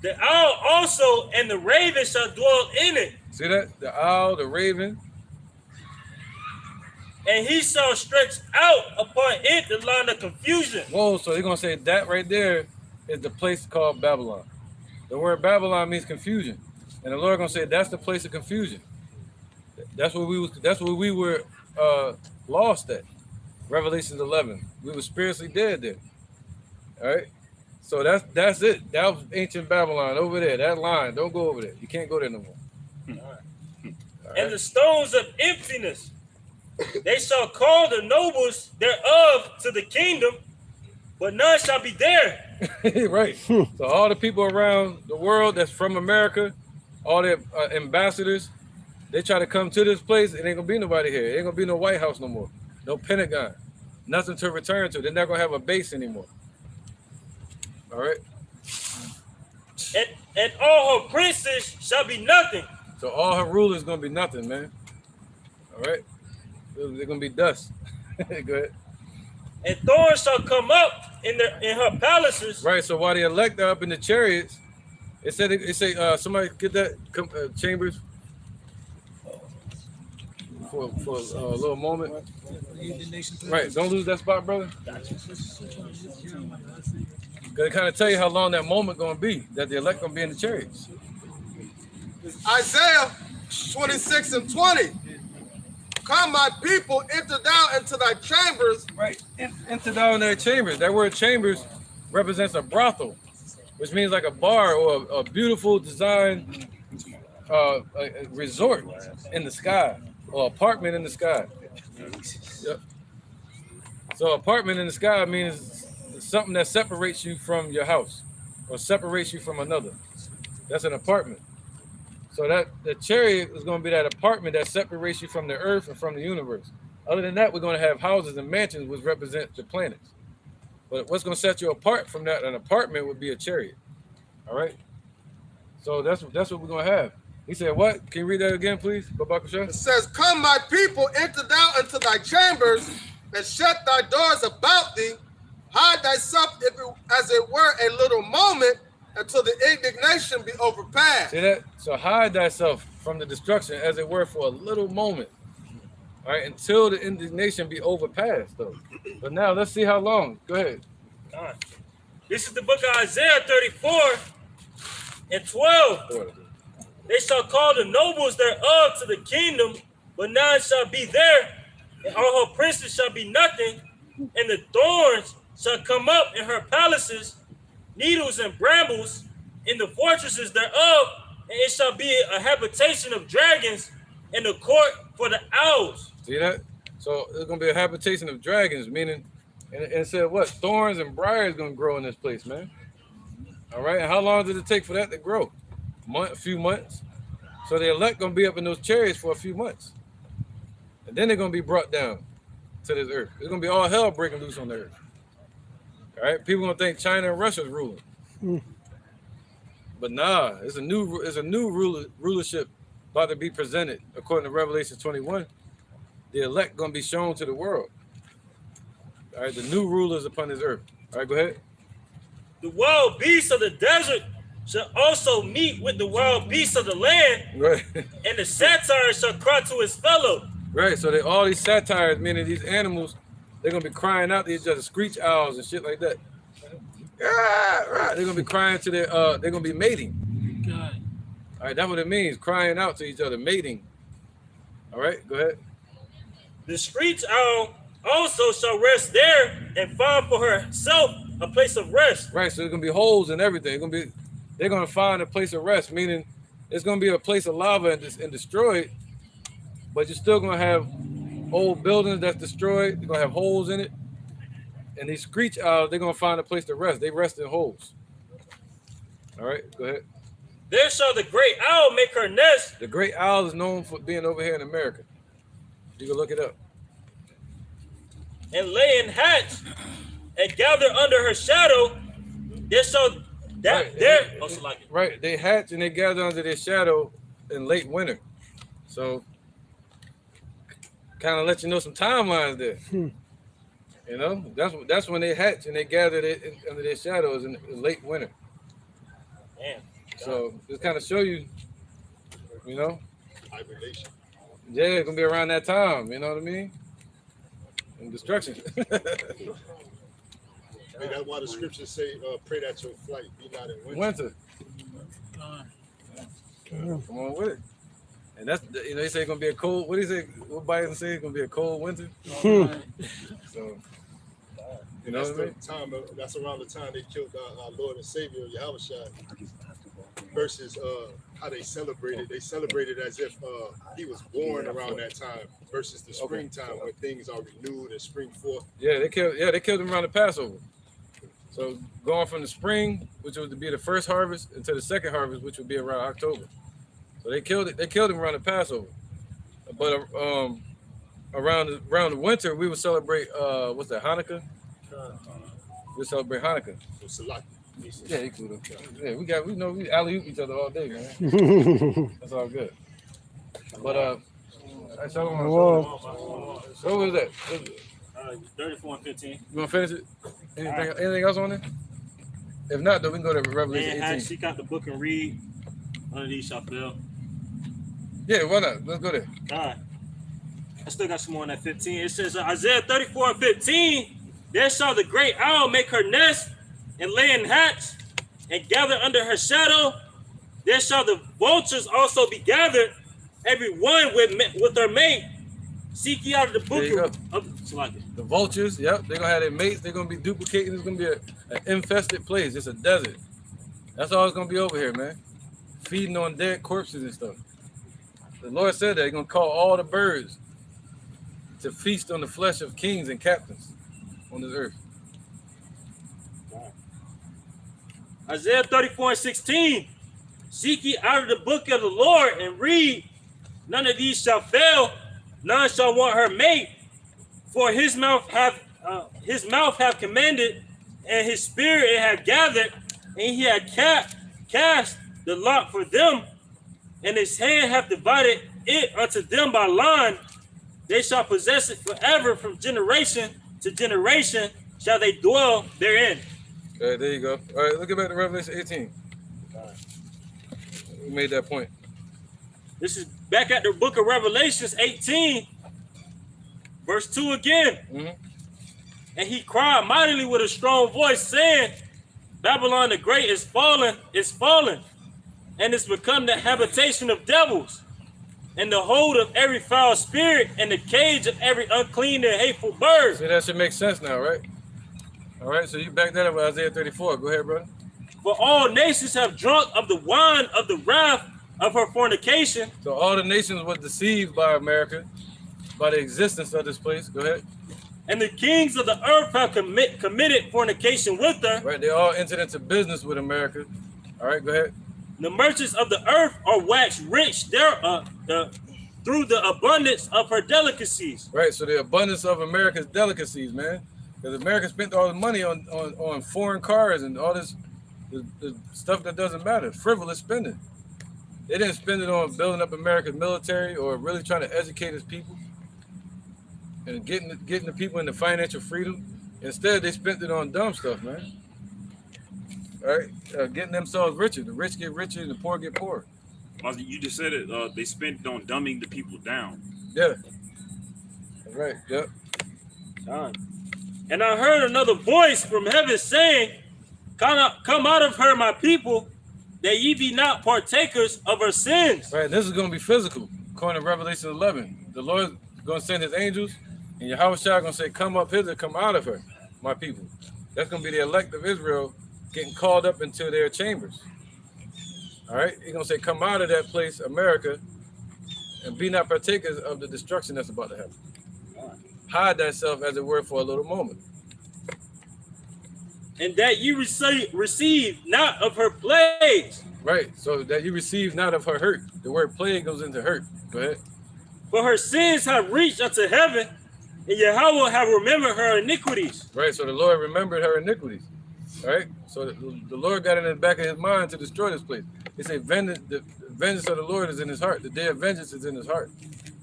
The owl also and the raven shall dwell in it. See that? The owl, the raven. And he shall stretch out upon it the line of confusion. Whoa, so you're going to say that right there is the place called Babylon. The word Babylon means confusion. And the Lord going to say that's the place of confusion. That's where we were lost at. Revelation 11. We were spiritually dead there. All right. So that's it. That was ancient Babylon over there. That line. Don't go over there. You can't go there no more. All right. And the stones of emptiness, they shall call the nobles thereof to the kingdom, but none shall be there. Right. So all the people around the world that's from America, all their ambassadors, they try to come to this place, it ain't gonna be nobody here. It ain't gonna be no White House no more, no Pentagon, nothing to return to. They're not gonna have a base anymore. All right. And all her princes shall be nothing. So all her rulers gonna be nothing, man. All right. They're gonna be dust. Go ahead. And thorns shall come up in her palaces. Right. So while the elect are up in the chariots, it said somebody get that Chambers for a little moment. Right. Don't lose that spot, brother. Gonna kind of tell you how long that moment gonna be that the elect gonna be in the chariots. Isaiah 26 and 20. Come, my people, enter down into thy chambers. Right, enter down their chambers. That word chambers represents a brothel, which means like a bar or a beautiful design a resort in the sky or apartment in the sky. Yep. So apartment in the sky means something that separates you from your house or separates you from another. That's an apartment. So that the chariot is going to be that apartment that separates you from the earth and from the universe. Other than that, we're going to have houses and mansions which represent the planets. But what's going to set you apart from that, an apartment, would be a chariot. All right. So that's what we're going to have. He said, what? Can you read that again, please? It says, come, my people, enter down into thy chambers and shut thy doors about thee. Hide thyself as it were a little moment until the indignation be overpassed. See that? So hide thyself from the destruction as it were for a little moment. All right, until the indignation be overpassed, though. But now let's see how long. Go ahead. All right. This is the book of Isaiah 34 and 12. They shall call the nobles thereof to the kingdom, but none shall be there, and all her princes shall be nothing, and the thorns shall come up in her palaces, needles and brambles in the fortresses thereof, and it shall be a habitation of dragons and a court for the owls. See that? So it's gonna be a habitation of dragons, meaning, and it said what? Thorns and briars gonna grow in this place, man. All right. And how long did it take for that to grow? A few months. So the elect gonna be up in those chariots for a few months, and then they're gonna be brought down to this earth. It's gonna be all hell breaking loose on the earth. All right, people gonna think China and Russia's ruling, but nah, it's a new rulership about to be presented according to Revelation 21. The elect gonna be shown to the world. All right, the new rulers upon this earth. All right, go ahead. The wild beasts of the desert shall also meet with the wild beasts of the land, right? And the satyr shall cry to his fellow. Right, so all these satyrs, meaning these animals, they're gonna be crying out to each other, screech owls and shit like that. They're gonna be crying to their they're gonna be mating. God. All right, that's what it means, crying out to each other, mating. All right, go ahead. The screech owl also shall rest there and find for herself a place of rest. Right, so there's gonna be holes and everything. They're gonna find a place of rest, meaning it's gonna be a place of lava and destroyed, but you're still gonna have old buildings that's destroyed. They're gonna have holes in it, and these screech owls, they're gonna find a place to rest. They rest in holes. All right, go ahead. There shall the great owl make her nest. The great owl is known for being over here in America. You can look it up. And lay in hatch and gather under her shadow. There shall that right. there also like it. Right, they hatch and they gather under their shadow in late winter. So kind of let you know some timelines there. You know, that's when they hatch and they gather under their shadows in late winter. Damn. So just kind of show you, you know. Hibernation. Yeah, it's gonna be around that time. You know what I mean? And destruction. Hey, that's why the scriptures say, "Pray that your flight be not in winter." Come on with it. And that's, you know, they say it's gonna be a cold. What do you say? What Biden say? It's gonna be a cold winter. So, you know what I mean? That's around the time they killed our Lord and Savior Yahushua. Versus how they celebrated. They celebrated as if he was born around that time. Versus the springtime when things are renewed and spring forth. Yeah, they killed him around the Passover. So going from the spring, which would be the first harvest, into the second harvest, which would be around October. So they killed him around the Passover. But around the winter, we would celebrate what's that, Hanukkah? We celebrate Hanukkah. Yeah, he cool. Yeah, we alley-oop each other all day, man. That's all good. But so what was that? 34 and 15. You want to finish it? Anything else on it? If not, then we can go to Revelation 18. Seek out the book and read. None of these shall fail. Yeah, why not? Let's go there. All right. I still got some more on that 15. It says Isaiah 34 and 15. There shall the great owl make her nest and lay in hatch and gather under her shadow. There shall the vultures also be gathered, every one with their mate. Seek ye out of the book of the vultures. Yep, they're gonna have their mates. They're gonna be duplicating. It's gonna be an infested place. It's a desert. That's all it's gonna be over here, man. Feeding on dead corpses and stuff. The Lord said that He's gonna call all the birds to feast on the flesh of kings and captains on this earth. Isaiah 34 and 16. Seek ye out of the book of the Lord and read. None of these shall fail. None shall want her mate. For his mouth have commanded, and his spirit it hath gathered, and he had cast the lot for them, and his hand hath divided it unto them by line. They shall possess it forever, from generation to generation shall they dwell therein. Okay, there you go. All right, look back to Revelation 18. We made that point. This is back at the book of Revelations 18, verse 2 again. Mm-hmm. And he cried mightily with a strong voice, saying, Babylon the Great is fallen, and it's become the habitation of devils, and the hold of every foul spirit, and the cage of every unclean and hateful bird. See, that should make sense now, right? All right, so you back that up with Isaiah 34. Go ahead, brother. For all nations have drunk of the wine of the wrath of her fornication. So all the nations were deceived by America, by the existence of this place. Go ahead. And the kings of the earth have committed fornication with her. Right, they all entered into business with America. All right, go ahead. The merchants of the earth are waxed rich through the abundance of her delicacies. Right, so the abundance of America's delicacies, man. Because America spent all the money on foreign cars and all this the stuff that doesn't matter, frivolous spending. They didn't spend it on building up America's military or really trying to educate its people and getting the people into financial freedom. Instead, they spent it on dumb stuff, man. All right, getting themselves richer. The rich get richer and the poor get poorer. You just said it. They spent it on dumbing the people down. Yeah. That's right. Yep. And I heard another voice from heaven saying, Come out of her, my people, that ye be not partakers of her sins. Right, this is going to be physical. According to Revelation 11, the Lord is going to send his angels, and Yahweh Shai going to say, come up hither, come out of her, my people. That's going to be the elect of Israel getting called up into their chambers. All right, he's going to say, come out of that place, America, and be not partakers of the destruction that's about to happen. Hide thyself, as it were, for a little moment. And that you receive not of her plagues. Right, so that you receive not of her hurt. The word plague goes into hurt. Go ahead. For her sins have reached unto heaven, and Yahweh have remembered her iniquities. Right, so the Lord remembered her iniquities. All right, so the Lord got it in the back of his mind to destroy this place. He said, the vengeance of the Lord is in his heart. The day of vengeance is in his heart.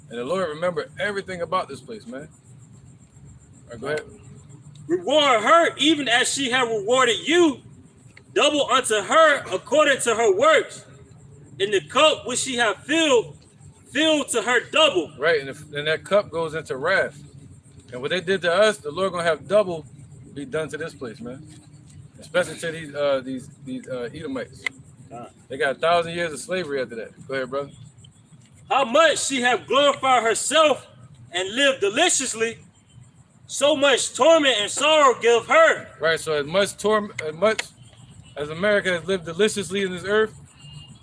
And the Lord remembered everything about this place, man. All right, go ahead. Reward her even as she have rewarded you, double unto her according to her works. In the cup which she have filled to her double. Right, and that cup goes into wrath. And what they did to us, the Lord gonna have double be done to this place, man. Especially to these Edomites. They got 1,000 years of slavery after that. Go ahead, brother. How much she have glorified herself and lived deliciously, so much torment and sorrow give her. Right, so as much as America has lived deliciously in this earth,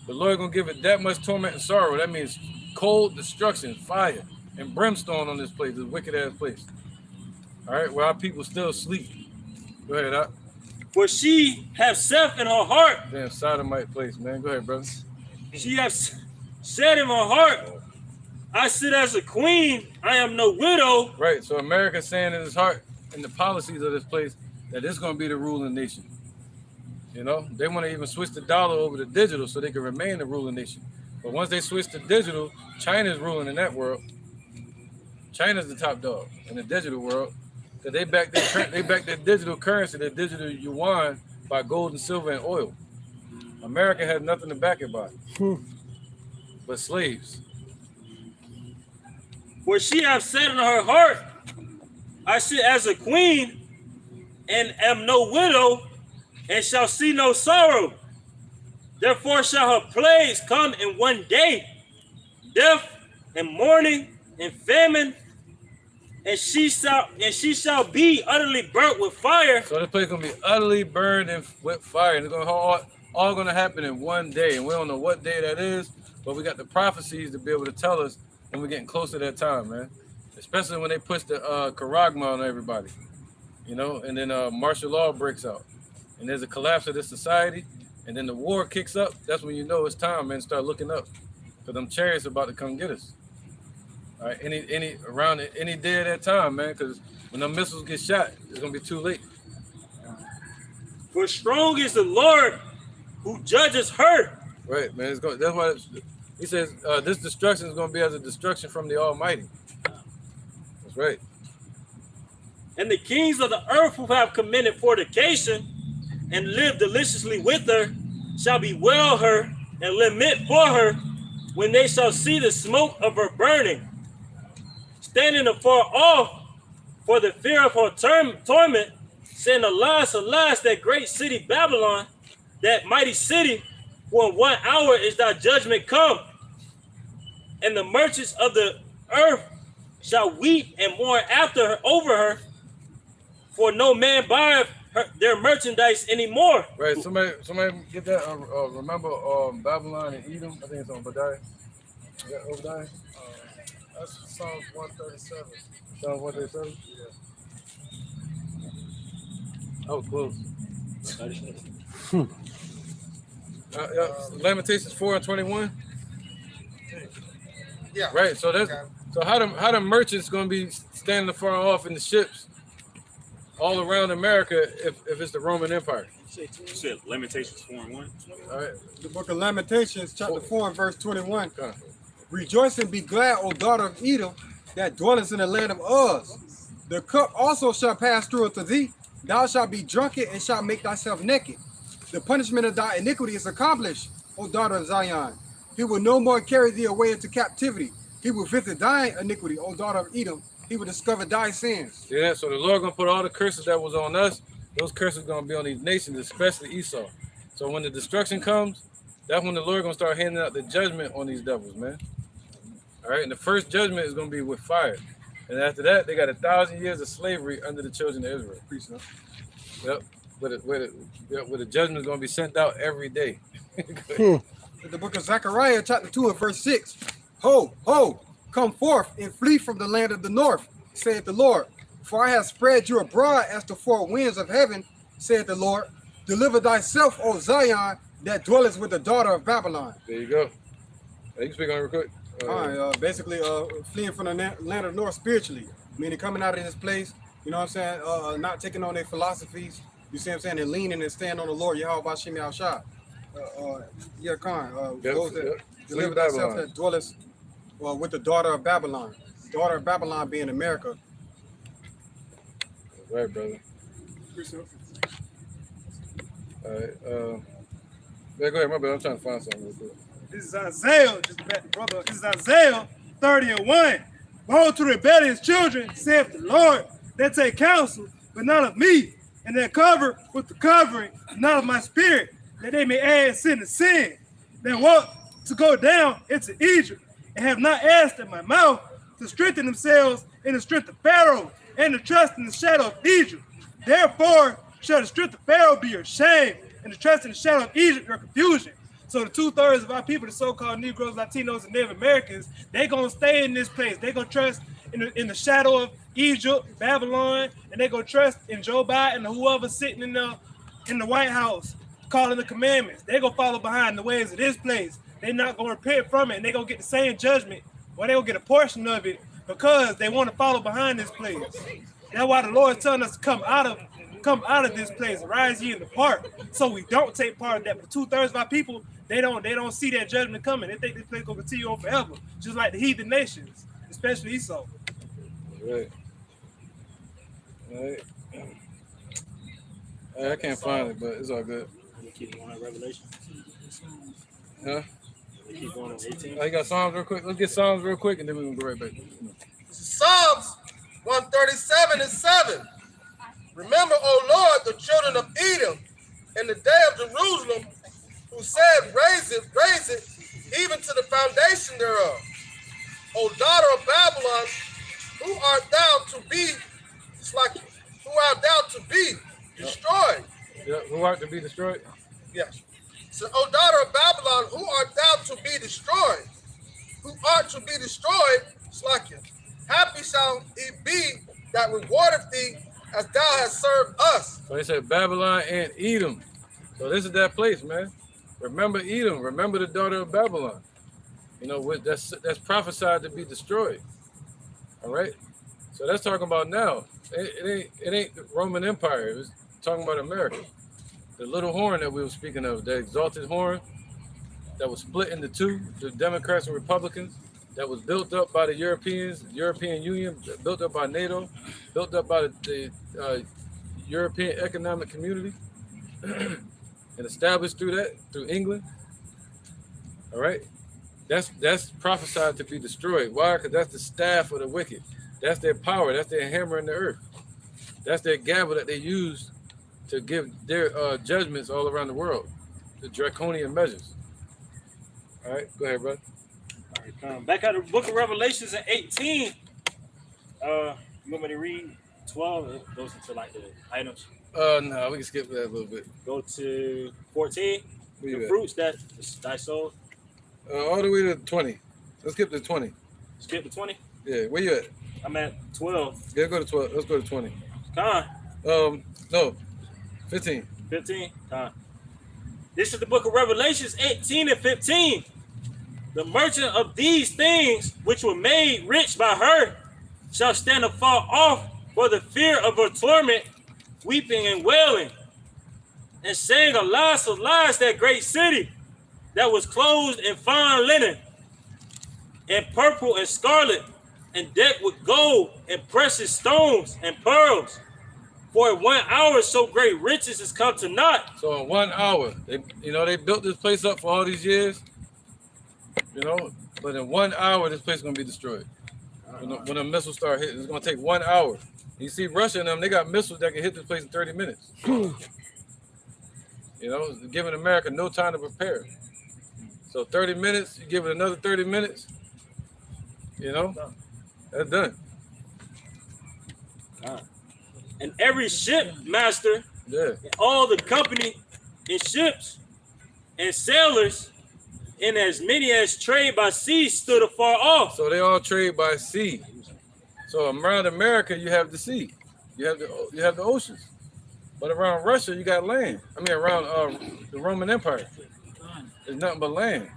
the Lord gonna give it that much torment and sorrow. That means cold destruction, fire, and brimstone on this place, this wicked ass place. All right, where our people still sleep. Go ahead, Doc. For she have said in her heart. Damn sodomite place, man. Go ahead, brother. She have said in her heart, I sit as a queen. I am no widow. Right. So America's saying in his heart, in the policies of this place, that it's going to be the ruling nation. You know, they want to even switch the dollar over to digital so they can remain the ruling nation. But once they switch to digital, China's ruling in that world. China's the top dog in the digital world. Because they back their digital currency, their digital yuan, by gold and silver and oil. America has nothing to back it by but slaves. For she hath said in her heart, I sit as a queen, and am no widow, and shall see no sorrow. Therefore shall her plagues come in one day, death and mourning and famine, and she shall be utterly burnt with fire. So this place gonna be utterly burned and with fire, and it's gonna all gonna happen in one day, and we don't know what day that is, but we got the prophecies to be able to tell us when we're getting close to that time, man. Especially when they push the Karagma on everybody, you know, and then martial law breaks out, and there's a collapse of this society, and then the war kicks up. That's when you know it's time, man. Start looking up, because them chariots are about to come get us. All right, any day of that time, man, because when the missiles get shot, it's gonna be too late. For strong is the Lord who judges her. Right, man. That's why he says this destruction is gonna be as a destruction from the Almighty. That's right. And the kings of the earth who have committed fornication and lived deliciously with her shall bewail her and lament for her when they shall see the smoke of her burning, standing afar off for the fear of her torment, saying, Alas, alas, that great city Babylon, that mighty city, for in 1 hour is thy judgment come. And the merchants of the earth shall weep and mourn after her, over her, for no man buyeth their merchandise anymore. Right. Somebody get that. Remember Babylon and Edom? I think it's on Obadiah. Yeah, Obadiah. That's Psalms 137. Psalms 137. Yeah. Oh, close. Lamentations 4:21. Yeah. Right. So that's how the merchants gonna be standing afar off in the ships all around America if it's the Roman Empire. You said Lamentations 4:1. All right. The book of Lamentations, chapter 4 and verse 21. Okay. Rejoice and be glad, O daughter of Edom, that dwellest in the land of Uz. The cup also shall pass through unto thee. Thou shalt be drunken and shalt make thyself naked. The punishment of thy iniquity is accomplished, O daughter of Zion. He will no more carry thee away into captivity. He will visit thy iniquity, O daughter of Edom. He will discover thy sins. Yeah, so the Lord gonna put all the curses that was on us, those curses gonna be on these nations, especially Esau. So when the destruction comes, that's when the Lord gonna start handing out the judgment on these devils, man. All right, and the first judgment is gonna be with fire. And after that, they got 1,000 years of slavery under the children of Israel. Yep. Where the judgment is gonna be sent out every day. The book of Zechariah, chapter 2 and verse 6. Ho, ho, come forth and flee from the land of the north, saith the Lord. For I have spread you abroad as the four winds of heaven, saith the Lord. Deliver thyself, O Zion, that dwellest with the daughter of Babylon. There you go. You can speak on it real quick. All right, basically fleeing from the land of the north spiritually, meaning coming out of this place, you know what I'm saying, not taking on their philosophies, you see what I'm saying, and leaning and stand on the Lord, Yahweh Bashim Yahushua. Those that deliver thyself that dwellest with the daughter of Babylon. Daughter of Babylon being America. Right, brother. All right. Yeah, go ahead, my brother. I'm trying to find something real quick. This is Isaiah, brother. This is Isaiah 30:1. Woe to rebellious children, saith the Lord, that take counsel, but not of me, and that cover with the covering, not of my spirit, that they may add sin to sin. They want to go down into Egypt, and have not asked at my mouth to strengthen themselves in the strength of Pharaoh, and to trust in the shadow of Egypt. Therefore shall the strength of Pharaoh be your shame, and the trust in the shadow of Egypt your confusion. So the 2/3 of our people, the so-called Negroes, Latinos, and Native Americans, they gonna stay in this place. They gonna trust in the shadow of Egypt, Babylon, and they gonna trust in Joe Biden and whoever sitting in the White House calling the commandments. They gonna follow behind the ways of this place. They not gonna repent from it, and they gonna get the same judgment Well, they will get a portion of it because they want to follow behind this place. That's why the Lord is telling us to come out of this place, rise ye in the part, so we don't take part of that. But 2/3 of our people, they don't see that judgment coming. They think this place gonna continue on forever, just like the heathen nations, especially Esau. Right. Right. I can't find it, but it's all good. We keep going on Revelation. Huh? We keep going on 18. Oh, you got Psalms real quick? Let's get Psalms real quick, and then we're going to go right back. Psalms 137:7. Remember, O Lord, the children of Edom, in the day of Jerusalem, who said, raise it, even to the foundation thereof. O daughter of Babylon, who art thou to be? It's like, who art thou to be destroyed? Yeah, who art to be destroyed? Yes. So, O daughter of Babylon, who art thou to be destroyed? Who art to be destroyed? It's like it. Happy shall it be that rewardeth thee as thou hast served us. So they said Babylon and Edom. So this is that place, man. Remember Edom. Remember the daughter of Babylon. You know, that's prophesied to be destroyed. All right. So that's talking about now. It ain't the Roman Empire. It was talking about America. The little horn that we were speaking of, the exalted horn that was split into two, the Democrats and Republicans, that was built up by the Europeans, the European Union, built up by NATO, built up by the European Economic Community, and established through England. All right, that's prophesied to be destroyed. Why? Because that's the staff of the wicked. That's their power. That's their hammer in the earth. That's their gavel that they use to give their judgments all around the world, the draconian measures. All right, go ahead, brother. All right, back out of the book of Revelations in 18. You want me to read 12? It goes into like the items. No, we can skip that a little bit. Go to 14. Where you The at? fruits that thy soul. All the way to 20. Let's skip to 20. Skip to 20. Yeah, where you at? I'm at 12. Yeah, go to 12. Let's go to 20. Con. No, 15. 15. Con. This is the book of Revelations 18 and 15. The merchant of these things, which were made rich by her, shall stand afar off for the fear of her torment, weeping and wailing, and saying, alas, alas, that great city that was clothed in fine linen, and purple and scarlet, and decked with gold and precious stones and pearls. For in 1 hour so great riches is come to naught. So in 1 hour, they built this place up for all these years, but in 1 hour, this place is going to be destroyed. When the missiles start hitting, it's going to take 1 hour. You see Russia and them, they got missiles that can hit this place in 30 minutes. Giving America no time to prepare. So 30 minutes, you give it another 30 minutes, that's done. And every ship master, Yeah. and all the company in ships and sailors, and as many as trade by sea stood afar off. So they all trade by sea. So around America, you have the sea, you have the oceans, but around Russia, you got land. I mean, around the Roman Empire, there's nothing but land,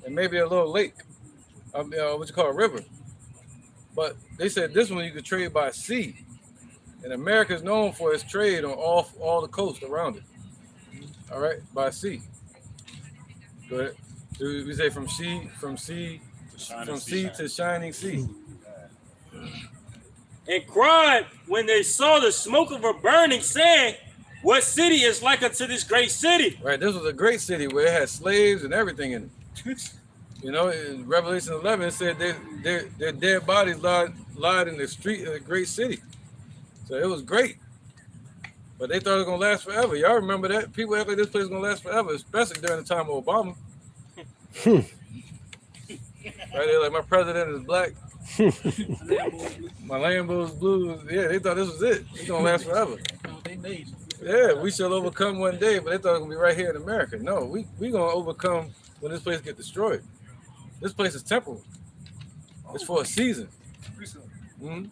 and maybe a little lake, what you call a river. But they said this one you could trade by sea, and America is known for its trade on all the coast around it. All right, by sea. Go ahead. We say from sea to shining sea. And cried when they saw the smoke of her burning, saying, what city is like unto this great city? Right, this was a great city where it had slaves and everything in it. In Revelation 11, it said their dead bodies lied in the street of a great city. So it was great. But they thought it was going to last forever. Y'all remember that? People act like this place is going to last forever, especially during the time of Obama. Right there, like my president is black. My Lambo is blue. Yeah, they thought this was it. It's going to last forever. Yeah, we shall overcome one day, but they thought it was going to be right here in America. No, we going to overcome when this place gets destroyed. This place is temporal. It's for a season. Mm-hmm.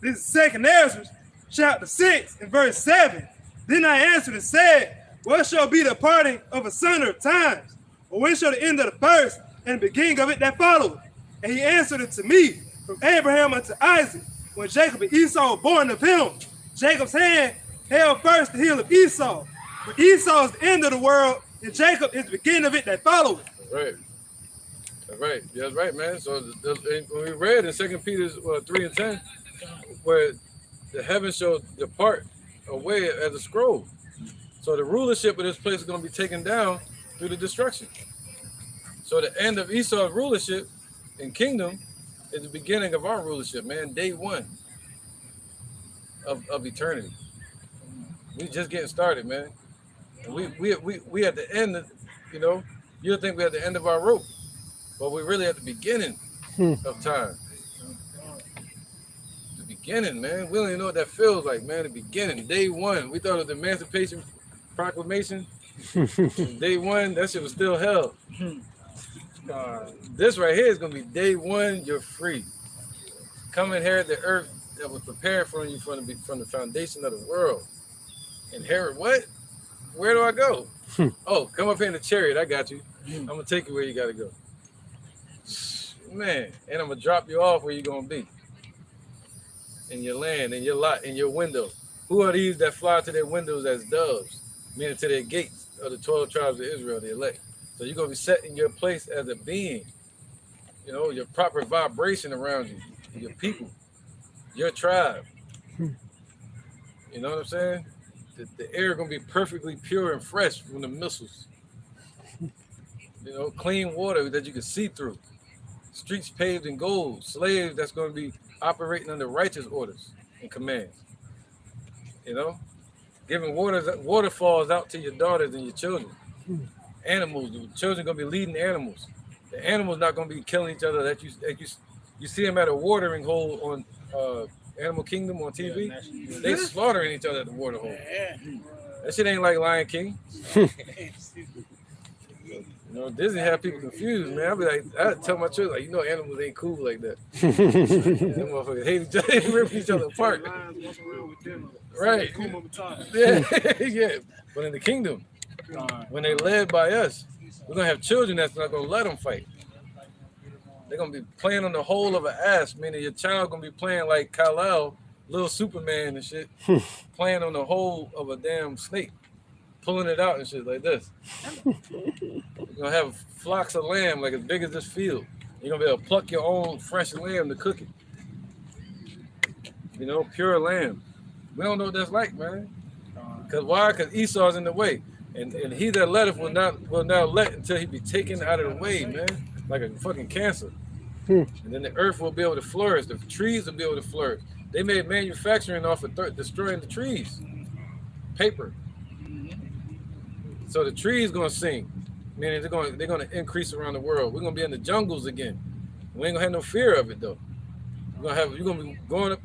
This is 2 Ezra, chapter 6, and verse 7. Then I answered and said, what shall be the parting of a sundry of times? Or when shall the end of the first and the beginning of it that followed. And he answered unto me, from Abraham unto Isaac, when Jacob and Esau were born of him. Jacob's hand held first the heel of Esau. But Esau is the end of the world, and Jacob is the beginning of it that followed. Right. That's right. Yeah, that's right, man. So when we read in 2 Peter 3 and 10, where the heavens shall depart away as a scroll. So the rulership of this place is going to be taken down through the destruction. So the end of Esau's rulership and kingdom is the beginning of our rulership, man. Day one of eternity. We just getting started, man. And we at the end of, you'll think we're at the end of our rope, but we're really at the beginning of time. The beginning, man. We don't even know what that feels like, man. The beginning, day one. We thought of the Emancipation Proclamation. Day one, that shit was still hell. This right here is gonna be day one. You're free. Come inherit the earth that was prepared for you from the foundation of the world. Inherit what? Where do I go? Oh, come up here in the chariot. I got you. I'm gonna take you where you gotta go, man. And I'm gonna drop you off where you're gonna be. In your land, in your lot, in your window. Who are these that fly to their windows as doves, meaning to their gates of the 12 tribes of Israel, the elect? So you're gonna be set in your place as a being, your proper vibration around you, your people, your tribe. You know what I'm saying? The air gonna be perfectly pure and fresh from the missiles. Clean water that you can see through. Streets paved in gold. Slaves that's gonna be operating under righteous orders and commands. Giving waterfalls out to your daughters and your children. Animals, the children gonna be leading animals. The animals not gonna be killing each other. That you see them at a watering hole on Animal Kingdom on TV. Yeah, they slaughtering each other at the water hole. That shit ain't like Lion King. Disney have people confused, man. I tell my children, animals ain't cool like that. Them motherfuckers hate each other, they rip each other apart. Right. Yeah. But in the kingdom, when they led by us, we're gonna have children that's not gonna let them fight. They're gonna be playing on the hole of an ass, meaning your child gonna be playing like Kal-El, little Superman and shit, playing on the hole of a damn snake, pulling it out and shit like this. You're gonna have flocks of lamb like as big as this field. You're gonna be able to pluck your own fresh lamb to cook it. Pure lamb. We don't know what that's like, man. Cause why? Cause Esau's in the way. And he that letteth will not let until he be taken out of the way, man. Like a fucking cancer. And then the earth will be able to flourish. The trees will be able to flourish. They made manufacturing off of destroying the trees. Paper. So the trees gonna sing. Meaning they're gonna increase around the world. We're gonna be in the jungles again. We ain't gonna have no fear of it though. You're gonna be going up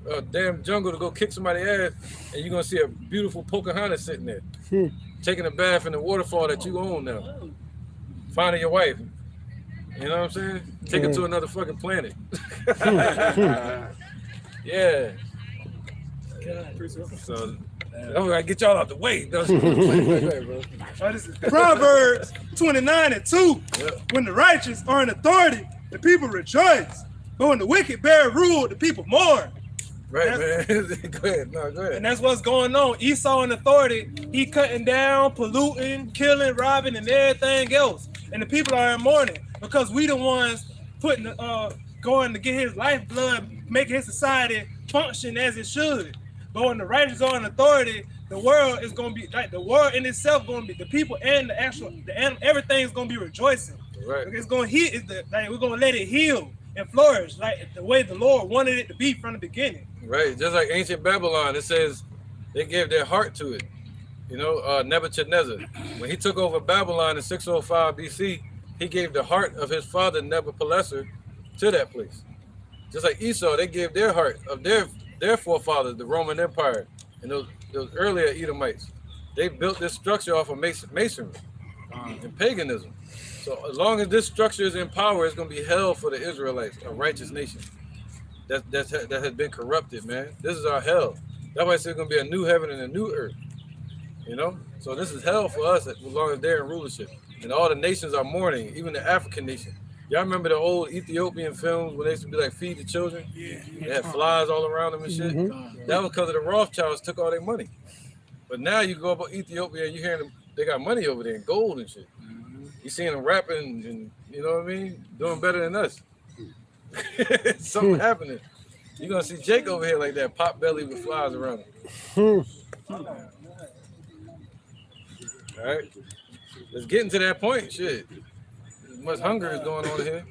a damn jungle to go kick somebody's ass, and you're gonna see a beautiful Pocahontas sitting there, taking a bath in the waterfall that you own now. Finding your wife. You know what I'm saying? Take it to another fucking planet. Yeah. So I'm gonna get y'all out the way. Proverbs 29:2. Yep. When the righteous are in authority, the people rejoice. But when the wicked bear rule, the people mourn. Right, man. Go ahead. And that's what's going on. Esau in authority, he cutting down, polluting, killing, robbing, and everything else. And the people are in mourning because we the ones putting going to get his lifeblood, making his society function as it should. But when the righteous are in authority, the world is gonna be like the world in itself gonna be the people and the animal, everything's gonna be rejoicing. Right. It's gonna heal. We're gonna let it heal and flourish like the way the Lord wanted it to be from the beginning. Right, just like ancient Babylon, it says they gave their heart to it. Nebuchadnezzar, when he took over Babylon in 605 BC, he gave the heart of his father Nebuchadnezzar to that place. Just like Esau, they gave their heart of their forefathers, the Roman Empire, and those earlier Edomites. They built this structure off of masonry and paganism. So as long as this structure is in power, it's going to be hell for the Israelites, a righteous nation that has been corrupted, man. This is our hell. That's why I say it's going to be a new heaven and a new earth. So this is hell for us as long as they're in rulership. and all the nations are mourning, even the African nation. Y'all remember the old Ethiopian films where they used to be like feed the children? Yeah. They had flies all around them and shit. That was because of the Rothschilds took all their money. But now you go about Ethiopia and you hear them, they got money over there in gold and shit. You seeing them rapping and you know what I mean, doing better than us. Something happening. You're gonna see Jake over here like that, pot belly with flies around him. All right, let's get into that point. Shit, as much hunger is going on here.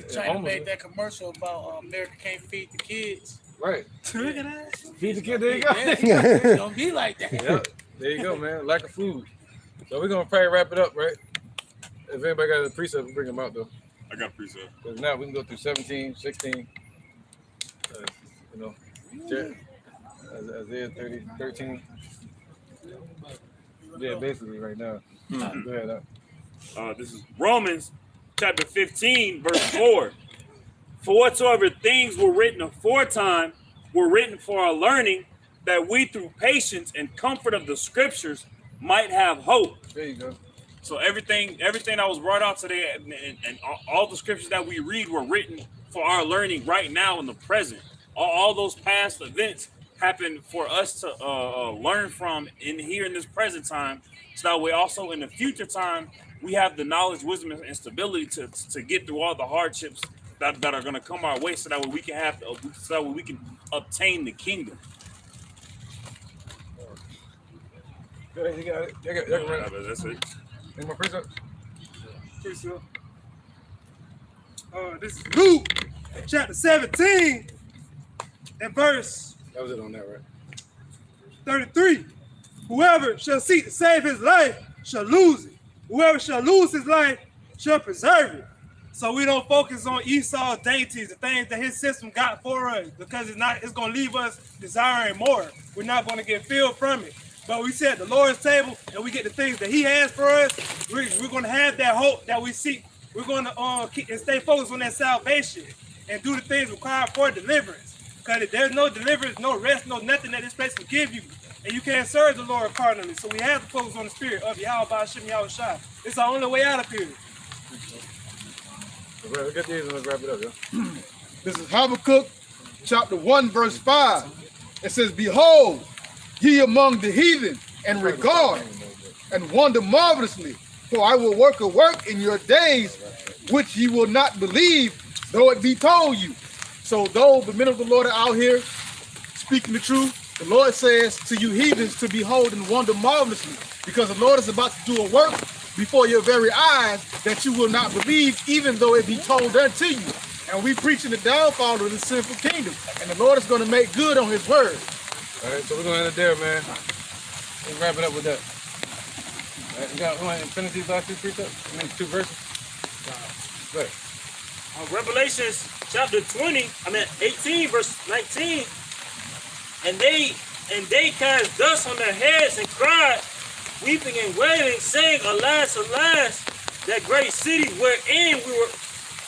China made that commercial about America can't feed the kids. Right. Look at that. Feed the kid. There you go. It's gonna be like that. Yep. There you go, man. Lack of food. So we're gonna probably wrap it up, right? If anybody got a precept, we'll bring them out though. I got precept. Because now we can go through 17, 16. You know, Isaiah 30, 13. Yeah, basically right now. Go ahead. This is Romans chapter 15, verse 4. For whatsoever things were written aforetime were written for our learning, that we through patience and comfort of the scriptures might have hope. There you go. So everything that was brought out today and all the scriptures that we read were written for our learning right now in the present. All those past events happened for us to learn from here in this present time, so that way also in the future time we have the knowledge, wisdom, and stability to get through all the hardships that are going to come our way, so that way we can obtain the kingdom. Go ahead, you got it. That's it. Any more precept? Precept. This is Luke chapter 17 and verse. That was it on that, right? 33. Whoever shall seek to save his life shall lose it. Whoever shall lose his life shall preserve it. So we don't focus on Esau's dainties, the things that his system got for us, because it's going to leave us desiring more. We're not going to get filled from it. But we sit at the Lord's table and we get the things that he has for us. We're going to have that hope that we seek. We're going to keep and stay focused on that salvation and do the things required for deliverance. Because if there's no deliverance, no rest, no nothing that this place can give you, and you can't serve the Lord accordingly. So we have to focus on the spirit of Yahweh Hashem Yahweh Shai. It's our only way out of here. We'll get these and let's wrap it up, yo. This is Habakkuk chapter 1, verse 5. It says, behold, ye among the heathen, and regard and wonder marvelously, for I will work a work in your days which ye will not believe, though it be told you. So though the men of the Lord are out here speaking the truth, the Lord says to you heathens to behold and wonder marvelously, because the Lord is about to do a work before your very eyes that you will not believe, even though it be told unto you. And we preaching the downfall of the sinful kingdom, and the Lord is going to make good on his word. All right, so we're going to end it there, man. Let's wrap it up with that. All right, you want to finish these last two precepts? I mean, 2 verses? Go ahead. Revelations chapter 18, verse 19. And they cast dust on their heads and cried, weeping and wailing, saying, alas, alas, that great city wherein we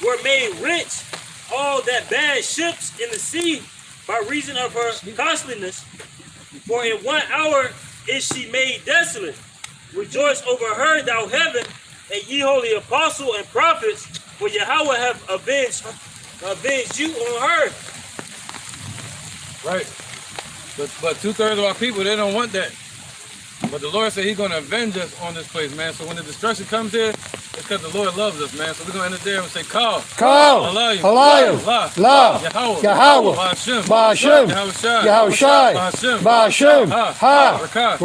were made rich, all that bad ships in the sea, by reason of her costliness. For in 1 hour is she made desolate. Rejoice over her, thou heaven, and ye holy apostle and prophets, for Yahweh have avenged you on her. Right. But 2/3 of our people, they don't want that. But the Lord said he's going to avenge us on this place, man. So when the destruction comes here, it's because the Lord loves us, man. So we're going to end it there and say, Call, Halayim, La, Yahweh, Ba'Hashem, Yahweh Shai, Ba'Hashem, Ha, Rakah,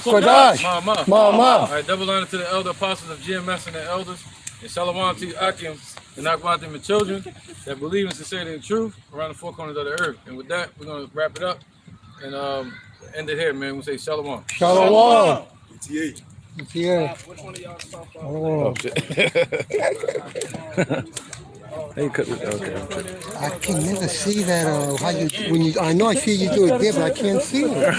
Kodash, Ma'amah. All right, double honor to the elder apostles of GMS and the elders. And shalom to you, Akim, and Akwatim and children that believe in sincerity and truth around the 4 corners of the earth. And with that, we're going to wrap it up and end it here, man. We'll say shalom. Shalom. Yeah. Which one of y'all stop Oh, shit. I can never see that. How you? When you? I know I see you do it there, but I can't see it.